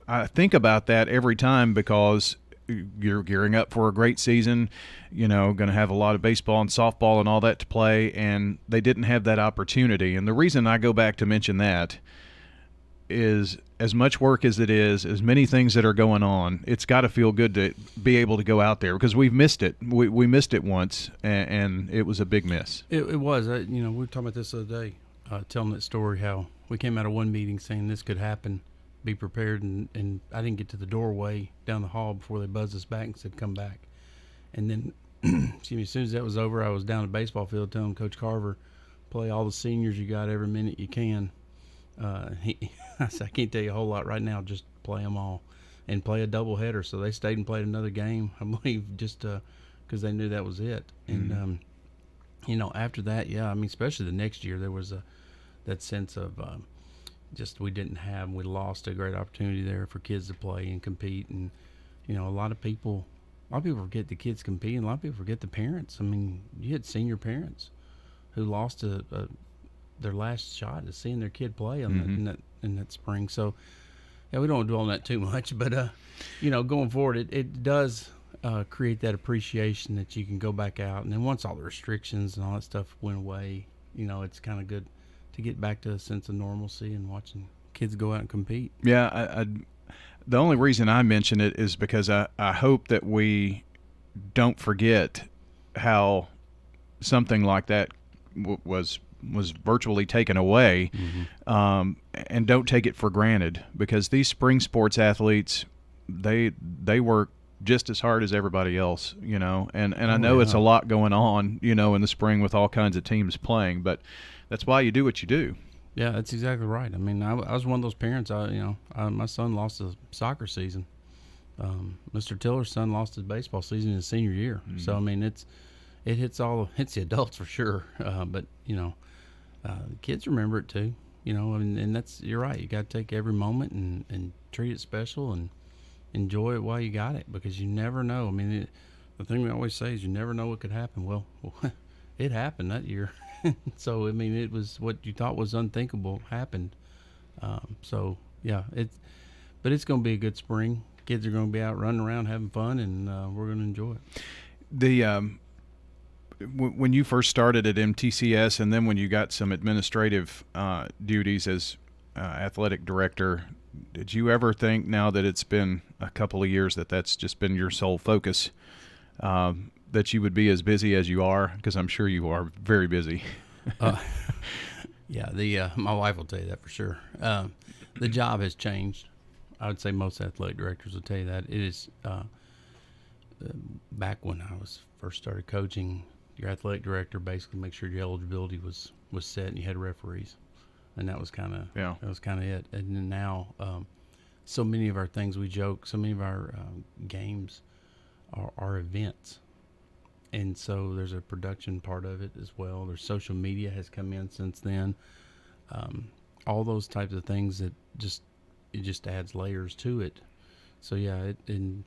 I think about that every time, because you're gearing up for a great season, going to have a lot of baseball and softball and all that to play, and they didn't have that opportunity. And the reason I go back to mention that is, as much work as it is, as many things that are going on, it's got to feel good to be able to go out there, because we've missed it. We missed it once, and it was a big miss. It was. We were talking about this the other day, telling that story how we came out of one meeting saying this could happen, be prepared, and I didn't get to the doorway down the hall before they buzzed us back and said come back. And then excuse me, as soon as that was over, I was down at the baseball field telling Coach Carver, play all the seniors you got every minute you can. I said, I can't tell you a whole lot right now, just play them all and play a doubleheader. So they stayed and played another game, I believe, just because they knew that was it. And you know, after that, yeah, I mean, especially the next year, there was that sense of just we lost a great opportunity there for kids to play and compete. And you know, a lot of people forget the kids competing. A lot of people forget the parents. I mean, you had senior parents who lost their last shot at seeing their kid play on in that spring. So yeah, we don't want to dwell on that too much, but you know, going forward, it does create that appreciation that you can go back out, and then once all the restrictions and all that stuff went away, you know, it's kind of good to get back to a sense of normalcy and watching kids go out and compete. Yeah, the only reason I mention it is because I hope that we don't forget how something like that was virtually taken away, and don't take it for granted, because these spring sports athletes, they work just as hard as everybody else, you know, and I know it's a lot going on, you know, in the spring with all kinds of teams playing, but that's why you do what you do. Yeah, that's exactly right. I mean, I was one of those parents. My son lost his soccer season. Mr. Tiller's son lost his baseball season in his senior year. So I mean, it hits the adults for sure. But you know, kids remember it too. You know, and you're right. You got to take every moment and treat it special and enjoy it while you got it, because you never know. I mean, the thing we always say is you never know what could happen. Well, it happened that year. So I mean, it was what you thought was unthinkable happened. So yeah, but it's going to be a good spring. Kids are going to be out running around having fun, and we're going to enjoy it. When you first started at MTCS, and then when you got some administrative duties as athletic director, did you ever think, now that it's been a couple of years, that's just been your sole focus, that you would be as busy as you are? Because I'm sure you are very busy. Yeah, my wife will tell you that for sure. The job has changed. I would say most athletic directors will tell you that. It is back when I first started coaching, your athletic director basically make sure your eligibility was set and you had referees, and that was kind of it. And then now, so many of our things, we joke, so many of our games are events. And so there's a production part of it as well. There's social media has come in since then. All those types of things that it just adds layers to it. So yeah, and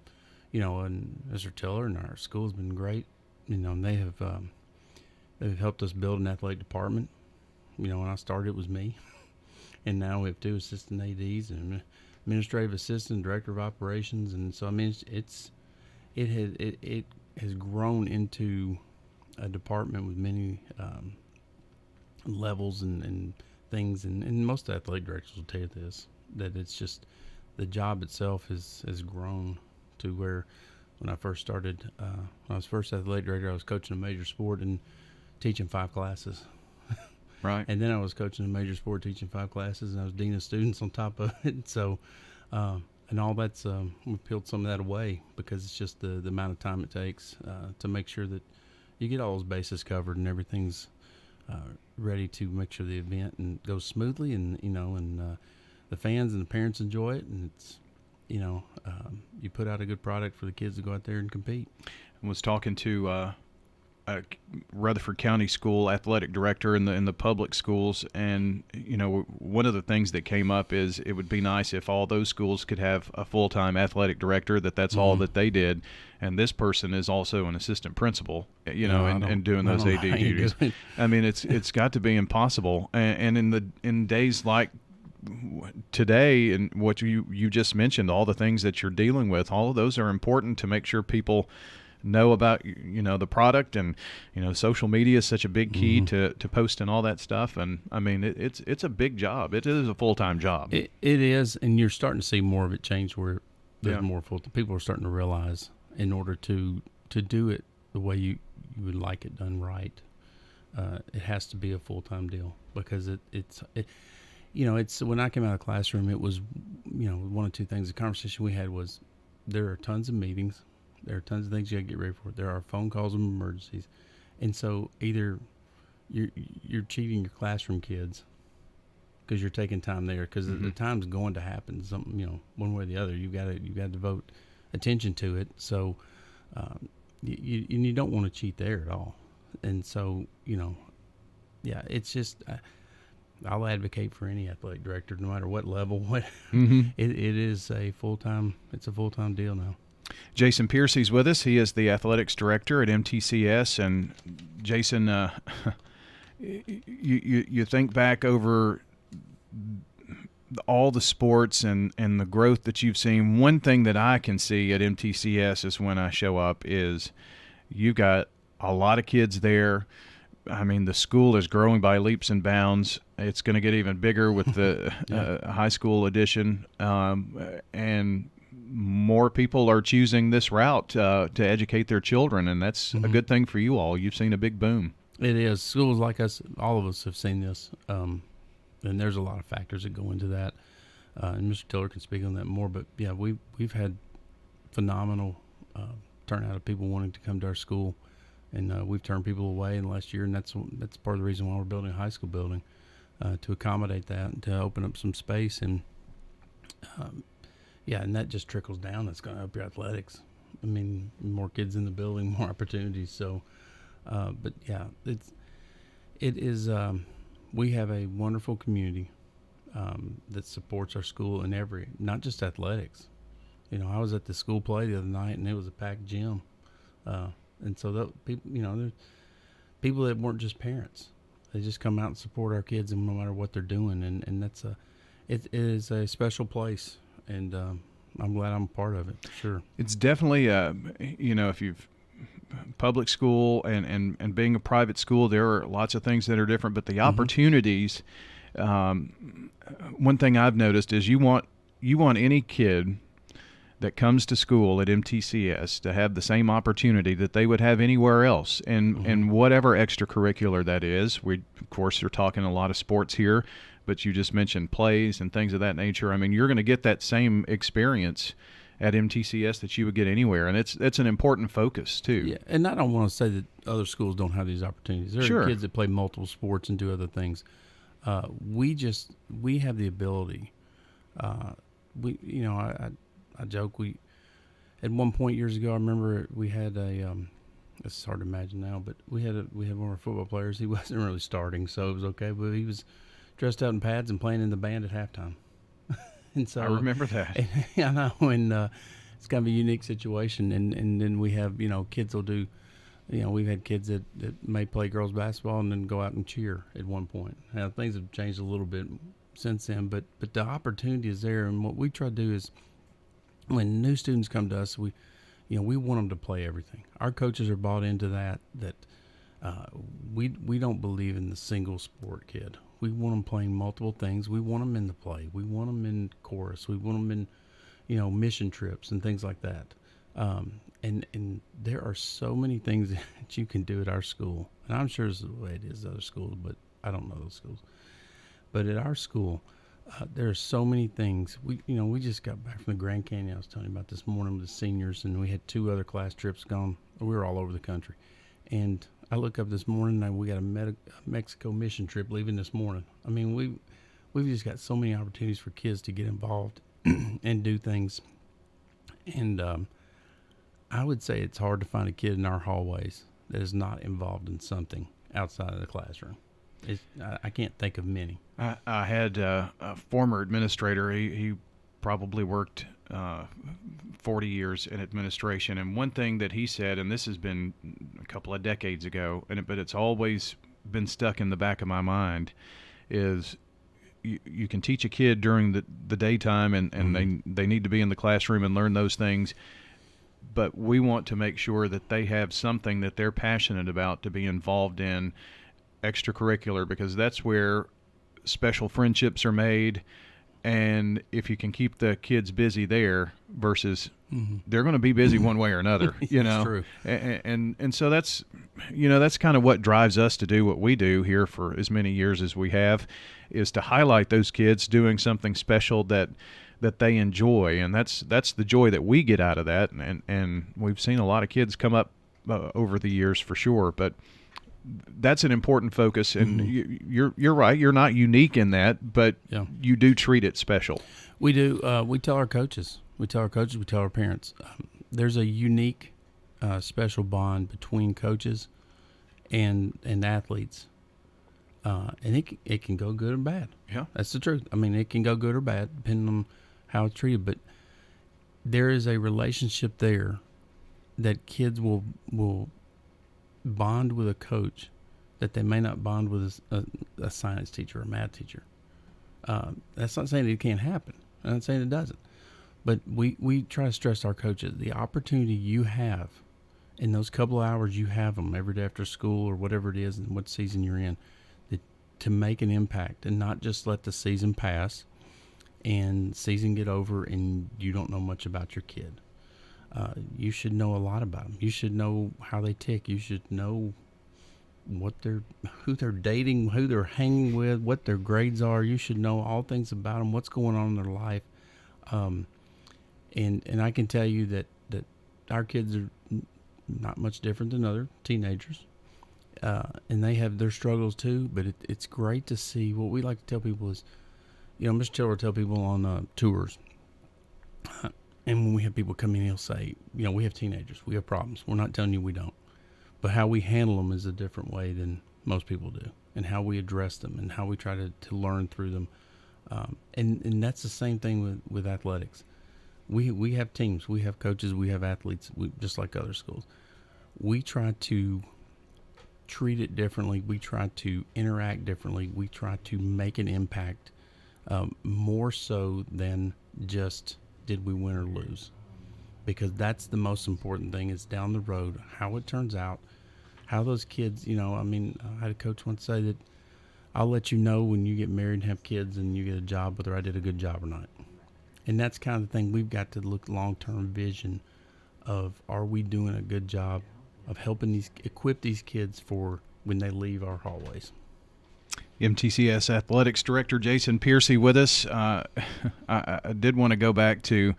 Mr. Tiller and our school has been great. You know, and they've helped us build an athletic department. You know, when I started, it was me, and now we have 2 assistant ADs and administrative assistant, director of operations, and so I mean it has grown into a department with many levels and things, and most athletic directors will tell you this, that it's just the job itself has grown to where when I first started, when I was first athletic director, I was coaching a major sport and teaching 5 classes. Right. And then I was coaching a major sport, teaching 5 classes, and I was dean of students on top of it. So, and all that's, we peeled some of that away because it's just the amount of time it takes to make sure that you get all those bases covered and everything's ready to make sure the event goes smoothly, and the fans and the parents enjoy it, and it's you put out a good product for the kids to go out there and compete. I was talking to a Rutherford County School athletic director in the public schools, and one of the things that came up is it would be nice if all those schools could have a full-time athletic director, that's all that they did, and this person is also an assistant principal, and doing those AD duties. I mean, it's got to be impossible, and in days like today, and what you just mentioned, all the things that you're dealing with, all of those are important to make sure people know about the product, and social media is such a big key to posting all that stuff. And I mean, it's a big job. It is a full-time job. It is, and you're starting to see more of it change where there's more people are starting to realize, in order to do it the way you would like it done right, it has to be a full-time deal, because it's when I came out of the classroom, it was, one of two things. The conversation we had was there are tons of meetings. There are tons of things you got to get ready for. There are phone calls and emergencies. And so either you're cheating your classroom kids because you're taking time there because the time's going to happen. Something, one way or the other, you got to devote attention to it. So you don't want to cheat there at all. And so, it's just I'll advocate for any athletic director, no matter what level. It is a full-time deal now. Jason Piercy's with us. He is the athletics director at MTCS. And Jason, you think back over all the sports and the growth that you've seen. One thing that I can see at MTCS is when I show up is you've got a lot of kids there. I mean, the school is growing by leaps and bounds. It's going to get even bigger with the high school edition, and more people are choosing this route to educate their children, and that's a good thing for you all. You've seen a big boom. It is. Schools like us, all of us have seen this, and there's a lot of factors that go into that. And Mr. Tiller can speak on that more, but yeah, we've had phenomenal turnout of people wanting to come to our school. And we've turned people away in the last year, and that's part of the reason why we're building a high school building, to accommodate that and to open up some space. And, and that just trickles down. That's going to help your athletics. I mean, more kids in the building, more opportunities. So, it is we have a wonderful community that supports our school in not just athletics. I was at the school play the other night, and it was a packed gym. And so that people, there's people that weren't just parents. They just come out and support our kids, and no matter what they're doing. And that's it is a special place, and I'm glad I'm a part of it. Sure. It's definitely if you've public school and being a private school, there are lots of things that are different, but the opportunities. One thing I've noticed is you want any kid that comes to school at MTCS to have the same opportunity that they would have anywhere else, and whatever extracurricular that is. We, of course, are talking a lot of sports here, but you just mentioned plays and things of that nature. I mean, you're going to get that same experience at MTCS that you would get anywhere, and it's an important focus too. Yeah, and I don't want to say that other schools don't have these opportunities. There are kids that play multiple sports and do other things. We have the ability. I joke. We at one point years ago, I remember we had a. It's hard to imagine now, but we had one of our football players. He wasn't really starting, so it was okay. But he was dressed out in pads and playing in the band at halftime. And so I remember that. I know, and it's kind of a unique situation. And then we have kids will do. We've had kids that may play girls basketball and then go out and cheer at one point. Now things have changed a little bit since then, but the opportunity is there. And what we try to do is, when new students come to us, we want them to play everything. Our coaches are bought into that we don't believe in the single sport kid. We want them playing multiple things. We want them in the play. We want them in chorus. We want them in, mission trips and things like that. And there are so many things that you can do at our school. And I'm sure it's the way it is at other schools, but I don't know those schools. But at our school, there are so many things. We just got back from the Grand Canyon. I was telling you about this morning with the seniors, and we had 2 other class trips gone. We were all over the country. And I look up this morning, and we got a Mexico mission trip leaving this morning. I mean, we've just got so many opportunities for kids to get involved and do things. And I would say it's hard to find a kid in our hallways that is not involved in something outside of the classroom. I can't think of many. I had a former administrator. He probably worked 40 years in administration, and one thing that he said, and this has been a couple of decades ago, but it's always been stuck in the back of my mind, is you can teach a kid during the daytime, and they need to be in the classroom and learn those things, but we want to make sure that they have something that they're passionate about to be involved in, extracurricular, because that's where special friendships are made. And if you can keep the kids busy there versus they're going to be busy one way or another, you know. True. And so that's, you know, that's kind of what drives us to do what we do here for as many years as we have, is to highlight those kids doing something special that they enjoy, and that's the joy that we get out of that. And we've seen a lot of kids come up over the years for sure, but that's an important focus, and you're right. You're not unique in that, but you do treat it special. We do. We tell our coaches. We tell our parents. There's a unique, special bond between coaches and athletes, and it can go good or bad. Yeah, that's the truth. I mean, it can go good or bad depending on how it's treated. But there is a relationship there that kids will bond with a coach that they may not bond with a science teacher or a math teacher. That's not saying it can't happen. I'm not saying it doesn't. But we try to stress our coaches, the opportunity you have in those couple of hours you have them every day after school or whatever it is and what season you're in, to make an impact and not just let the season pass and season get over and you don't know much about your kid. You should know a lot about them. You should know how they tick. You should know who they're dating, who they're hanging with, what their grades are. You should know all things about them, what's going on in their life. And I can tell you that our kids are not much different than other teenagers. And they have their struggles too, but it's great to see. What we like to tell people is, you know, Mr. Tiller will tell people on tours, and when we have people come in, he'll say, you know, we have teenagers, we have problems. We're not telling you we don't. But how we handle them is a different way than most people do, and how we address them and how we try to learn through them. And that's the same thing with athletics. We have teams, we have coaches, we have athletes, just like other schools. We try to treat it differently. We try to interact differently. We try to make an impact, more so than just did we win or lose, because that's the most important thing, is down the road how it turns out, how those kids, you know. I mean, I had a coach once say that I'll let you know when you get married and have kids and you get a job whether I did a good job or not. And that's kind of the thing. We've got to look long-term vision of, are we doing a good job of helping equip these kids for when they leave our hallways. MTCS Athletics Director Jason Piercy with us. I did want to go back to,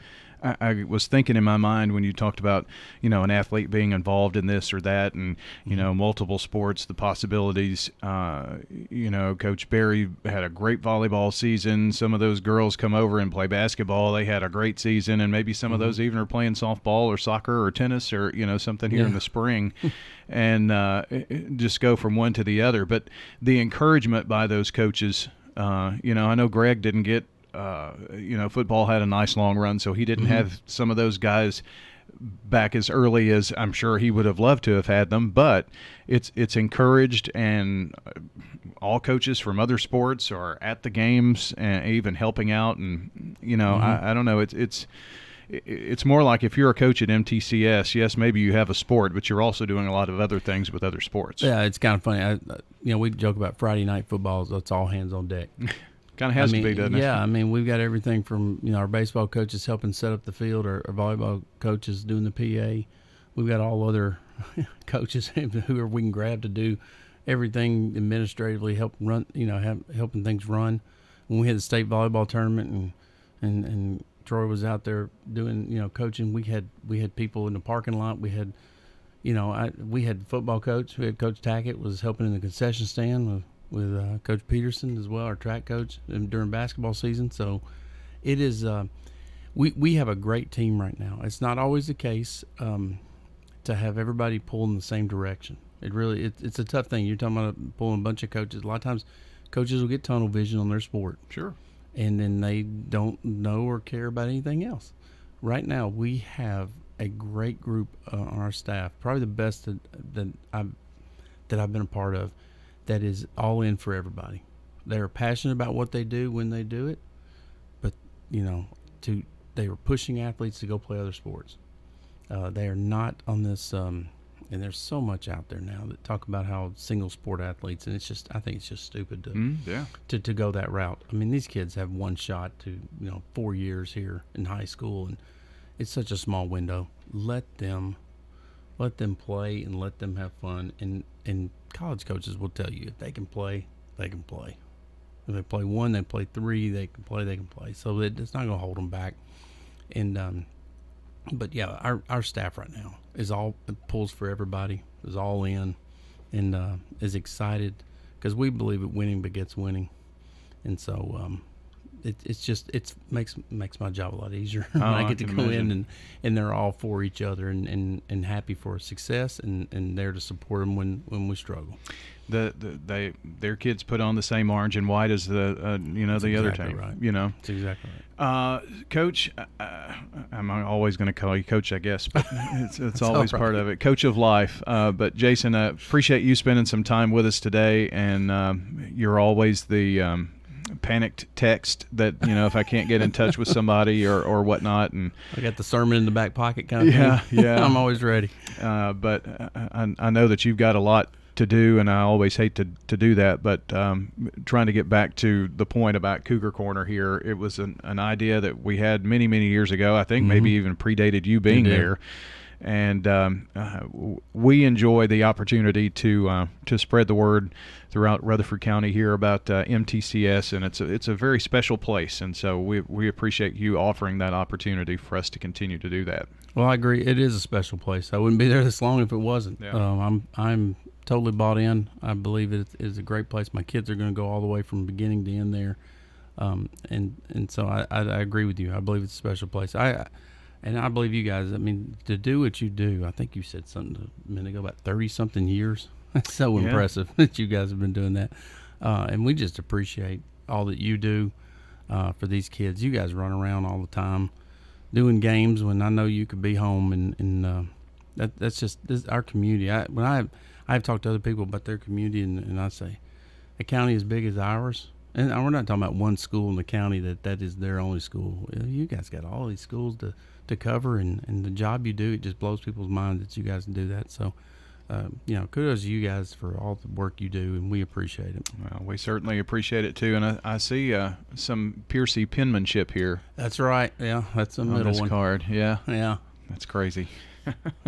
I was thinking in my mind when you talked about, you know, an athlete being involved in this or that, and, you know, multiple sports, the possibilities. You know, Coach Barry had a great volleyball season. Some of those girls come over and play basketball. They had a great season, and maybe some of those even are playing softball or soccer or tennis or, you know, something here in the spring, and just go from one to the other. But the encouragement by those coaches, you know, I know Greg didn't get, you know, football had a nice long run, so he didn't have some of those guys back as early as I'm sure he would have loved to have had them, but it's encouraged, and all coaches from other sports are at the games and even helping out, and, you know, I don't know, it's more like if you're a coach at MTCS, yes, maybe you have a sport, but you're also doing a lot of other things with other sports. Yeah, it's kind of funny. You know, we joke about Friday night football, so it's all hands on deck. Kind of has to be, doesn't it? Yeah, I mean, we've got everything from, you know, our baseball coaches helping set up the field, our volleyball coaches doing the PA. We've got all other coaches, whoever we can grab to do everything administratively, help run, you know, helping things run. When we had the state volleyball tournament and Troy was out there doing, you know, coaching, we had people in the parking lot. We had, you know, we had the football coach. We had Coach Tackett was helping in the concession stand with Coach Peterson as well, our track coach, during basketball season. So it is, we have a great team right now. It's not always the case to have everybody pull in the same direction. It's a tough thing. You're talking about pulling a bunch of coaches. A lot of times coaches will get tunnel vision on their sport. Sure. And then they don't know or care about anything else. Right now we have a great group on our staff, probably the best that I've been a part of, that is all in for everybody. They're passionate about what they do when they do it, but, you know, they are pushing athletes to go play other sports. They are not on this And there's so much out there now that talk about how single sport athletes, and I think it's just stupid to go that route. I mean, these kids have one shot to 4 years here in high school, and it's such a small window. Let them play and let them have fun. And college coaches will tell you if they can play, they can play. If they play 1, they play 3, they can play. So it's not going to hold them back. And but yeah, our staff right now is all pulls for everybody, is all in, and is excited because we believe that winning begets winning, and so it makes my job a lot easier when I get to go in and they're all for each other and happy for success and there to support them when we struggle. Their kids put on the same orange and white as the other team. Right. That's exactly right. Coach, I'm always going to call you Coach, I guess, but it's always part of it. Coach of life. But Jason, appreciate you spending some time with us today, and you're always the panicked text that if I can't get in touch with somebody or whatnot, and I got the sermon in the back pocket kind of thing. Yeah. I'm always ready. But I know that you've got a lot to do, and I always hate to do that, but trying to get back to the point about Cougar Corner here, it was an idea that we had many years ago. I think maybe even predated you being there, and we enjoy the opportunity to spread the word throughout Rutherford County here about MTCS, and it's a very special place, and so we appreciate you offering that opportunity for us to continue to do that. Well, I agree. It is a special place. I wouldn't be there this long if it wasn't. Yeah. I'm totally bought in. I believe it is a great place. My kids are going to go all the way from beginning to end there, and so I agree with you. I believe it's a special place. And I believe you guys. I mean, to do what you do, I think you said something a minute ago about 30-something years. That's so impressive that you guys have been doing that, and we just appreciate all that you do for these kids. You guys run around all the time doing games when I know you could be home, and that's just our community. I've talked to other people about their community, and I say, a county as big as ours, and we're not talking about one school in the county that is their only school. You guys got all these schools to cover, and the job you do, it just blows people's minds that you guys can do that. So, kudos to you guys for all the work you do, and we appreciate it. Well, we certainly appreciate it too, and I see some Piercy penmanship here. That's right. Yeah, that's the middle on this one. Card. Yeah. That's crazy.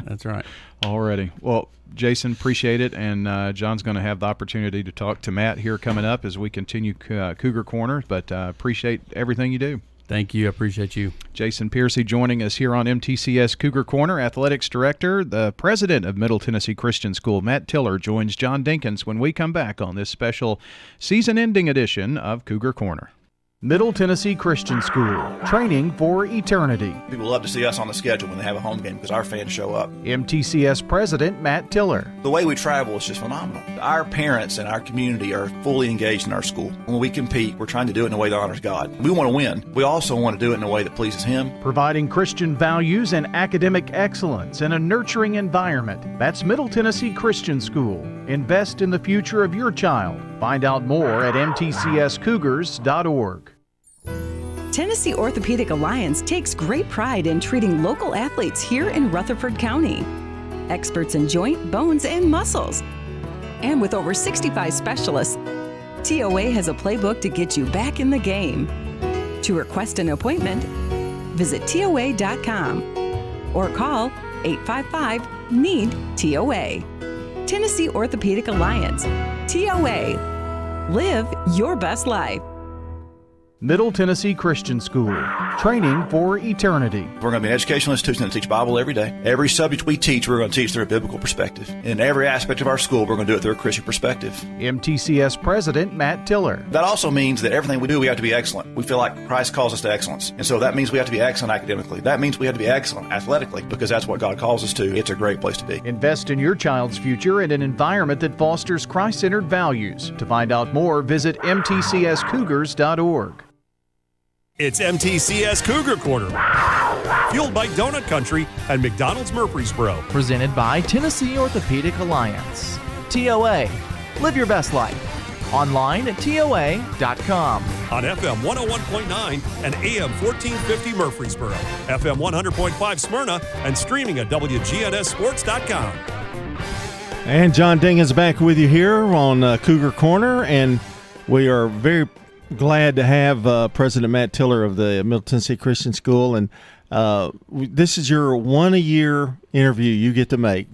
That's right. Already. Well, Jason, appreciate it, and John's going to have the opportunity to talk to Matt here coming up as we continue Cougar Corner, but appreciate everything you do. Thank you. I appreciate you. Jason Piercy joining us here on MTCS Cougar Corner. Athletics Director, the president of Middle Tennessee Christian School, Matt Tiller, joins John Dinkins when we come back on this special season-ending edition of Cougar Corner. Middle Tennessee Christian School, training for eternity. People love to see us on the schedule when they have a home game because our fans show up. MTCS President Matt Tiller. The way we travel is just phenomenal. Our parents and our community are fully engaged in our school. When we compete, we're trying to do it in a way that honors God. We want to win. We also want to do it in a way that pleases Him. Providing Christian values and academic excellence in a nurturing environment. That's Middle Tennessee Christian School. Invest in the future of your child. Find out more at mtcscougars.org. Tennessee Orthopedic Alliance takes great pride in treating local athletes here in Rutherford County. Experts in joint, bones, and muscles. And with over 65 specialists, TOA has a playbook to get you back in the game. To request an appointment, visit TOA.com or call 855-NEED-TOA. Tennessee Orthopedic Alliance. TOA. Live your best life. Middle Tennessee Christian School, training for eternity. We're going to be an educational institution that teach Bible every day. Every subject we teach, we're going to teach through a biblical perspective. In every aspect of our school, we're going to do it through a Christian perspective. MTCS President Matt Tiller. That also means that everything we do, we have to be excellent. We feel like Christ calls us to excellence. And so that means we have to be excellent academically. That means we have to be excellent athletically because that's what God calls us to. It's a great place to be. Invest in your child's future in an environment that fosters Christ-centered values. To find out more, visit mtcscougars.org. It's MTCS Cougar Corner, fueled by Donut Country and McDonald's Murfreesboro. Presented by Tennessee Orthopedic Alliance. TOA. Live your best life. Online at TOA.com. On FM 101.9 and AM 1450 Murfreesboro, FM 100.5 Smyrna, and streaming at WGNSSports.com. And John Ding is back with you here on Cougar Corner, and we are very glad to have President Matt Tiller of the Middle Tennessee Christian School, and this is your one-a-year interview you get to make.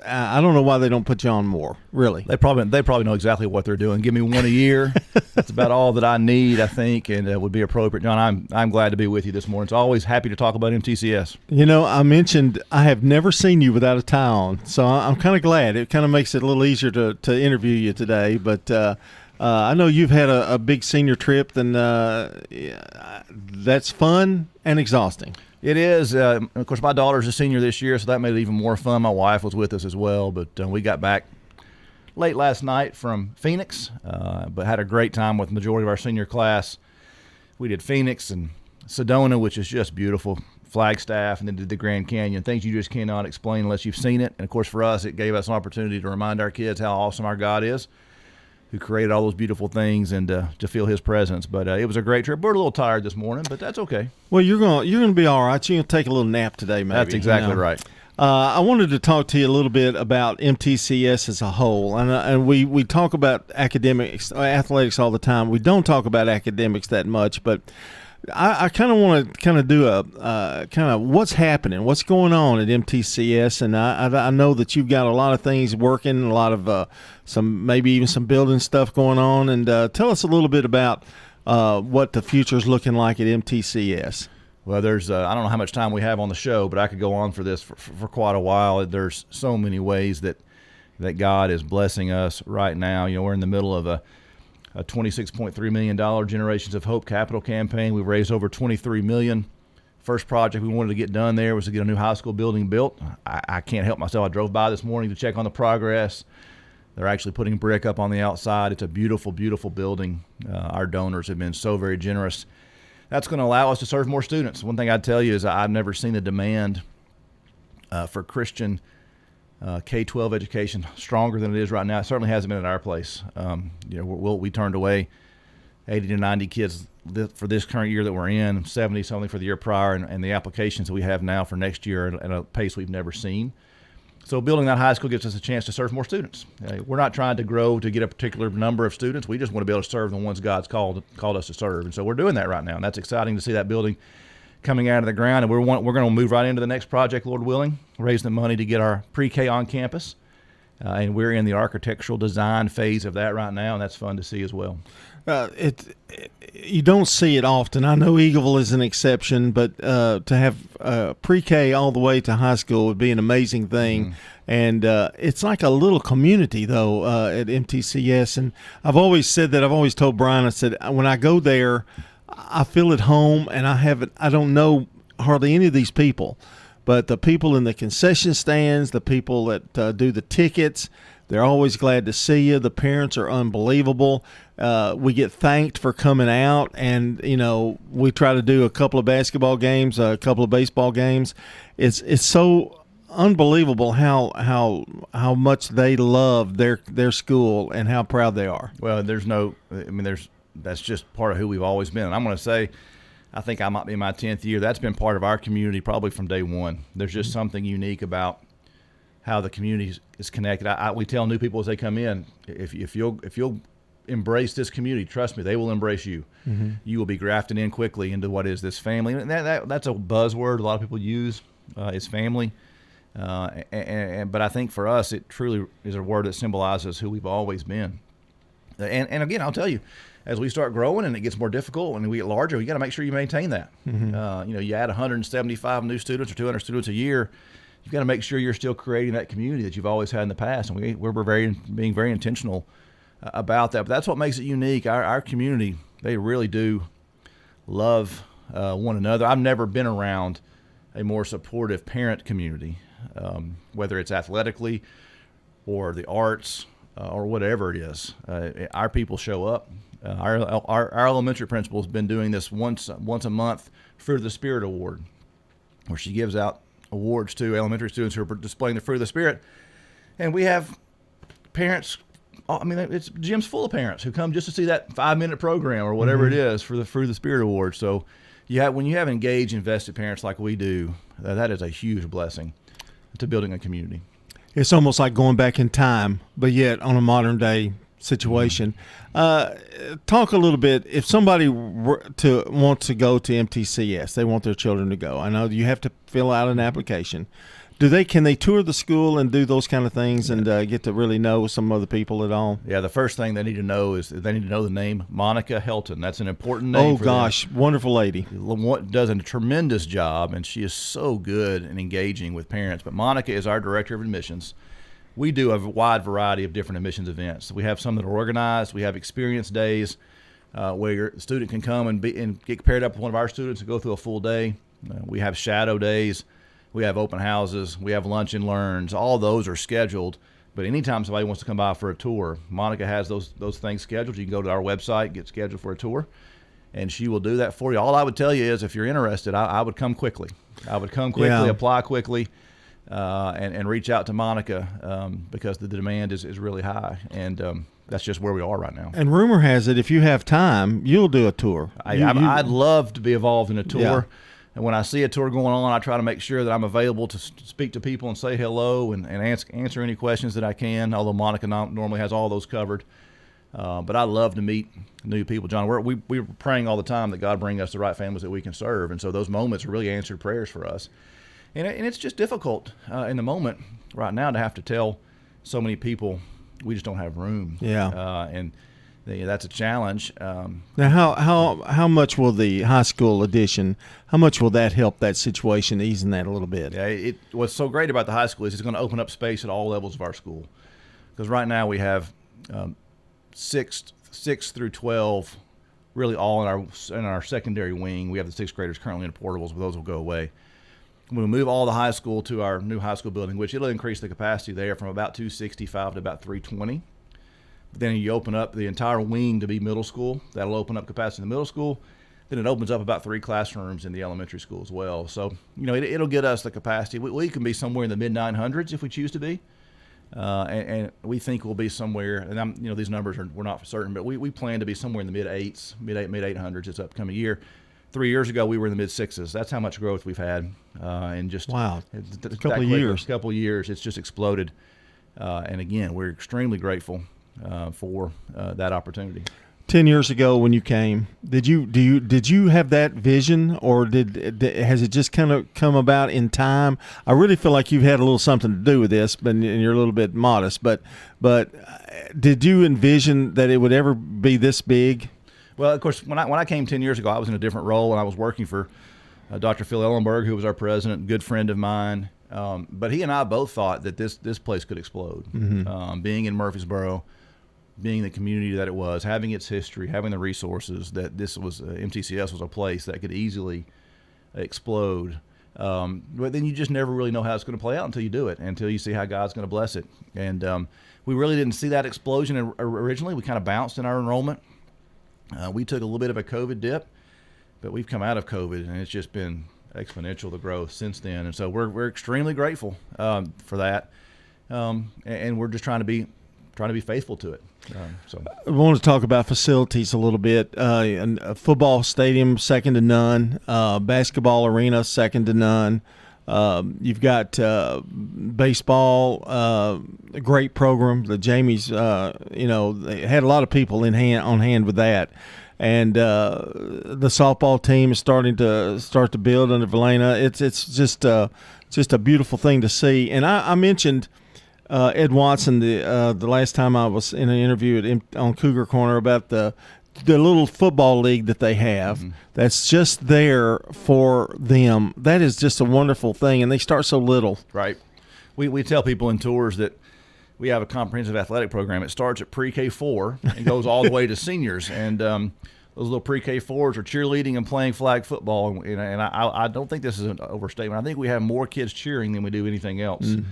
I don't know why they don't put you on more, really. They probably know exactly what they're doing. Give me one a year. That's about all that I need, I think, and it would be appropriate. John, I'm glad to be with you this morning. It's always happy to talk about MTCS. You know, I mentioned I have never seen you without a tie on, so I'm kind of glad. It kind of makes it a little easier to interview you today, but I know you've had a big senior trip, and that's fun and exhausting. It is. Of course, my daughter's a senior this year, so that made it even more fun. My wife was with us as well, but we got back late last night from Phoenix, but had a great time with the majority of our senior class. We did Phoenix and Sedona, which is just beautiful, Flagstaff, and then did the Grand Canyon, things you just cannot explain unless you've seen it. And, of course, for us, it gave us an opportunity to remind our kids how awesome our God is, who created all those beautiful things, and to feel his presence. But it was a great trip. We're a little tired this morning, but that's okay. Well, you're gonna be all right. You're going to take a little nap today, maybe. That's exactly right. I wanted to talk to you a little bit about MTCS as a whole. And we talk about academics, athletics all the time. We don't talk about academics that much, but I kind of want to do a kind of what's happening, what's going on at MTCS, and I know that you've got a lot of things working, a lot of maybe even some building stuff going on, and tell us a little bit about what the future is looking like at MTCS. Well, there's I don't know how much time we have on the show, but I could go on for this for quite a while. There's so many ways that God is blessing us right now. You know, we're in the middle of a $26.3 million Generations of Hope capital campaign. We've raised over $23 million. First project we wanted to get done there was to get a new high school building built. I can't help myself. I drove by this morning to check on the progress. They're actually putting brick up on the outside. It's a beautiful, beautiful building. Our donors have been so very generous. That's going to allow us to serve more students. One thing I'd tell you is I've never seen the demand for Christian K-12 education stronger than it is right now. It certainly hasn't been at our place. We turned away 80 to 90 kids for this current year that we're in, 70 something for the year prior, and the applications that we have now for next year at a pace we've never seen. So building that high school gives us a chance to serve more students. We're not trying to grow to get a particular number of students. We just want to be able to serve the ones God's called us to serve, and so we're doing that right now, and that's exciting to see that building coming out of the ground, and we're going to move right into the next project, Lord willing, raise the money to get our pre-K on campus, and we're in the architectural design phase of that right now, and that's fun to see as well. You don't see it often. I know Eagleville is an exception, but to have pre-K all the way to high school would be an amazing thing. And it's like a little community, though, at MTCS. And I've always said that. I've always told Brian, I said, when I go there, I feel at home, and I don't know hardly any of these people, but the people in the concession stands, the people that do the tickets, they're always glad to see you. The parents are unbelievable. We get thanked for coming out, and we try to do a couple of basketball games, a couple of baseball games. It's so unbelievable how much they love their school and how proud they are. Well, that's just part of who we've always been. And I'm going to say, I think I might be in my 10th year. That's been part of our community probably from day one. There's just something unique about how the community is connected. We tell new people as they come in, if you'll embrace this community, trust me, they will embrace you. Mm-hmm. You will be grafted in quickly into what is this family. And that's a buzzword a lot of people use, is family. But I think for us, it truly is a word that symbolizes who we've always been. And again, I'll tell you, as we start growing and it gets more difficult and we get larger, you got to make sure you maintain that. Mm-hmm. You add 175 new students or 200 students a year, you've got to make sure you're still creating that community that you've always had in the past. And we're being very intentional about that. But that's what makes it unique. Our community, they really do love one another. I've never been around a more supportive parent community, whether it's athletically or the arts or whatever it is. Our people show up. Our elementary principal has been doing this once a month, Fruit of the Spirit Award, where she gives out awards to elementary students who are displaying the fruit of the Spirit. And we have parents, it's gym's full of parents who come just to see that 5-minute program or whatever it is for the Fruit of the Spirit Award. So when you have engaged, invested parents like we do, that is a huge blessing to building a community. It's almost like going back in time, but yet on a modern day situation. Talk a little bit. If somebody wants to go to MTCS, they want their children to go. I know you have to fill out an application. Can they tour the school and do those kind of things and get to really know some other people at all? Yeah, the first thing they need to know is they need to know the name Monica Helton. That's an important name. Oh, gosh, wonderful lady. Does a tremendous job, and she is so good and engaging with parents. But Monica is our director of admissions. We do a wide variety of different admissions events. We have some that are organized. We have experience days where your student can come and get paired up with one of our students and go through a full day. We have shadow days. We have open houses. We have lunch and learns. All those are scheduled. But anytime somebody wants to come by for a tour, Monica has those things scheduled. You can go to our website, get scheduled for a tour, and she will do that for you. All I would tell you is if you're interested, I would come quickly. Apply quickly, and reach out to Monica because the demand is really high. And that's just where we are right now. And rumor has it, if you have time, you'll do a tour. I'd love to be involved in a tour. Yeah. And when I see a tour going on, I try to make sure that I'm available to speak to people and say hello and answer any questions that I can, although Monica normally has all those covered. But I love to meet new people, John. We're praying all the time that God bring us the right families that we can serve. And so those moments are really answered prayers for us. And it's just difficult in the moment right now to have to tell so many people we just don't have room. Yeah. And that's a challenge. Now, how much will the high school edition, how much will that help that situation, easing that a little bit? Yeah, what's so great about the high school is it's going to open up space at all levels of our school. Because right now we have 6 through 12 really all in our secondary wing. We have the 6th graders currently in portables, but those will go away. When we move all the high school to our new high school building, which it'll increase the capacity there from about 265 to about 320. Then you open up the entire wing to be middle school. That'll open up capacity in the middle school. Then it opens up about 3 classrooms in the elementary school as well. So, it'll get us the capacity. We can be somewhere in the mid-900s if we choose to be. And we think we'll be somewhere, and these numbers we're not for certain, but we plan to be somewhere in the mid-800s this upcoming year. 3 years ago, we were in the mid-6s. That's how much growth we've had in just a couple of years. It's just exploded. And again, we're extremely grateful for that opportunity. 10 years ago when you came, did you have that vision, or has it just kind of come about in time? I really feel like you've had a little something to do with this, and you're a little bit modest, but did you envision that it would ever be this big? Well, of course, when I came 10 years ago, I was in a different role, and I was working for Dr. Phil Ellenberg, who was our president, a good friend of mine. But he and I both thought that this place could explode. Mm-hmm. Being in Murfreesboro, being the community that it was, having its history, having the resources, that this was MTCS was a place that could easily explode. But then you just never really know how it's going to play out until you do it, until you see how God's going to bless it. And we really didn't see that explosion originally. We kind of bounced in our enrollment. We took a little bit of a COVID dip, but we've come out of COVID, and it's just been exponential, the growth since then. And so we're extremely grateful for that, and we're just trying to be faithful to it. I want to talk about facilities a little bit. A football stadium, second to none. Basketball arena, second to none. You've got baseball, a great program. The Jamies, they had a lot of people on hand with that. And the softball team is starting to build under Valena. It's just a beautiful thing to see. And I mentioned Ed Watson the last time I was in an interview on Cougar Corner about the little football league that they have. Mm-hmm. That's just there for them. That is just a wonderful thing, and they start so little. Right. We tell people in tours that we have a comprehensive athletic program. It starts at pre-K 4 and goes all the way to seniors. And those little pre-K 4s are cheerleading and playing flag football. And I don't think this is an overstatement. I think we have more kids cheering than we do anything else. Mm.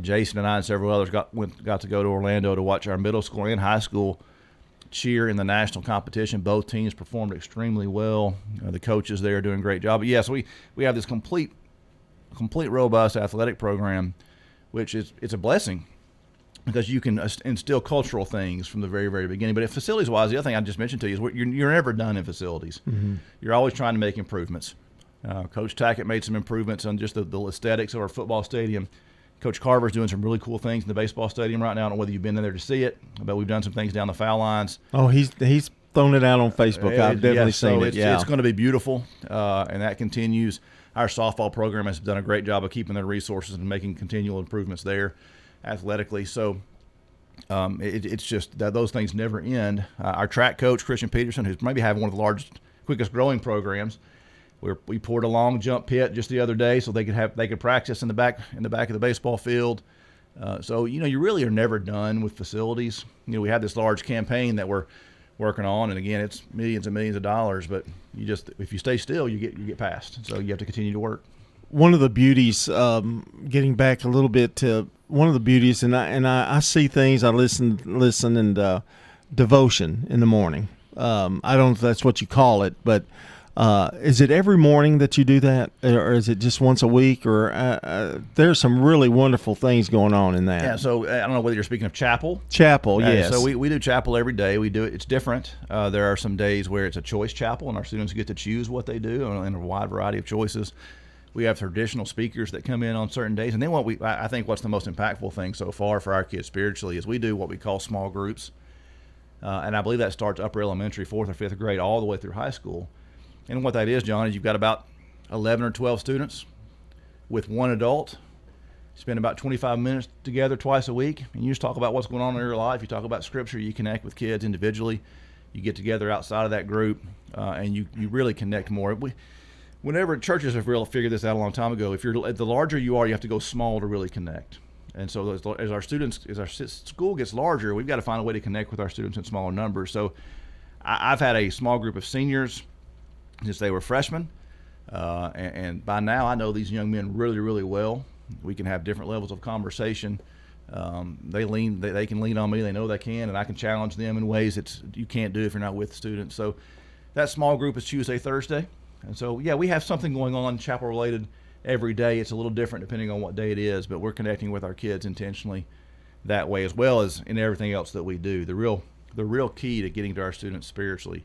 Jason and I and several others got to go to Orlando to watch our middle school and high school cheer in the national competition. Both teams performed extremely well. The coaches there are doing a great job. But yes, we have this complete robust athletic program, which it's a blessing because you can instill cultural things from the very, very beginning. But facilities-wise, the other thing I just mentioned to you is you're never done in facilities. Mm-hmm. You're always trying to make improvements. Coach Tackett made some improvements on just the aesthetics of our football stadium. Coach Carver's doing some really cool things in the baseball stadium right now. I don't know whether you've been in there to see it, but we've done some things down the foul lines. Oh, he's thrown it out on Facebook. I've definitely seen it. It's going to be beautiful, and that continues. Our softball program has done a great job of keeping their resources and making continual improvements there athletically. So it's just that those things never end. Our track coach, Christian Peterson, who's maybe having one of the largest, quickest growing programs, we poured a long jump pit just the other day so they could practice in the back of the baseball field. So you really are never done with facilities. We have this large campaign that we're working on, and again, it's millions and millions of dollars. But if you stay still, you get past. So you have to continue to work. One of the beauties, getting back a little bit to one of the beauties, and I see things. I listen, and devotion in the morning. I don't know if that's what you call it, but is it every morning that you do that, or is it just once a week? Or there's some really wonderful things going on in that. Yeah. So I don't know whether you're speaking of chapel. Chapel, yes. So we do chapel every day. We do it. It's different. There are some days where it's a choice chapel, and our students get to choose what they do, and a wide variety of choices. We have traditional speakers that come in on certain days. And then I think what's the most impactful thing so far for our kids spiritually is we do what we call small groups. And I believe that starts upper elementary, 4th or 5th grade, all the way through high school. And what that is, John, is you've got about 11 or 12 students with one adult. Spend about 25 minutes together twice a week. And you just talk about what's going on in your life. You talk about Scripture. You connect with kids individually. You get together outside of that group, and you really connect more. Whenever churches have really figured this out a long time ago, the larger you are, you have to go small to really connect. And so as our school gets larger, we've got to find a way to connect with our students in smaller numbers. So I've had a small group of seniors since they were freshmen, and by now I know these young men really, really well. We can have different levels of conversation. They can lean on me. They know they can, and I can challenge them in ways that you can't do if you're not with students. So that small group is Tuesday, Thursday. And so, yeah, we have something going on chapel-related every day. It's a little different depending on what day it is, but we're connecting with our kids intentionally that way, as well as in everything else that we do. The real key to getting to our students spiritually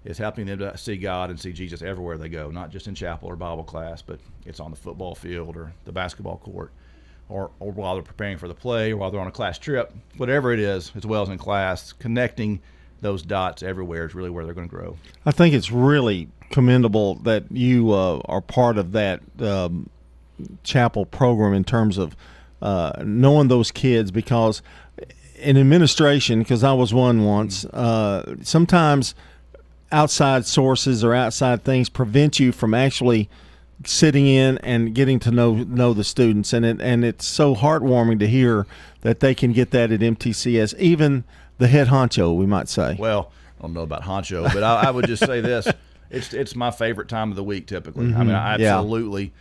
is helping them to see God and see Jesus everywhere they go, not just in chapel or Bible class, but it's on the football field or the basketball court, or while they're preparing for the play, or while they're on a class trip. Whatever it is, as well as in class, connecting those dots everywhere is really where they're going to grow. I think it's really commendable that you are part of that chapel program in terms of knowing those kids, because in administration, because I was one once, sometimes outside sources or outside things prevent you from actually sitting in and getting to know the students, and it's so heartwarming to hear that they can get that at MTCS, even the head honcho, we might say. Well, I don't know about honcho, but I would just say this. It's my favorite time of the week typically. Mm-hmm. I mean, I absolutely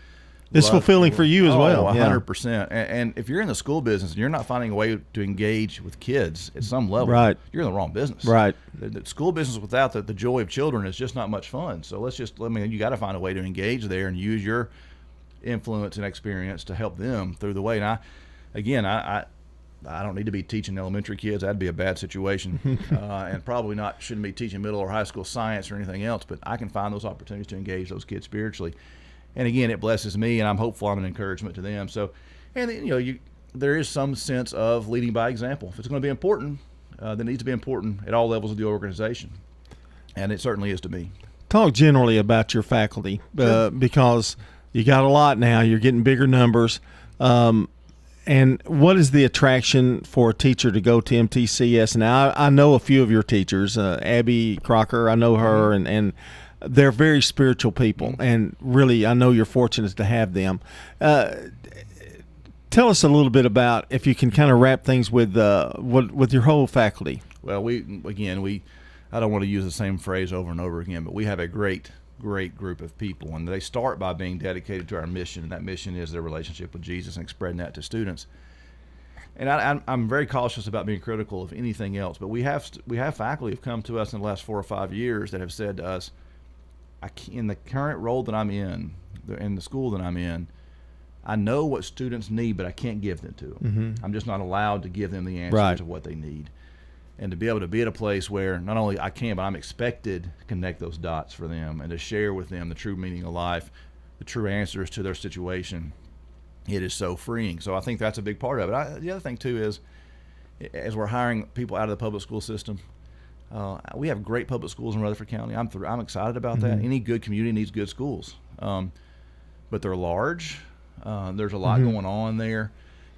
It's fulfilling for you as well. 100%. And if you're in the school business and you're not finding a way to engage with kids at some level, right, you're in the wrong business. Right. The school business without the joy of children is just not much fun. So you got to find a way to engage there and use your influence and experience to help them through the way. And I don't need to be teaching elementary kids. That'd be a bad situation. And probably shouldn't be teaching middle or high school science or anything else, but I can find those opportunities to engage those kids spiritually. And again, it blesses me, and I'm hopeful I'm an encouragement to them. So, and there is some sense of leading by example. If it's going to be important, then it needs to be important at all levels of the organization. And it certainly is to me. Talk generally about your faculty, Sure. Because you got a lot now. You're getting bigger numbers. And what is the attraction for a teacher to go to MTCS? Now, I know a few of your teachers, Abby Crocker, I know her, and they're very spiritual people, and really I know you're fortunate to have them. Tell us a little bit about, if you can kind of wrap things with your whole faculty. Well, I don't want to use the same phrase over and over again, but we have a great group of people, and they start by being dedicated to our mission, and that mission is their relationship with Jesus and spreading that to students. And I'm very cautious about being critical of anything else, but we have faculty who've come to us in the last 4 or 5 years that have said to us, in the current role that I'm in the school that I'm in, I know what students need, but I can't give them to them. Mm-hmm. I'm just not allowed to give them the answers of what they need. And to be able to be at a place where not only I can, but I'm expected to connect those dots for them and to share with them the true meaning of life, the true answers to their situation, it is so freeing. So I think that's a big part of it. The other thing too is, as we're hiring people out of the public school system, we have great public schools in Rutherford County. I'm excited about that. Any good community needs good schools, but they're large. There's a lot going on there.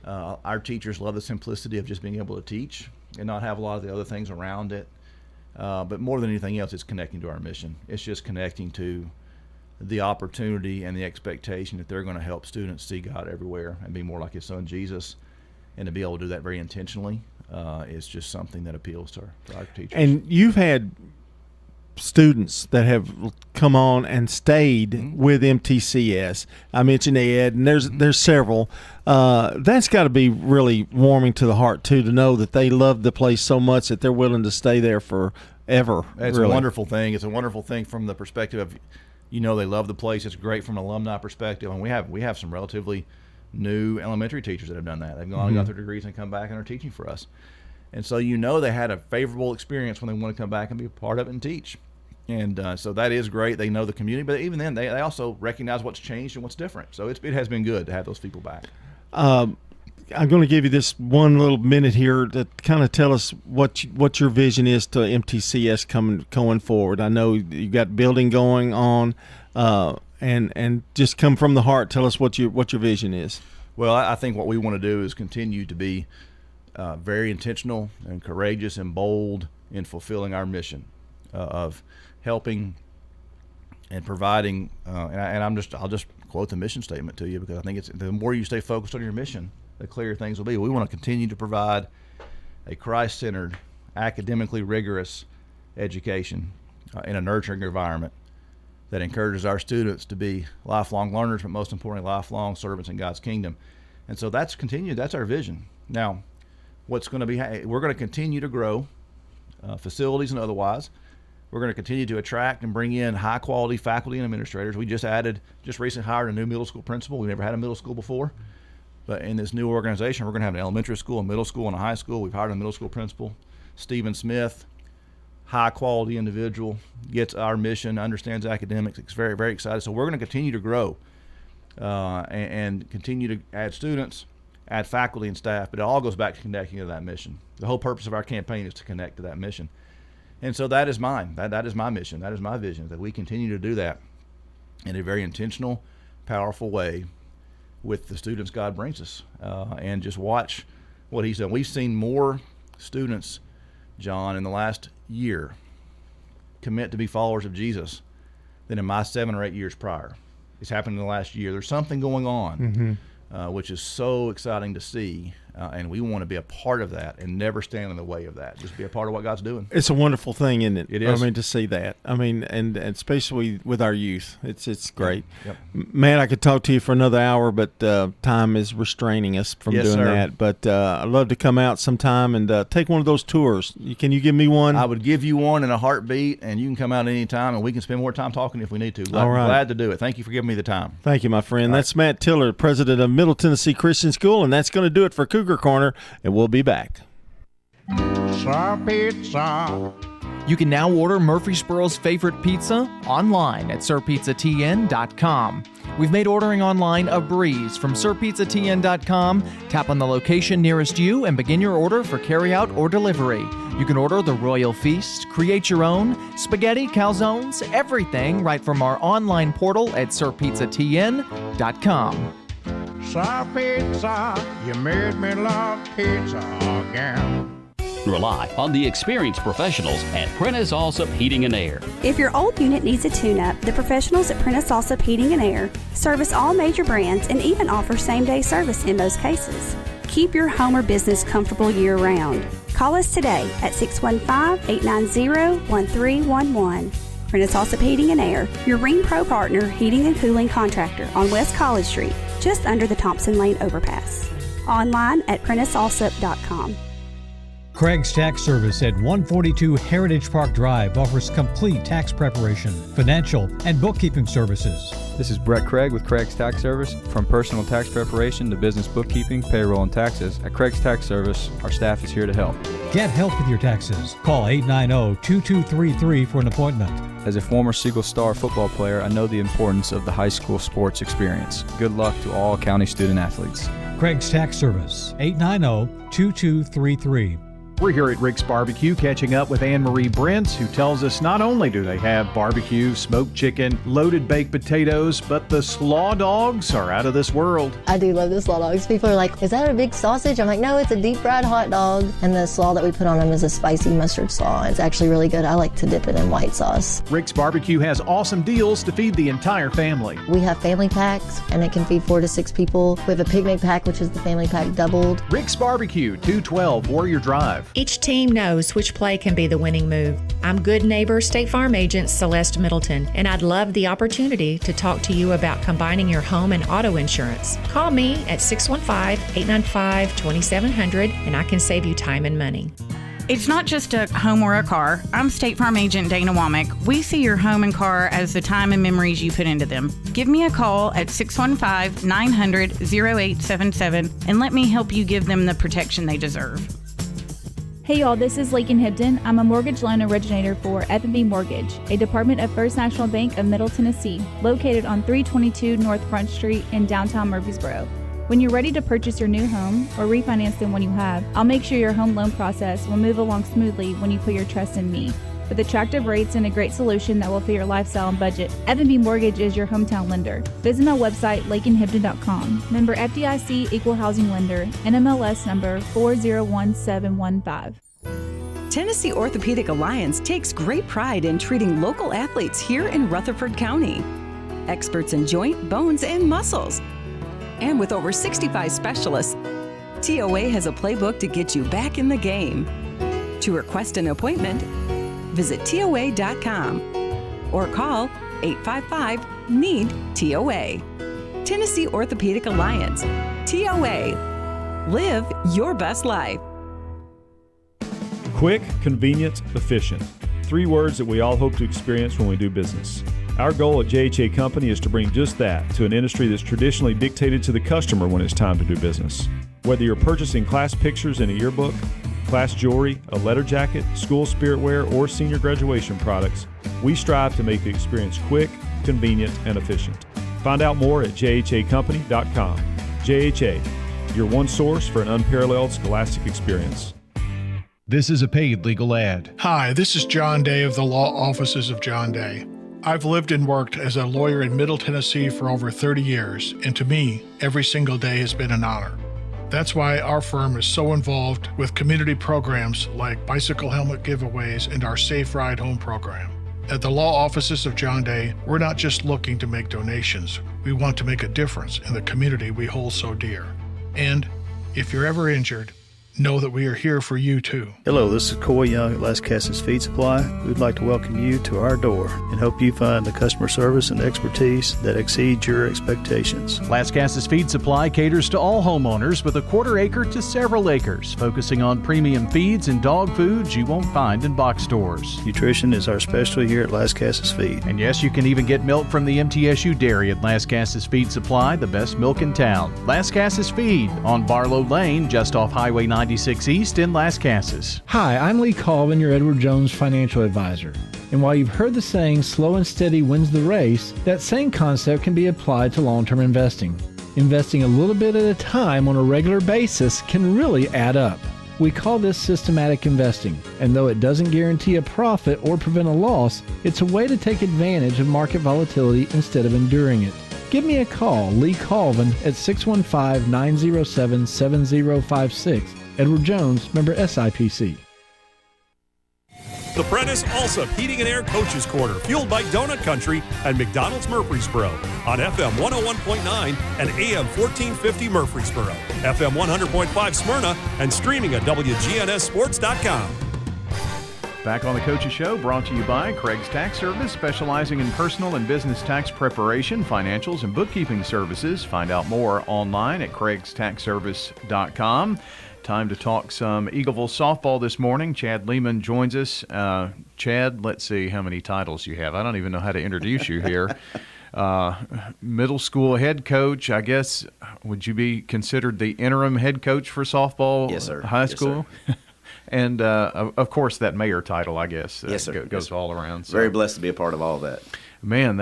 Our teachers love the simplicity of just being able to teach and not have a lot of the other things around it. But more than anything else, it's connecting to our mission. It's just connecting to the opportunity and the expectation that they're going to help students see God everywhere and be more like His Son Jesus, and to be able to do that very intentionally is just something that appeals to our teachers. And you've had students that have come on and stayed with MTCS. I mentioned Ed, and there's several. That's got to be really warming to the heart too, to know that they love the place so much that they're willing to stay there forever. It's really a wonderful thing. It's a wonderful thing from the perspective of, they love the place. It's great from an alumni perspective, and we have some relatively new elementary teachers that have done that. They've gone and got their degrees and come back and are teaching for us. And so they had a favorable experience when they want to come back and be a part of it and teach. And so that is great. They know the community, but even then, they also recognize what's changed and what's different. So it has been good to have those people back. I'm going to give you this one little minute here to kind of tell us what your vision is to MTCS going forward. I know you got building going on, and just come from the heart. Tell us what your vision is. Well, I think what we want to do is continue to be very intentional and courageous and bold in fulfilling our mission of helping and providing. I'll just quote the mission statement to you, because I think it's the more you stay focused on your mission, the clearer things will be. We want to continue to provide a Christ-centered, academically rigorous education in a nurturing environment that encourages our students to be lifelong learners, but most importantly, lifelong servants in God's kingdom. And so that's continued. That's our vision. Now, what's going to be? We're going to continue to grow facilities and otherwise. We're going to continue to attract and bring in high-quality faculty and administrators. We just recently hired a new middle school principal. We never had a middle school before. But in this new organization, we're going to have an elementary school, a middle school, and a high school. We've hired a middle school principal, Stephen Smith, high-quality individual, gets our mission, understands academics. It's very, very excited. So we're going to continue to grow and continue to add students, add faculty and staff, but it all goes back to connecting to that mission. The whole purpose of our campaign is to connect to that mission. And so that is mine. That is my mission. That is my vision, that we continue to do that in a very intentional, powerful way with the students God brings us, and just watch what He's done. We've seen more students, John, in the last year commit to be followers of Jesus than in my 7 or 8 years prior. It's happened in the last year. There's something going on, which is so exciting to see, and we want to be a part of that and never stand in the way of that. Just be a part of what God's doing. It's a wonderful thing, isn't it? It is. I mean, to see that. I mean, and especially with our youth, it's great. Yep. Man, I could talk to you for another hour, but time is restraining us from doing that. But I'd love to come out sometime and take one of those tours. Can you give me one? I would give you one in a heartbeat, and you can come out anytime, and we can spend more time talking if we need to. All right. Glad to do it. Thank you for giving me the time. Thank you, my friend. That's Matt Tiller, president of Middle Tennessee Christian School, and that's going to do it for Cougar Corner, and we'll be back. Pizza. You can now order Murfreesboro's favorite pizza online at sirpizzatn.com. We've made ordering online a breeze. From sirpizzatn.com, tap on the location nearest you and begin your order for carryout or delivery. You can order the Royal Feast, create your own, spaghetti, calzones, everything right from our online portal at sirpizzatn.com. Sir Pizza, you made me love pizza again. Rely on the experienced professionals at Prentice Allsup Heating and Air. If your old unit needs a tune-up, the professionals at Prentice Allsup Heating and Air service all major brands and even offer same-day service in most cases. Keep your home or business comfortable year-round. Call us today at 615-890-1311. Prentice Allsup Heating and Air, your Ring Pro partner heating and cooling contractor on West College Street, just under the Thompson Lane overpass. Online at PrenticeAllsup.com. Craig's Tax Service at 142 Heritage Park Drive offers complete tax preparation, financial, and bookkeeping services. This is Brett Craig with Craig's Tax Service. From personal tax preparation to business bookkeeping, payroll, and taxes, at Craig's Tax Service, our staff is here to help. Get help with your taxes. Call 890-2233 for an appointment. As a former Siegel Star football player, I know the importance of the high school sports experience. Good luck to all county student athletes. Craig's Tax Service, 890-2233. We're here at Rick's Barbecue catching up with Anne-Marie Brents, who tells us not only do they have barbecue, smoked chicken, loaded baked potatoes, but the slaw dogs are out of this world. I do love the slaw dogs. People are like, is that a big sausage? I'm like, no, it's a deep fried hot dog. And the slaw that we put on them is a spicy mustard slaw. It's actually really good. I like to dip it in white sauce. Rick's Barbecue has awesome deals to feed the entire family. We have family packs, and it can feed 4 to 6 people. We have a picnic pack, which is the family pack doubled. Rick's Barbecue, 212 Warrior Drive. Each team knows which play can be the winning move. I'm good neighbor State Farm agent Celeste Middleton, and I'd love the opportunity to talk to you about combining your home and auto insurance. Call me at 615-895-2700, and I can save you time and money. It's not just a home or a car. I'm State Farm agent Dana Womack. We see your home and car as the time and memories you put into them. Give me a call at 615-900-0877 and let me help you give them the protection they deserve. Hey y'all, this is Lakin Hibden. I'm a mortgage loan originator for F&B Mortgage, a department of First National Bank of Middle Tennessee, located on 322 North Front Street in downtown Murfreesboro. When you're ready to purchase your new home or refinance the one you have, I'll make sure your home loan process will move along smoothly when you put your trust in me. With attractive rates and a great solution that will fit your lifestyle and budget, F&B Mortgage is your hometown lender. Visit my website, lakinhibden.com. Member FDIC Equal Housing Lender, NMLS number 401715. Tennessee Orthopedic Alliance takes great pride in treating local athletes here in Rutherford County. Experts in joint, bones, and muscles. And with over 65 specialists, TOA has a playbook to get you back in the game. To request an appointment, visit TOA.com or call 855-NEED-TOA. Tennessee Orthopedic Alliance. TOA. Live your best life. Quick, convenient, efficient. 3 words that we all hope to experience when we do business. Our goal at JHA Company is to bring just that to an industry that's traditionally dictated to the customer when it's time to do business. Whether you're purchasing class pictures in a yearbook, class jewelry, a letter jacket, school spirit wear, or senior graduation products, we strive to make the experience quick, convenient, and efficient. Find out more at jhacompany.com. JHA, your one source for an unparalleled scholastic experience. This is a paid legal ad. Hi, this is John Day of the Law Offices of John Day. I've lived and worked as a lawyer in Middle Tennessee for over 30 years, and to me, every single day has been an honor. That's why our firm is so involved with community programs like bicycle helmet giveaways and our Safe Ride Home program. At the Law Offices of John Day, we're not just looking to make donations. We want to make a difference in the community we hold so dear. And if you're ever injured, know that we are here for you too. Hello, this is Coy Young at Las Casas Feed Supply. We'd like to welcome you to our door and hope you find the customer service and expertise that exceeds your expectations. Las Casas Feed Supply caters to all homeowners with a 1/4 acre to several acres, focusing on premium feeds and dog foods you won't find in box stores. Nutrition is our specialty here at Las Casas Feed. And yes, you can even get milk from the MTSU dairy at Las Casas Feed Supply, the best milk in town. Las Casas Feed on Barlow Lane, just off Highway 96 East in Las Casas. Hi, I'm Lee Colvin, your Edward Jones financial advisor. And while you've heard the saying, slow and steady wins the race, that same concept can be applied to long-term investing. Investing a little bit at a time on a regular basis can really add up. We call this systematic investing, and though it doesn't guarantee a profit or prevent a loss, it's a way to take advantage of market volatility instead of enduring it. Give me a call, Lee Colvin, at 615-907-7056. Edward Jones, member SIPC. The Prentice Allsup Heating and Air Coaches Corner, fueled by Donut Country and McDonald's Murfreesboro on FM 101.9 and AM 1450 Murfreesboro, FM 100.5 Smyrna, and streaming at WGNSSports.com. Back on the Coaches Show, brought to you by Craig's Tax Service, specializing in personal and business tax preparation, financials, and bookkeeping services. Find out more online at craigstaxservice.com. Time to talk some Eagleville softball this morning. Chad Lehman joins us. Chad, let's see how many titles you have. I don't even know how to introduce you here. Middle school head coach, I guess. Would you be considered the interim head coach for softball? Yes, sir. High school? Yes, sir. And, of course, that mayor title, I guess, yes, sir. goes all around. So. Very blessed to be a part of all that. Man,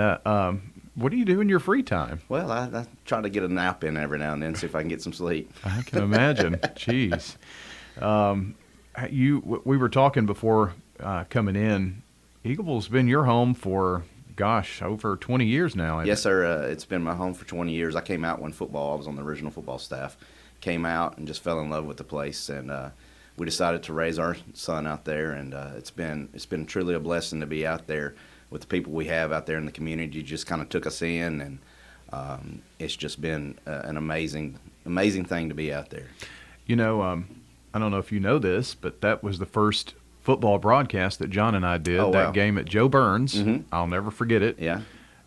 what do you do in your free time? Well, I try to get a nap in every now and then, see if I can get some sleep. I can imagine. Jeez. We were talking before coming in. Eagleville's been your home for, gosh, over 20 years now. Yes, sir. It's been my home for 20 years. I came out when I was on the original football staff. Came out and just fell in love with the place, and we decided to raise our son out there, and it's been truly a blessing to be out there with the people we have out there in the community. Just kind of took us in, and it's just been an amazing thing to be out there. You know, I don't know if you know this, but that was the first football broadcast that John and I did. Oh, wow. That game at Joe Burns. Mm-hmm. I'll never forget it. Yeah.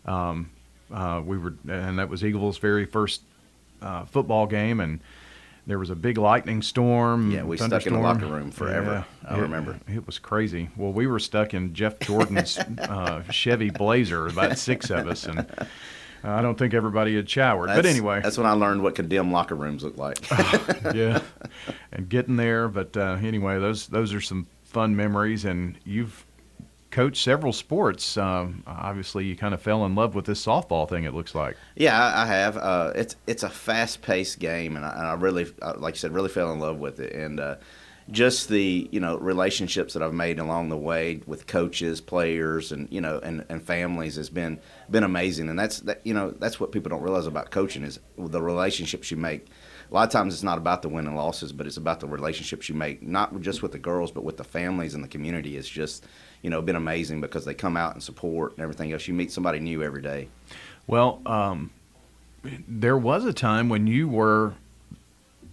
And that was Eagleville's very first football game, and there was a big lightning storm. Yeah, we stuck in the locker room forever. Yeah, I remember. It was crazy. Well, we were stuck in Jeff Jordan's Chevy Blazer, about 6 of us, and I don't think everybody had showered. But anyway. That's when I learned what condemned locker rooms look like. Yeah, and getting there. But anyway, those are some fun memories, and you've coached several sports. Obviously, you kind of fell in love with this softball thing, it looks like. Yeah, I have. It's a fast-paced game, and I really, like you said, really fell in love with it. And just the relationships that I've made along the way with coaches, players, and and families has been amazing. And that's what people don't realize about coaching is the relationships you make. A lot of times it's not about the win and losses, but it's about the relationships you make, not just with the girls, but with the families and the community. It's just been amazing because they come out and support and everything else. You meet somebody new every day. Well, there was a time when you were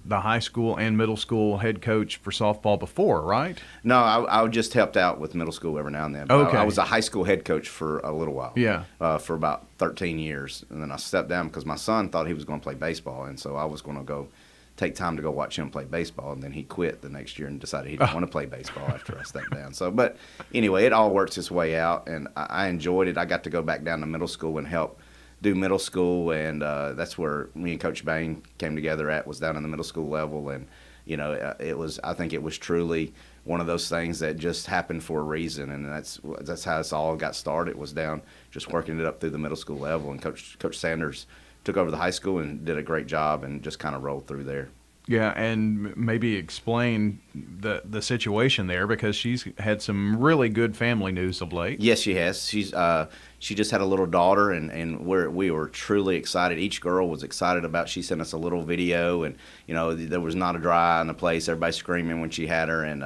the high school and middle school head coach for softball before, right? No, I just helped out with middle school every now and then. Okay. I was a high school head coach for a little while. Yeah. For about 13 years. And then I stepped down because my son thought he was going to play baseball, and so I was going to go take time to go watch him play baseball, and then he quit the next year and decided he didn't want to play baseball after I stepped down. So, but anyway, it all works its way out, and I enjoyed it. I got to go back down to middle school and help do middle school, and that's where me and Coach Bain came together was down in the middle school level, and I think it was truly one of those things that just happened for a reason, and that's how it's all got started, was down just working it up through the middle school level, and Coach Sanders took over the high school and did a great job and just kind of rolled through there. Yeah, and maybe explain the situation there, because she's had some really good family news of late. Yes, she has. She just had a little daughter, and we were truly excited. Each girl was excited about. She sent us a little video, and there was not a dry eye in the place. Everybody screaming when she had her, and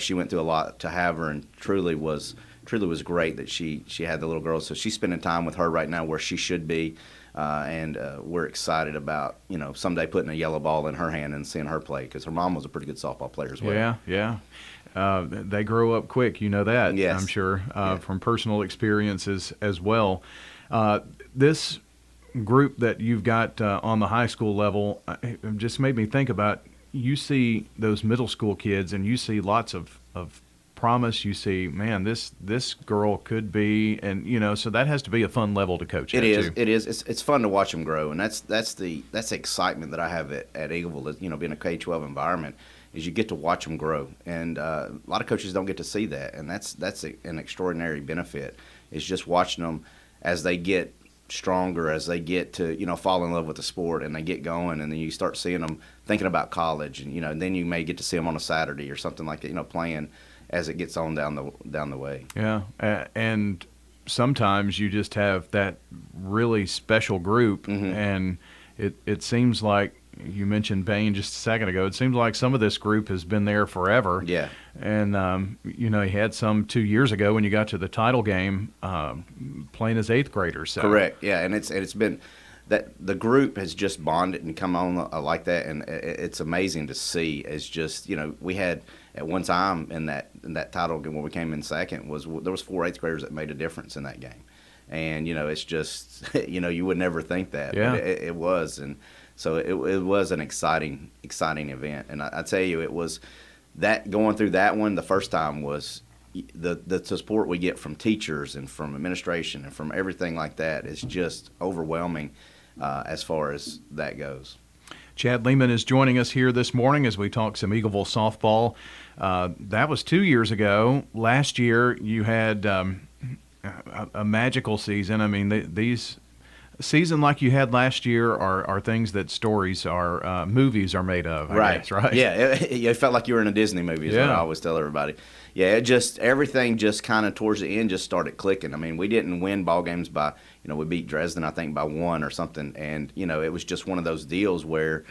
she went through a lot to have her, and truly was great that she had the little girl. So she's spending time with her right now where she should be. And we're excited about, someday putting a yellow ball in her hand and seeing her play, because her mom was a pretty good softball player as well. Yeah. They grow up quick, that, yes. I'm sure, from personal experiences as well. This group that you've got on the high school level just made me think about, you see those middle school kids and you see lots of promise. You see, man, this girl could be, and so that has to be a fun level to coach. It is. It's fun to watch them grow, and that's the excitement that I have at Eagleville. Is being a K-12 environment, is you get to watch them grow, and a lot of coaches don't get to see that, and that's an extraordinary benefit. Is just watching them as they get stronger, as they get to fall in love with the sport, and they get going, and then you start seeing them thinking about college, and then you may get to see them on a Saturday or something like that, playing as it gets on down the way. Yeah, and sometimes you just have that really special group, mm-hmm. and it seems like, you mentioned Bain just a second ago, it seems like some of this group has been there forever. Yeah. And, you had some 2 years ago when you got to the title game playing as 8th graders. So. Correct, yeah, and it's been that the group has just bonded and come on like that, and it's amazing to see. It's just, we had at one time in that title game when we came in second, there was 4 8th graders that made a difference in that game. And, it's just, you would never think that. Yeah. But it was. And So it was an exciting event. And I tell you, it was that going through that one the first time was the support we get from teachers and from administration and from everything like that is just overwhelming as far as that goes. Chad Lehman is joining us here this morning as we talk some Eagleville softball. That was 2 years ago. Last year you had a magical season. I mean, these season like you had last year are things that movies are made of. I guess, right? Yeah, it felt like you were in a Disney movie. Is what I always tell everybody. Yeah, everything just kind of towards the end just started clicking. I mean, we didn't win ball games by, we beat Dresden, I think, by 1 or something. And, it was just one of those deals where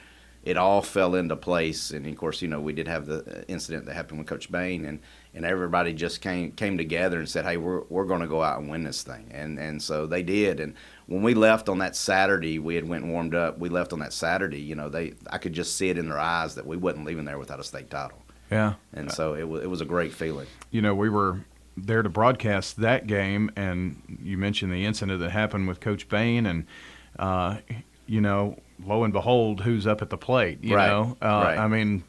it all fell into place. And, of course, we did have the incident that happened with Coach Bain. And everybody just came together and said, hey, we're going to go out and win this thing. And so they did. And when we left on that Saturday, we had went and warmed up. We left on that Saturday, I could just see it in their eyes that we wasn't leaving there without a state title. Yeah. And so it was a great feeling. We were there to broadcast that game, and you mentioned the incident that happened with Coach Bain, and, lo and behold, who's up at the plate, you know? Right. I mean,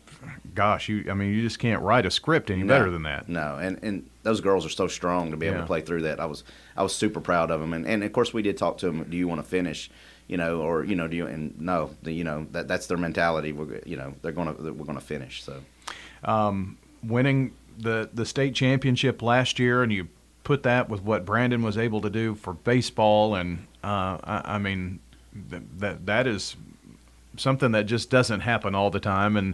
gosh, you just can't write a script any better than that. No, and those girls are so strong to be able to play through that. I was super proud of them, and of course we did talk to them. Do you want to finish, or do you? And no, that's their mentality. We're gonna finish. So, winning the state championship last year, and you put that with what Brandon was able to do for baseball, and I mean that is something that just doesn't happen all the time, and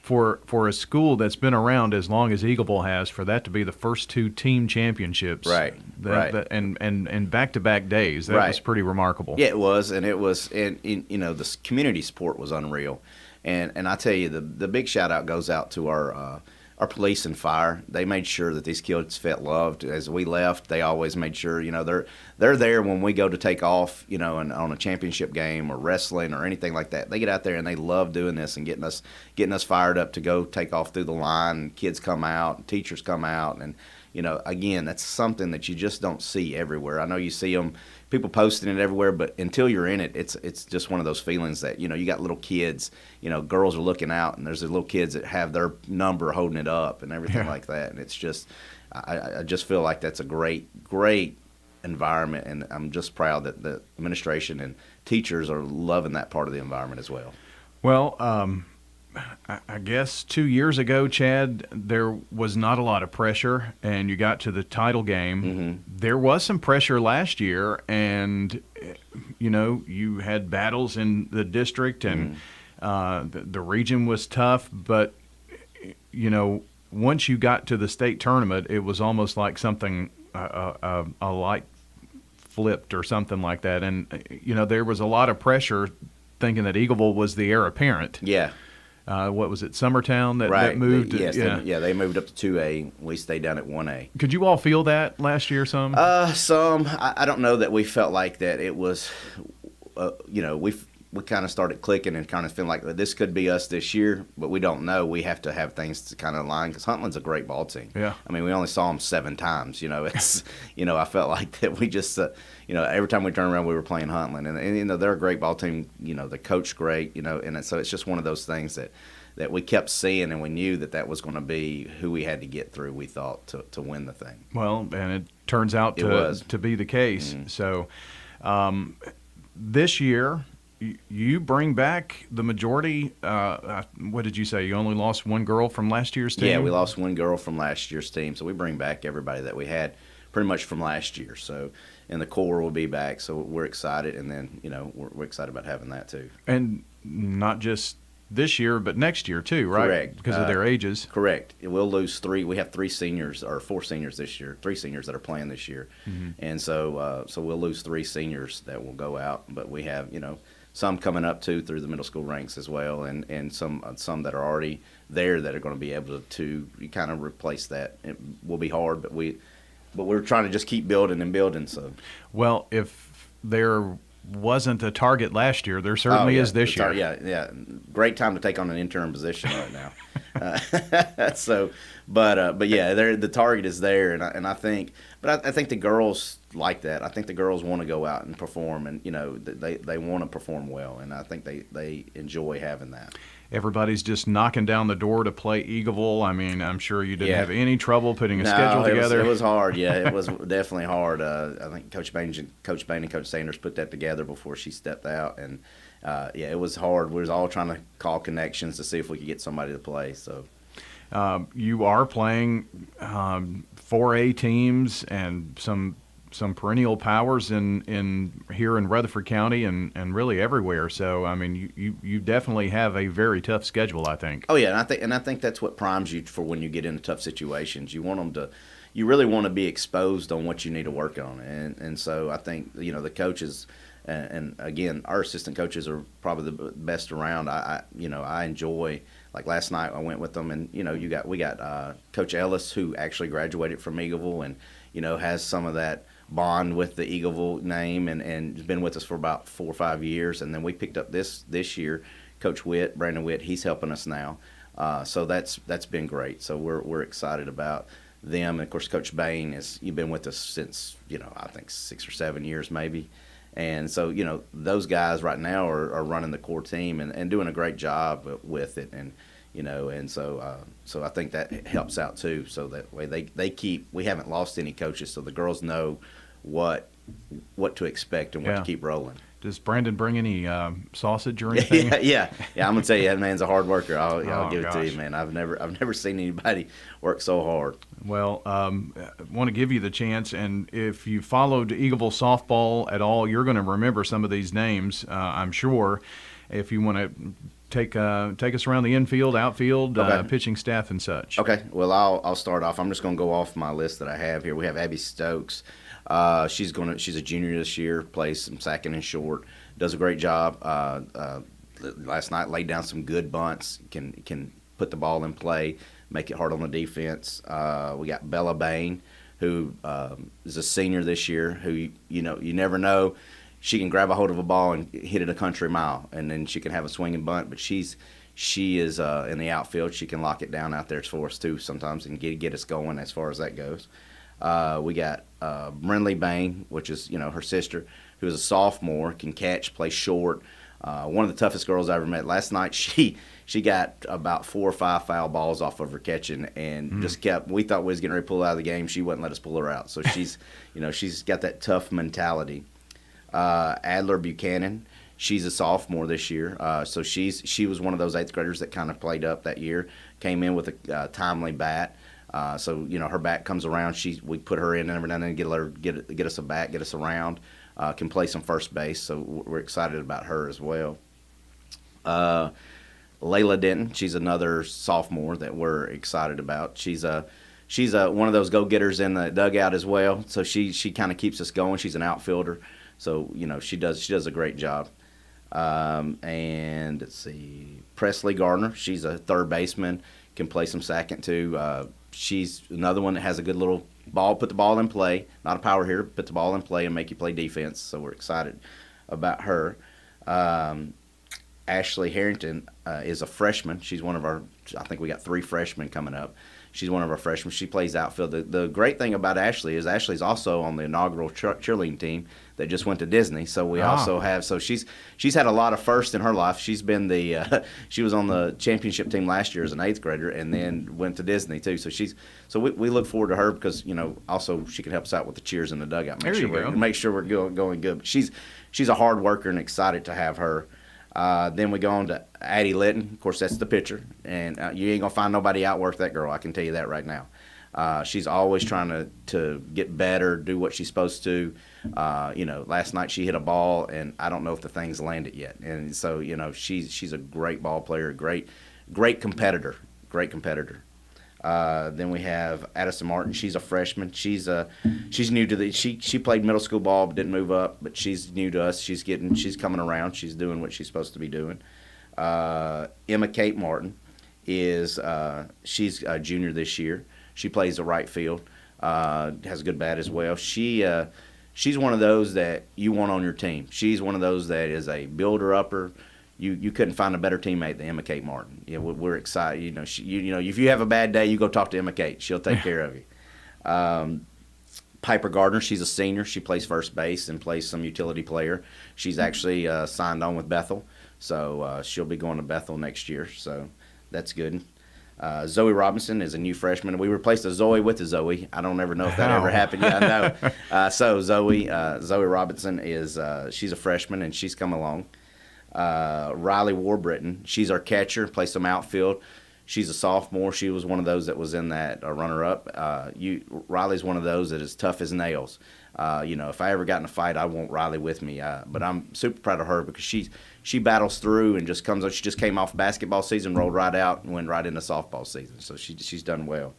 for a school that's been around as long as Eagleville has, for that to be the first 2 team championships, and back-to-back days, that was pretty remarkable. Yeah, it was, and the community support was unreal, and I tell you, the big shout out goes out to our police and fire. They made sure that these kids felt loved. As we left, they always made sure, they're there when we go to take off, and on a championship game or wrestling or anything like that. They get out there and they love doing this and getting us fired up to go take off through the line. Kids come out, teachers come out, and again, that's something that you just don't see everywhere. I know you see them, people posting it everywhere, but until you're in it, it's just one of those feelings that, you got little kids, girls are looking out, and there's the little kids that have their number holding it up and everything like that. And it's just, I just feel like that's a great environment, and I'm just proud that the administration and teachers are loving that part of the environment as well. Well, I guess 2 years ago, Chad, there was not a lot of pressure, and you got to the title game. Mm-hmm. There was some pressure last year, and, you had battles in the district, and the region was tough. But, once you got to the state tournament, it was almost like something, a light flipped or something like that. And, there was a lot of pressure thinking that Eagleville was the heir apparent. Yeah. What was it, Summertown that moved? They moved up to 2A. We stayed down at 1A. Could you all feel that last year some? Some. I don't know that we felt like that. It was, we kind of started clicking and kind of feeling like this could be us this year, but we don't know. We have to have things to kind of align, because Huntland's a great ball team. Yeah. I mean, we only saw them 7 times. It's, I felt like that we just, every time we turned around, we were playing Huntland. And they're a great ball team. The coach great, and so it's just one of those things that we kept seeing, and we knew that was going to be who we had to get through, we thought, to win the thing. Well, and it turns out to be the case. Mm-hmm. So this year, you bring back the majority. What did you say? You only lost 1 girl from last year's team? Yeah, we lost 1 girl from last year's team. So we bring back everybody that we had pretty much from last year. So, and the core will be back. So we're excited. And then, we're excited about having that too. And not just this year, but next year too, right? Correct. Because of their ages. Correct. We'll lose 3. We have 3 seniors, or 4 seniors this year, 3 seniors that are playing this year. Mm-hmm. And so we'll lose 3 seniors that will go out. But we have, some coming up too through the middle school ranks as well, and some that are already there that are going to be able to kind of replace that. It will be hard, but we're trying to just keep building and building. So, well, if they're wasn't a target last year. There certainly is this year. Yeah. Great time to take on an interim position right now. But yeah, the target is there, and I think the girls like that. I think the girls want to go out and perform, and they want to perform well, and I think they enjoy having that. Everybody's just knocking down the door to play Eagleville. I mean, I'm sure you didn't have any trouble putting a schedule together. It was hard. Yeah, it was definitely hard. I think Coach Bain and Coach Sanders put that together before she stepped out, and it was hard. We was all trying to call connections to see if we could get somebody to play. So you are playing 4A teams and some perennial powers in here in Rutherford County and really everywhere. So I mean, you definitely have a very tough schedule, I think. Oh yeah, and I think that's what primes you for when you get into tough situations. You really want to be exposed on what you need to work on, and so I think the coaches. And again, our assistant coaches are probably the best around. I enjoy, like last night I went with them, and we got Coach Ellis, who actually graduated from Eagleville, and has some of that bond with the Eagleville name, and has been with us for about 4 or 5 years. And then we picked up this year, Coach Witt, Brandon Witt. He's helping us now, so that's been great. So we're excited about them. And of course, Coach Bain you've been with us since I think 6 or 7 years maybe. And so, those guys right now are running the core team and doing a great job with it. And, so I think that helps out too. So that way we haven't lost any coaches. So the girls know what to expect and what to keep rolling. Does Brandon bring any sausage or anything? Yeah. I'm gonna tell you, that man's a hard worker. I'll give it to you, man. I've never seen anybody work so hard. Well, I want to give you the chance, and if you followed Eagleville softball at all, you're going to remember some of these names, I'm sure. If you want to take us around the infield, outfield, pitching staff, and such. Okay. Well, I'll start off. I'm just going to go off my list that I have here. We have Abby Stokes. She's a junior this year, plays some second and short, does a great job. Last night laid down some good bunts, can put the ball in play, make it hard on the defense. We got Bella Bain, who is a senior this year, who you never know. She can grab a hold of a ball and hit it a country mile, and then she can have a swinging bunt, but she is in the outfield. She can lock it down out there for us too sometimes and get us going as far as that goes. We got Brinley Bain, which is her sister, who is a sophomore, can catch, play short. One of the toughest girls I ever met. Last night she got about 4 or 5 foul balls off of her catching, and just kept. We thought we was getting ready to pull her out of the game. She wouldn't let us pull her out. So she's she's got that tough mentality. Adler Buchanan, she's a sophomore this year. So she was one of those 8th graders that kind of played up that year. Came in with a timely bat. So her bat comes around. We put her in every now and then, get us a bat, get us around. Can play some first base, so we're excited about her as well. Layla Denton, she's another sophomore that we're excited about. She's one of those go-getters in the dugout as well. So she kind of keeps us going. She's an outfielder, so she does a great job. And let's see, Presley Gardner, she's a third baseman, can play some second too. She's another one that has a good little ball, put the ball in play, not a power hitter, put the ball in play and make you play defense. So we're excited about her. Ashley Harrington is a freshman. She's one of our, I think we got 3 freshmen coming up. She's one of our freshmen. She plays outfield. The great thing about Ashley is Ashley's also on the inaugural cheerleading team that just went to Disney. So we also have, so she's had a lot of firsts in her life. She's been she was on the championship team last year as an 8th grader, and then went to Disney too. So we look forward to her because also she can help us out with the cheers in the dugout. Make sure we're going good. But she's a hard worker and excited to have her. Then we go on to Addie Litton. Of course, that's the pitcher. And you ain't going to find nobody outwork that girl. I can tell you that right now. She's always trying to get better, do what she's supposed to. Last night she hit a ball, and I don't know if the thing's landed yet. And so, she's a great ball player, great competitor, Then we have Addison Martin. She's a freshman. She's new to she played middle school ball but didn't move up, but she's new to us. She's coming around. She's doing what she's supposed to be doing. Emma Kate Martin she's a junior this year. She plays the right field. Has a good bat as well. She she's one of those that you want on your team. She's one of those that is a builder-upper. You couldn't find a better teammate than Emma Kate Martin. Yeah, we're excited. You know, if you have a bad day, you go talk to Emma Kate. She'll take care of you. Piper Gardner, she's a senior. She plays first base and plays some utility player. She's actually signed on with Bethel, so she'll be going to Bethel next year. So that's good. Zoe Robinson is a new freshman. We replaced a Zoe with a Zoe. I don't ever know if that ever happened. Yeah, I know. So Zoe Robinson is she's a freshman and she's come along. Riley Warbritton, she's our catcher, plays some outfield. She's a sophomore. She was one of those that was in that runner-up. Riley's one of those that is tough as nails. If I ever got in a fight, I want Riley with me. But I'm super proud of her because she battles through and just comes up. She just came off basketball season, rolled right out, and went right into softball season. So she's done well.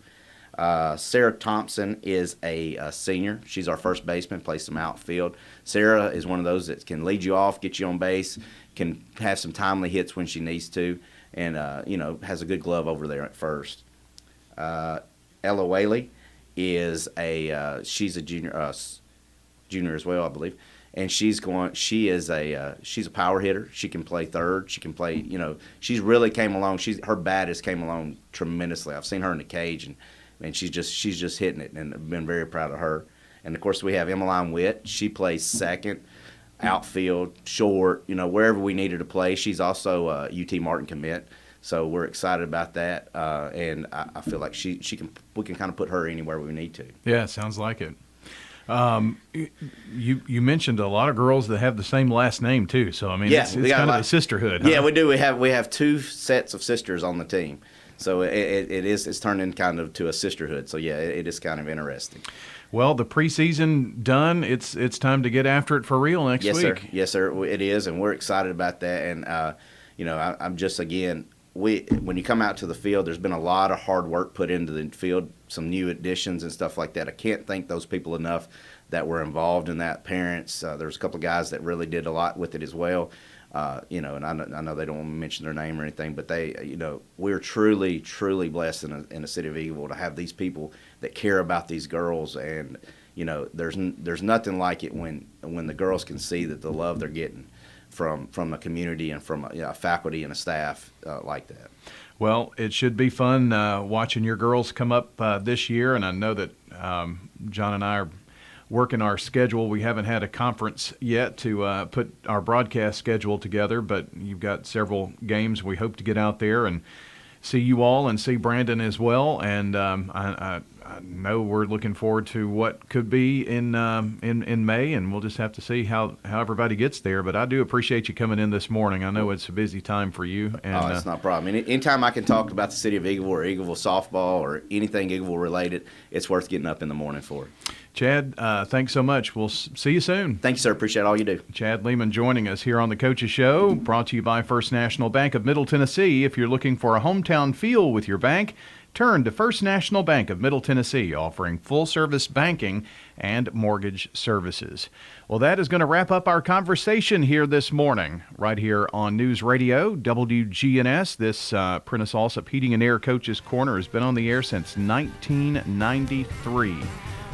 Sarah Thompson is a senior. She's our first baseman, plays some outfield. Sarah is one of those that can lead you off, get you on base, can have some timely hits when she needs to, and has a good glove over there at first. Ella Whaley is she's a junior as well, I believe, and she's a power hitter. She can play third. She can play. She's really came along. Her bat has came along tremendously. I've seen her in the cage, and she's just hitting it, and I've been very proud of her. And of course we have Emmeline Witt. She plays second, outfield, short. Wherever we need her to play. She's also a UT Martin commit. So we're excited about that, and I feel like we can kind of put her anywhere we need to. Yeah, sounds like it. You mentioned a lot of girls that have the same last name too. So I mean, it's kind of a sisterhood. Huh? Yeah, we do. We have two sets of sisters on the team, so it's turned in kind of to a sisterhood. So yeah, it is kind of interesting. Well, the preseason done. It's time to get after it for real next week. Yes, sir. It is, and we're excited about that. And I'm just again. When you come out to the field, there's been a lot of hard work put into the field, some new additions and stuff like that. I can't thank those people enough that were involved in that. Parents, there's a couple of guys that really did a lot with it as well. And I know they don't want to mention their name or anything, but we're truly, truly blessed in the city of Eagleville to have these people that care about these girls. And there's nothing like it when the girls can see that the love they're getting from the community and from a faculty and a staff like that. Well, it should be fun watching your girls come up this year, and I know that John and I are working our schedule. We haven't had a conference yet to put our broadcast schedule together, but you've got several games. We hope to get out there and see you all and see Brandon as well, and I know we're looking forward to what could be in May, and we'll just have to see how everybody gets there. But I do appreciate you coming in this morning. I know it's a busy time for you. And, it's not a problem. Anytime I can talk about the city of Eagleville or Eagleville softball or anything Eagleville related, it's worth getting up in the morning for. Chad, thanks so much. We'll see you soon. Thank you, sir. Appreciate all you do. Chad Lehman joining us here on the Coaches Show, brought to you by First National Bank of Middle Tennessee. If you're looking for a hometown feel with your bank, turn to First National Bank of Middle Tennessee, offering full-service banking and mortgage services. Well, that is going to wrap up our conversation here this morning, right here on News Radio, WGNS. This Prentice Allsup Heating and Air Coaches Corner has been on the air since 1993.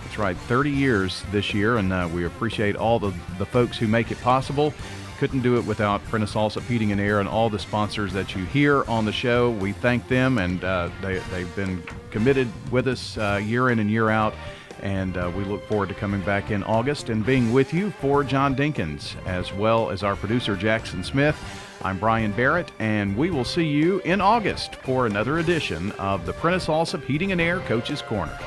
That's right, 30 years this year, and we appreciate all the folks who make it possible. Couldn't do it without Prentice Allsup Heating and Air and all the sponsors that you hear on the show. We thank them, and they've been committed with us year in and year out, and we look forward to coming back in August and being with you. For John Dinkins, as well as our producer Jackson Smith, I'm Brian Barrett, and we will see you in August for another edition of the Prentice Allsup Heating and Air Coaches Corner.